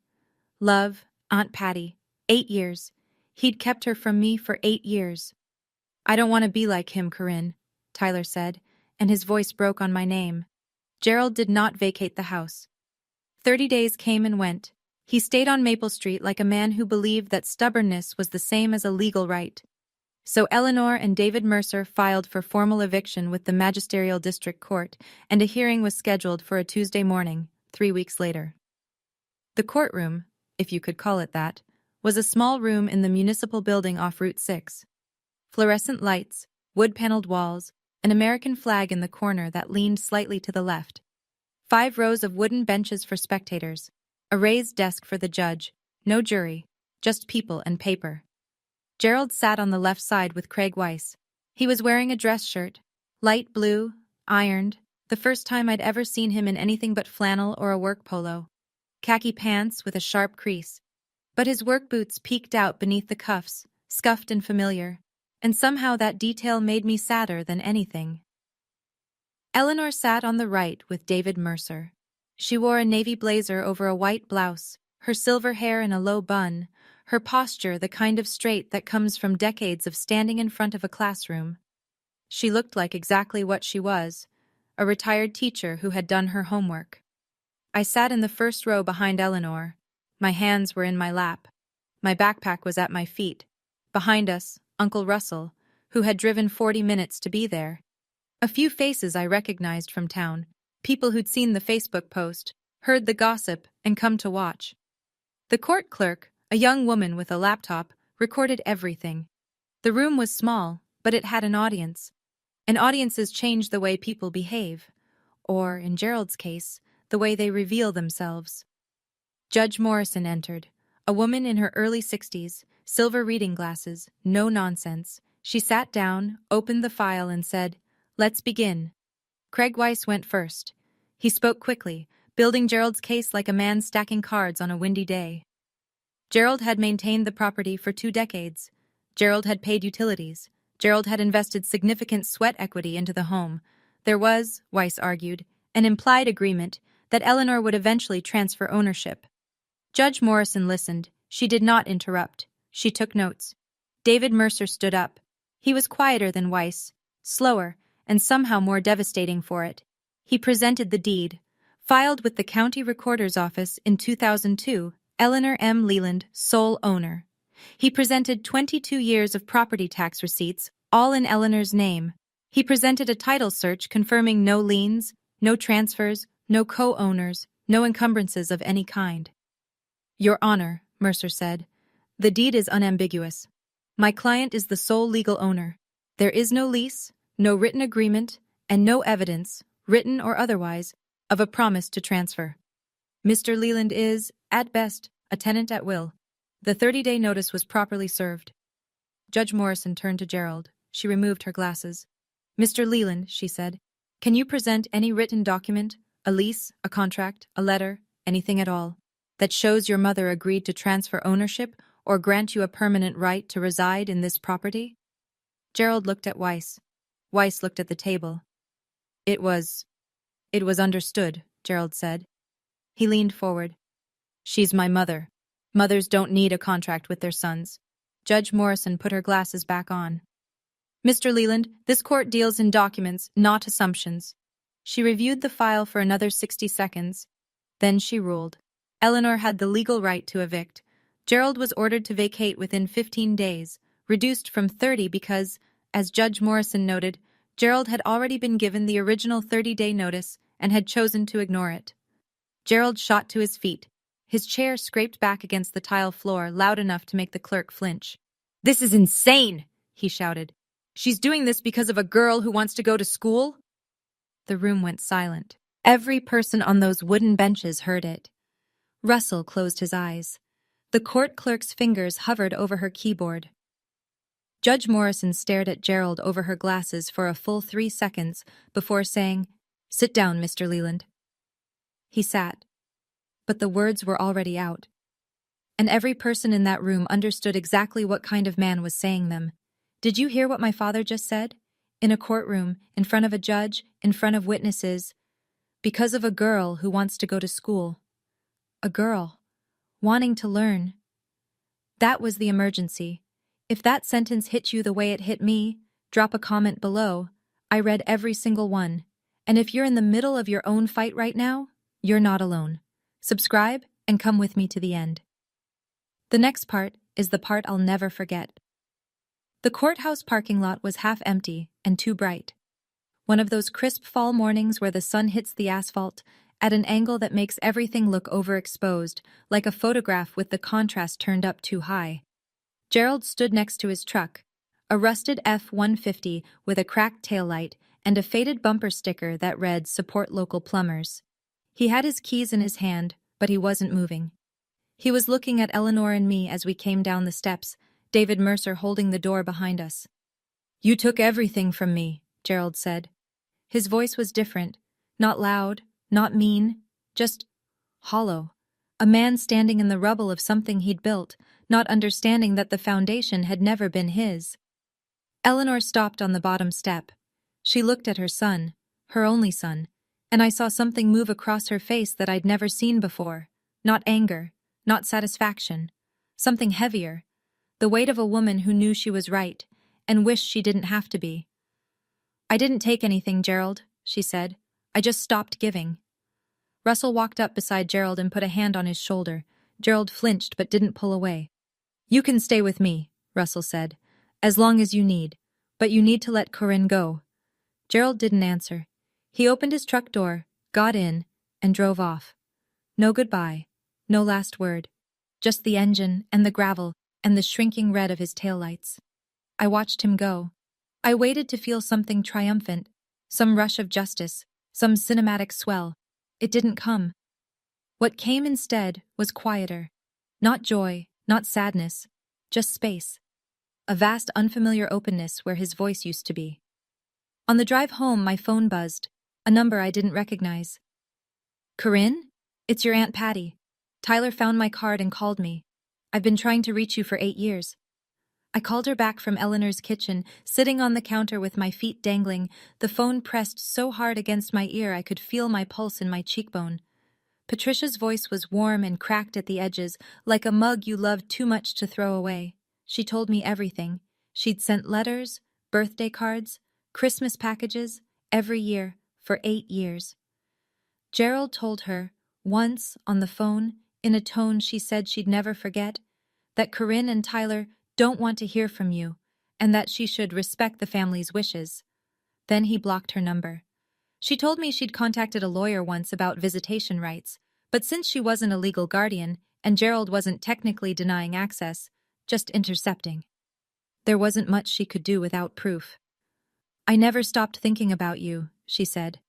Love, Aunt Patty. 8 years. He'd kept her from me for 8 years. I don't want to be like him, Corinne," Tyler said, and his voice broke on my name. Gerald did not vacate the house. 30 days came and went. He stayed on Maple Street like a man who believed that stubbornness was the same as a legal right. So Eleanor and David Mercer filed for formal eviction with the Magisterial District Court, and a hearing was scheduled for a Tuesday morning, 3 weeks later. The courtroom, if you could call it that, was a small room in the municipal building off Route 6. Fluorescent lights, wood-paneled walls, an American flag in the corner that leaned slightly to the left. 5 rows of wooden benches for spectators, a raised desk for the judge, no jury, just people and paper. Gerald sat on the left side with Craig Weiss. He was wearing a dress shirt, light blue, ironed, the first time I'd ever seen him in anything but flannel or a work polo. Khaki pants with a sharp crease. But his work boots peeked out beneath the cuffs, scuffed and familiar, and somehow that detail made me sadder than anything. Eleanor sat on the right with David Mercer. She wore a navy blazer over a white blouse, her silver hair in a low bun, her posture the kind of straight that comes from decades of standing in front of a classroom. She looked like exactly what she was, a retired teacher who had done her homework. I sat in the first row behind Eleanor. My hands were in my lap. My backpack was at my feet. Behind us, Uncle Russell, who had driven 40 minutes to be there. A few faces I recognized from town, people who'd seen the Facebook post, heard the gossip, and come to watch. The court clerk, a young woman with a laptop, recorded everything. The room was small, but it had an audience. And audiences change the way people behave. Or, in Gerald's case, the way they reveal themselves. Judge Morrison entered, a woman in her early 60s, silver reading glasses, no nonsense. She sat down, opened the file and said, "Let's begin." Craig Weiss went first. He spoke quickly, building Gerald's case like a man stacking cards on a windy day. Gerald had maintained the property for 2 decades. Gerald had paid utilities. Gerald had invested significant sweat equity into the home. There was, Weiss argued, an implied agreement that Eleanor would eventually transfer ownership. Judge Morrison listened. She did not interrupt. She took notes. David Mercer stood up. He was quieter than Weiss, slower, and somehow more devastating for it. He presented the deed. Filed with the county recorder's office in 2002, Eleanor M. Leland, sole owner. He presented 22 years of property tax receipts, all in Eleanor's name. He presented a title search confirming no liens, no transfers, no co-owners, no encumbrances of any kind. "Your Honor," Mercer said, "the deed is unambiguous. My client is the sole legal owner. There is no lease, no written agreement, and no evidence, written or otherwise, of a promise to transfer. Mr. Leland is, at best, a tenant at will. The 30-day notice was properly served." Judge Morrison turned to Gerald. She removed her glasses. "Mr. Leland," she said, "can you present any written document, a lease, a contract, a letter, anything at all, that shows your mother agreed to transfer ownership or grant you a permanent right to reside in this property?" Gerald looked at Weiss. Weiss looked at the table. It was understood, Gerald said. He leaned forward. She's my mother. Mothers don't need a contract with their sons. Judge Morrison put her glasses back on. Mr. Leland, this court deals in documents, not assumptions. She reviewed the file for another 60 seconds. Then she ruled. Eleanor had the legal right to evict. Gerald was ordered to vacate within 15 days, reduced from 30 because, as Judge Morrison noted, Gerald had already been given the original 30-day notice and had chosen to ignore it. Gerald shot to his feet. His chair scraped back against the tile floor, loud enough to make the clerk flinch. "This is insane!" he shouted. "She's doing this because of a girl who wants to go to school?" The room went silent. Every person on those wooden benches heard it. Russell closed his eyes. The court clerk's fingers hovered over her keyboard. Judge Morrison stared at Gerald over her glasses for a full 3 seconds before saying, "Sit down, Mr. Leland." He sat, but the words were already out. And every person in that room understood exactly what kind of man was saying them. Did you hear what my father just said? In a courtroom, in front of a judge, in front of witnesses. Because of a girl who wants to go to school. A girl. Wanting to learn. That was the emergency. If that sentence hit you the way it hit me, drop a comment below. I read every single one. And if you're in the middle of your own fight right now, you're not alone. Subscribe and come with me to the end. The next part is the part I'll never forget. The courthouse parking lot was half empty and too bright. One of those crisp fall mornings where the sun hits the asphalt at an angle that makes everything look overexposed, like a photograph with the contrast turned up too high. Gerald stood next to his truck, a rusted F-150 with a cracked taillight and a faded bumper sticker that read "Support Local Plumbers." He had his keys in his hand, but he wasn't moving. He was looking at Eleanor and me as we came down the steps, David Mercer holding the door behind us. "You took everything from me," Gerald said. His voice was different, not loud, not mean, just hollow. A man standing in the rubble of something he'd built, not understanding that the foundation had never been his. Eleanor stopped on the bottom step. She looked at her son, her only son, and I saw something move across her face that I'd never seen before. Not anger, not satisfaction. Something heavier. The weight of a woman who knew she was right, and wished she didn't have to be. "I didn't take anything, Gerald," she said. "I just stopped giving." Russell walked up beside Gerald and put a hand on his shoulder. Gerald flinched but didn't pull away. "You can stay with me," Russell said, "as long as you need, but you need to let Corinne go." Gerald didn't answer. He opened his truck door, got in, and drove off. No goodbye, no last word. Just the engine and the gravel and the shrinking red of his taillights. I watched him go. I waited to feel something triumphant, some rush of justice, some cinematic swell. It didn't come. What came instead was quieter. Not joy, not sadness, just space. A vast unfamiliar openness where his voice used to be. On the drive home, my phone buzzed, a number I didn't recognize. "Corinne? It's your Aunt Patty. Tyler found my card and called me. I've been trying to reach you for 8 years." I called her back from Eleanor's kitchen, sitting on the counter with my feet dangling, the phone pressed so hard against my ear I could feel my pulse in my cheekbone. Patricia's voice was warm and cracked at the edges, like a mug you loved too much to throw away. She told me everything. She'd sent letters, birthday cards, Christmas packages, every year, for 8 years. Gerald told her, once, on the phone, in a tone she said she'd never forget, that Corinne and Tyler don't want to hear from you, and that she should respect the family's wishes. Then he blocked her number. She told me she'd contacted a lawyer once about visitation rights, but since she wasn't a legal guardian, and Gerald wasn't technically denying access, just intercepting. There wasn't much she could do without proof. "I never stopped thinking about you," she said.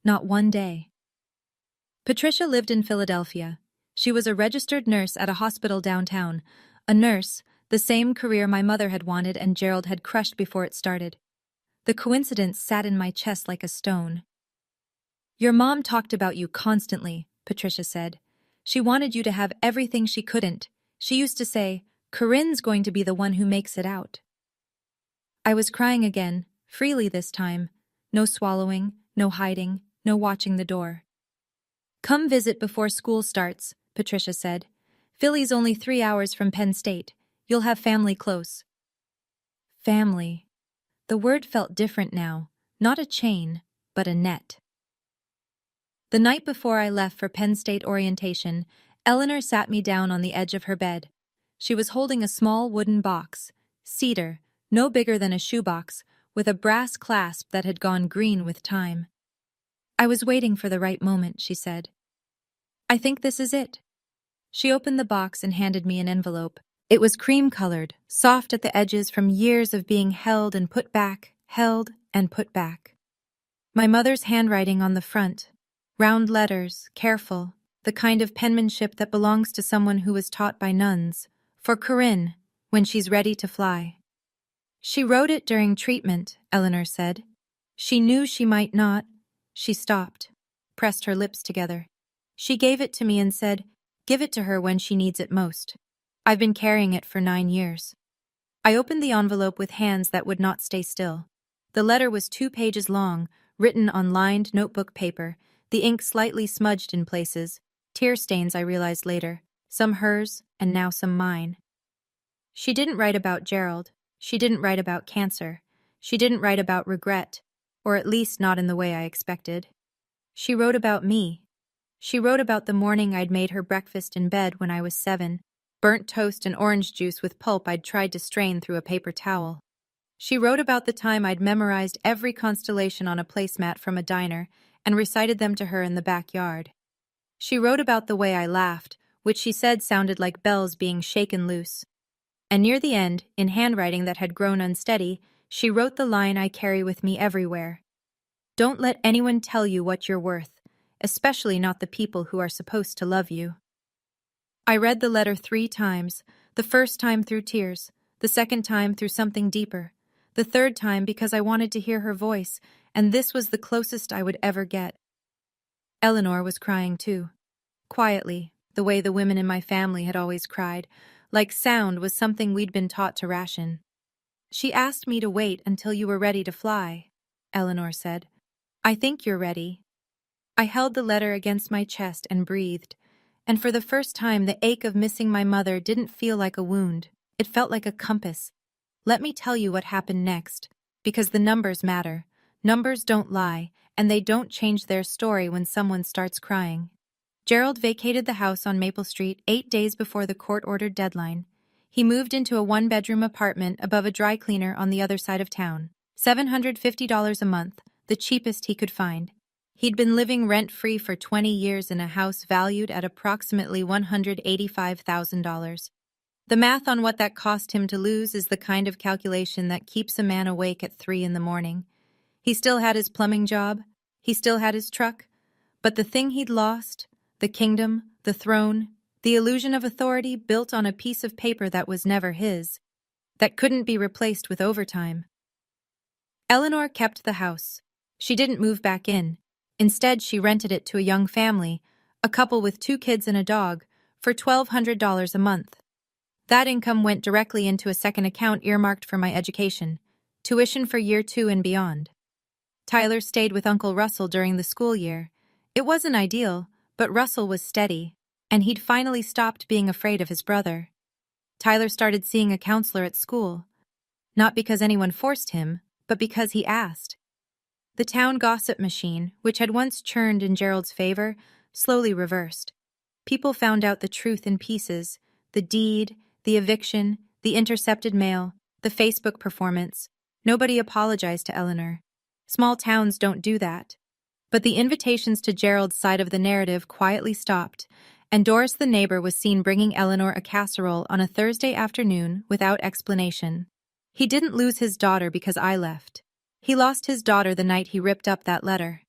"Not one day." Patricia lived in Philadelphia. She was a registered nurse at a hospital downtown, a nurse, the same career my mother had wanted and Gerald had crushed before it started. The coincidence sat in my chest like a stone. "Your mom talked about you constantly," Patricia said. "She wanted you to have everything she couldn't. She used to say, 'Corinne's going to be the one who makes it out.'" I was crying again, freely this time. No swallowing, no hiding, no watching the door. Come visit before school starts, Patricia said. Philly's only 3 hours from Penn State. You'll have family close. Family. The word felt different now, not a chain, but a net. The night before I left for Penn State orientation, Eleanor sat me down on the edge of her bed. She was holding a small wooden box, cedar, no bigger than a shoebox, with a brass clasp that had gone green with time. I was waiting for the right moment, she said. I think this is it. She opened the box and handed me an envelope. It was cream-colored, soft at the edges from years of being held and put back, held and put back. My mother's handwriting on the front. Round letters, careful, the kind of penmanship that belongs to someone who was taught by nuns. For Corinne, when she's ready to fly. She wrote it during treatment, Eleanor said. She knew she might not. She stopped, pressed her lips together. She gave it to me and said, give it to her when she needs it most. I've been carrying it for 9 years. I opened the envelope with hands that would not stay still. The letter was 2 pages long, written on lined notebook paper, the ink slightly smudged in places, tear stains I realized later, some hers and now some mine. She didn't write about Gerald. She didn't write about cancer. She didn't write about regret, or at least not in the way I expected. She wrote about me. She wrote about the morning I'd made her breakfast in bed when I was 7, burnt toast and orange juice with pulp I'd tried to strain through a paper towel. She wrote about the time I'd memorized every constellation on a placemat from a diner and recited them to her in the backyard. She wrote about the way I laughed, which she said sounded like bells being shaken loose. And near the end, in handwriting that had grown unsteady, she wrote the line I carry with me everywhere. Don't let anyone tell you what you're worth, especially not the people who are supposed to love you. I read the letter 3 times, the first time through tears, the second time through something deeper, the third time because I wanted to hear her voice, and this was the closest I would ever get. Eleanor was crying too. Quietly, the way the women in my family had always cried, like sound was something we'd been taught to ration. She asked me to wait until you were ready to fly, Eleanor said. I think you're ready. I held the letter against my chest and breathed, and for the first time the ache of missing my mother didn't feel like a wound. It felt like a compass. Let me tell you what happened next, because the numbers matter. Numbers don't lie, and they don't change their story when someone starts crying. Gerald vacated the house on Maple Street 8 days before the court-ordered deadline. He moved into a 1-bedroom apartment above a dry cleaner on the other side of town. $750 a month, the cheapest he could find. He'd been living rent-free for 20 years in a house valued at approximately $185,000. The math on what that cost him to lose is the kind of calculation that keeps a man awake at 3 in the morning. He still had his plumbing job. He still had his truck. But the thing he'd lost, the kingdom, the throne, the illusion of authority built on a piece of paper that was never his, that couldn't be replaced with overtime. Eleanor kept the house. She didn't move back in. Instead, she rented it to a young family, a couple with 2 kids and a dog, for $1,200 a month. That income went directly into a second account earmarked for my education, tuition for year 2 and beyond. Tyler stayed with Uncle Russell during the school year. It wasn't ideal, but Russell was steady, and he'd finally stopped being afraid of his brother. Tyler started seeing a counselor at school, not because anyone forced him, but because he asked. The town gossip machine, which had once churned in Gerald's favor, slowly reversed. People found out the truth in pieces, the deed, the eviction, the intercepted mail, the Facebook performance. Nobody apologized to Eleanor. Small towns don't do that. But the invitations to Gerald's side of the narrative quietly stopped, and Doris the neighbor was seen bringing Eleanor a casserole on a Thursday afternoon without explanation. He didn't lose his daughter because I left. He lost his daughter the night he ripped up that letter.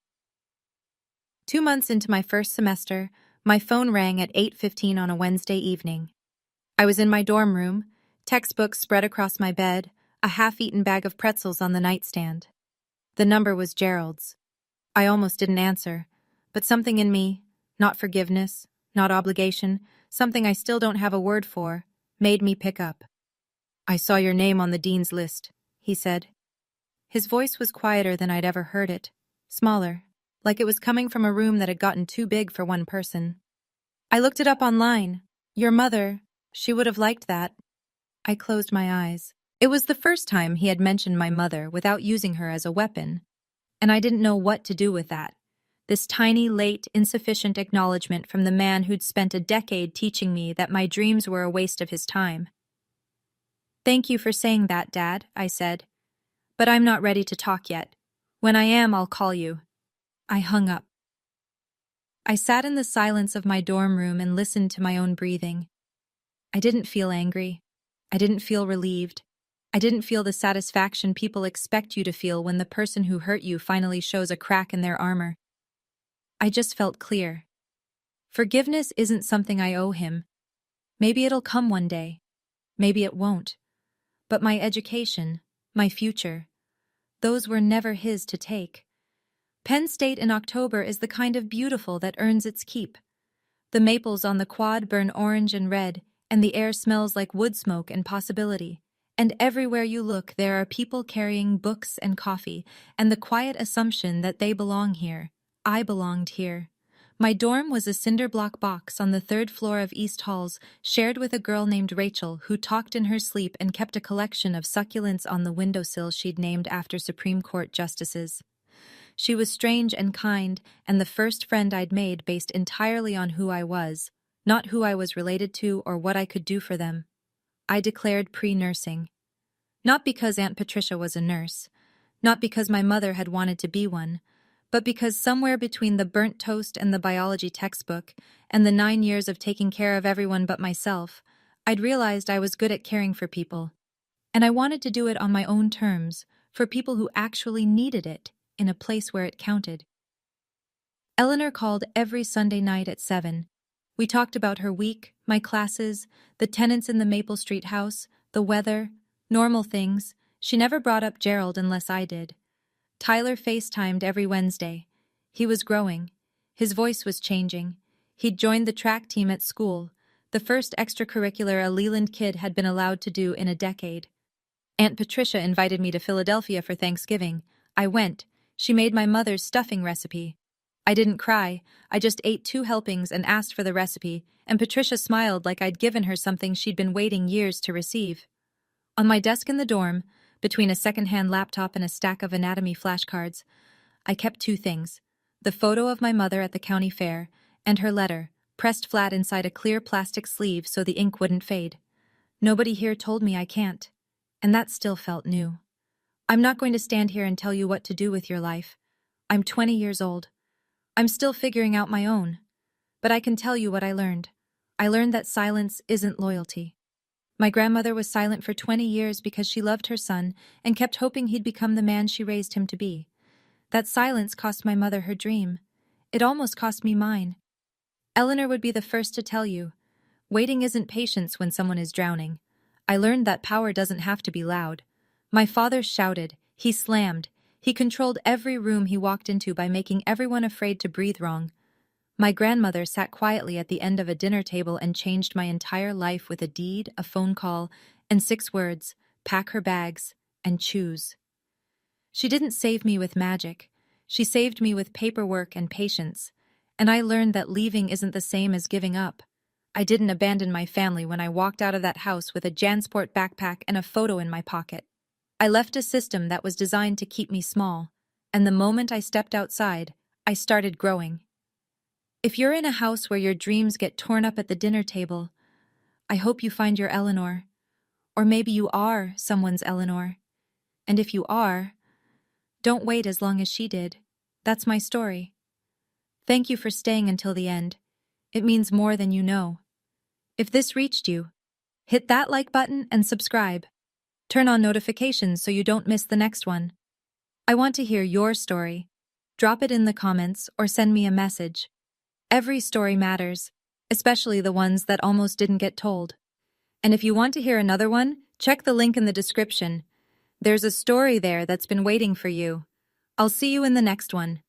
2 months into my first semester, my phone rang at 8:15 on a Wednesday evening. I was in my dorm room, textbooks spread across my bed, a half-eaten bag of pretzels on the nightstand. The number was Gerald's. I almost didn't answer, but something in me, not forgiveness, not obligation, something I still don't have a word for, made me pick up. I saw your name on the dean's list, he said. His voice was quieter than I'd ever heard it, smaller, like it was coming from a room that had gotten too big for one person. I looked it up online. Your mother, she would have liked that. I closed my eyes. It was the first time he had mentioned my mother without using her as a weapon, and I didn't know what to do with that. This tiny, late, insufficient acknowledgement from the man who'd spent a decade teaching me that my dreams were a waste of his time. Thank you for saying that, Dad, I said. But I'm not ready to talk yet. When I am, I'll call you. I hung up. I sat in the silence of my dorm room and listened to my own breathing. I didn't feel angry. I didn't feel relieved. I didn't feel the satisfaction people expect you to feel when the person who hurt you finally shows a crack in their armor. I just felt clear. Forgiveness isn't something I owe him. Maybe it'll come one day. Maybe it won't. But my education, my future, those were never his to take. Penn State in October is the kind of beautiful that earns its keep. The maples on the quad burn orange and red, and the air smells like wood smoke and possibility. And everywhere you look, there are people carrying books and coffee, and the quiet assumption that they belong here. I belonged here. My dorm was a cinder block box on the 3rd floor of East Halls, shared with a girl named Rachel who talked in her sleep and kept a collection of succulents on the windowsill she'd named after Supreme Court justices. She was strange and kind, and the first friend I'd made based entirely on who I was, not who I was related to or what I could do for them. I declared pre-nursing. Not because Aunt Patricia was a nurse, not because my mother had wanted to be one, but because somewhere between the burnt toast and the biology textbook and the 9 years of taking care of everyone but myself, I'd realized I was good at caring for people. And I wanted to do it on my own terms, for people who actually needed it, in a place where it counted. Eleanor called every Sunday night at 7. We talked about her week, my classes, the tenants in the Maple Street house, the weather, normal things. She never brought up Gerald unless I did. Tyler FaceTimed every Wednesday. He was growing. His voice was changing. He'd joined the track team at school, the first extracurricular a Leland kid had been allowed to do in a decade. Aunt Patricia invited me to Philadelphia for Thanksgiving. I went. She made my mother's stuffing recipe. I didn't cry. I just ate 2 helpings and asked for the recipe, and Patricia smiled like I'd given her something she'd been waiting years to receive. On my desk in the dorm, between a second-hand laptop and a stack of anatomy flashcards, I kept 2 things: the photo of my mother at the county fair and her letter, pressed flat inside a clear plastic sleeve so the ink wouldn't fade. Nobody here told me I can't, and that still felt new. I'm not going to stand here and tell you what to do with your life. I'm 20 years old. I'm still figuring out my own. But I can tell you what I learned. I learned that silence isn't loyalty. My grandmother was silent for 20 years because she loved her son and kept hoping he'd become the man she raised him to be. That silence cost my mother her dream. It almost cost me mine. Eleanor would be the first to tell you, waiting isn't patience when someone is drowning. I learned that power doesn't have to be loud. My father shouted, he slammed, he controlled every room he walked into by making everyone afraid to breathe wrong. My grandmother sat quietly at the end of a dinner table and changed my entire life with a deed, a phone call, and 6 words: pack her bags and choose. She didn't save me with magic. She saved me with paperwork and patience. And I learned that leaving isn't the same as giving up. I didn't abandon my family when I walked out of that house with a JanSport backpack and a photo in my pocket. I left a system that was designed to keep me small, and the moment I stepped outside, I started growing. If you're in a house where your dreams get torn up at the dinner table, I hope you find your Eleanor. Or maybe you are someone's Eleanor. And if you are, don't wait as long as she did. That's my story. Thank you for staying until the end. It means more than you know. If this reached you, hit that like button and subscribe. Turn on notifications so you don't miss the next one. I want to hear your story. Drop it in the comments or send me a message. Every story matters, especially the ones that almost didn't get told. And if you want to hear another one, check the link in the description. There's a story there that's been waiting for you. I'll see you in the next one.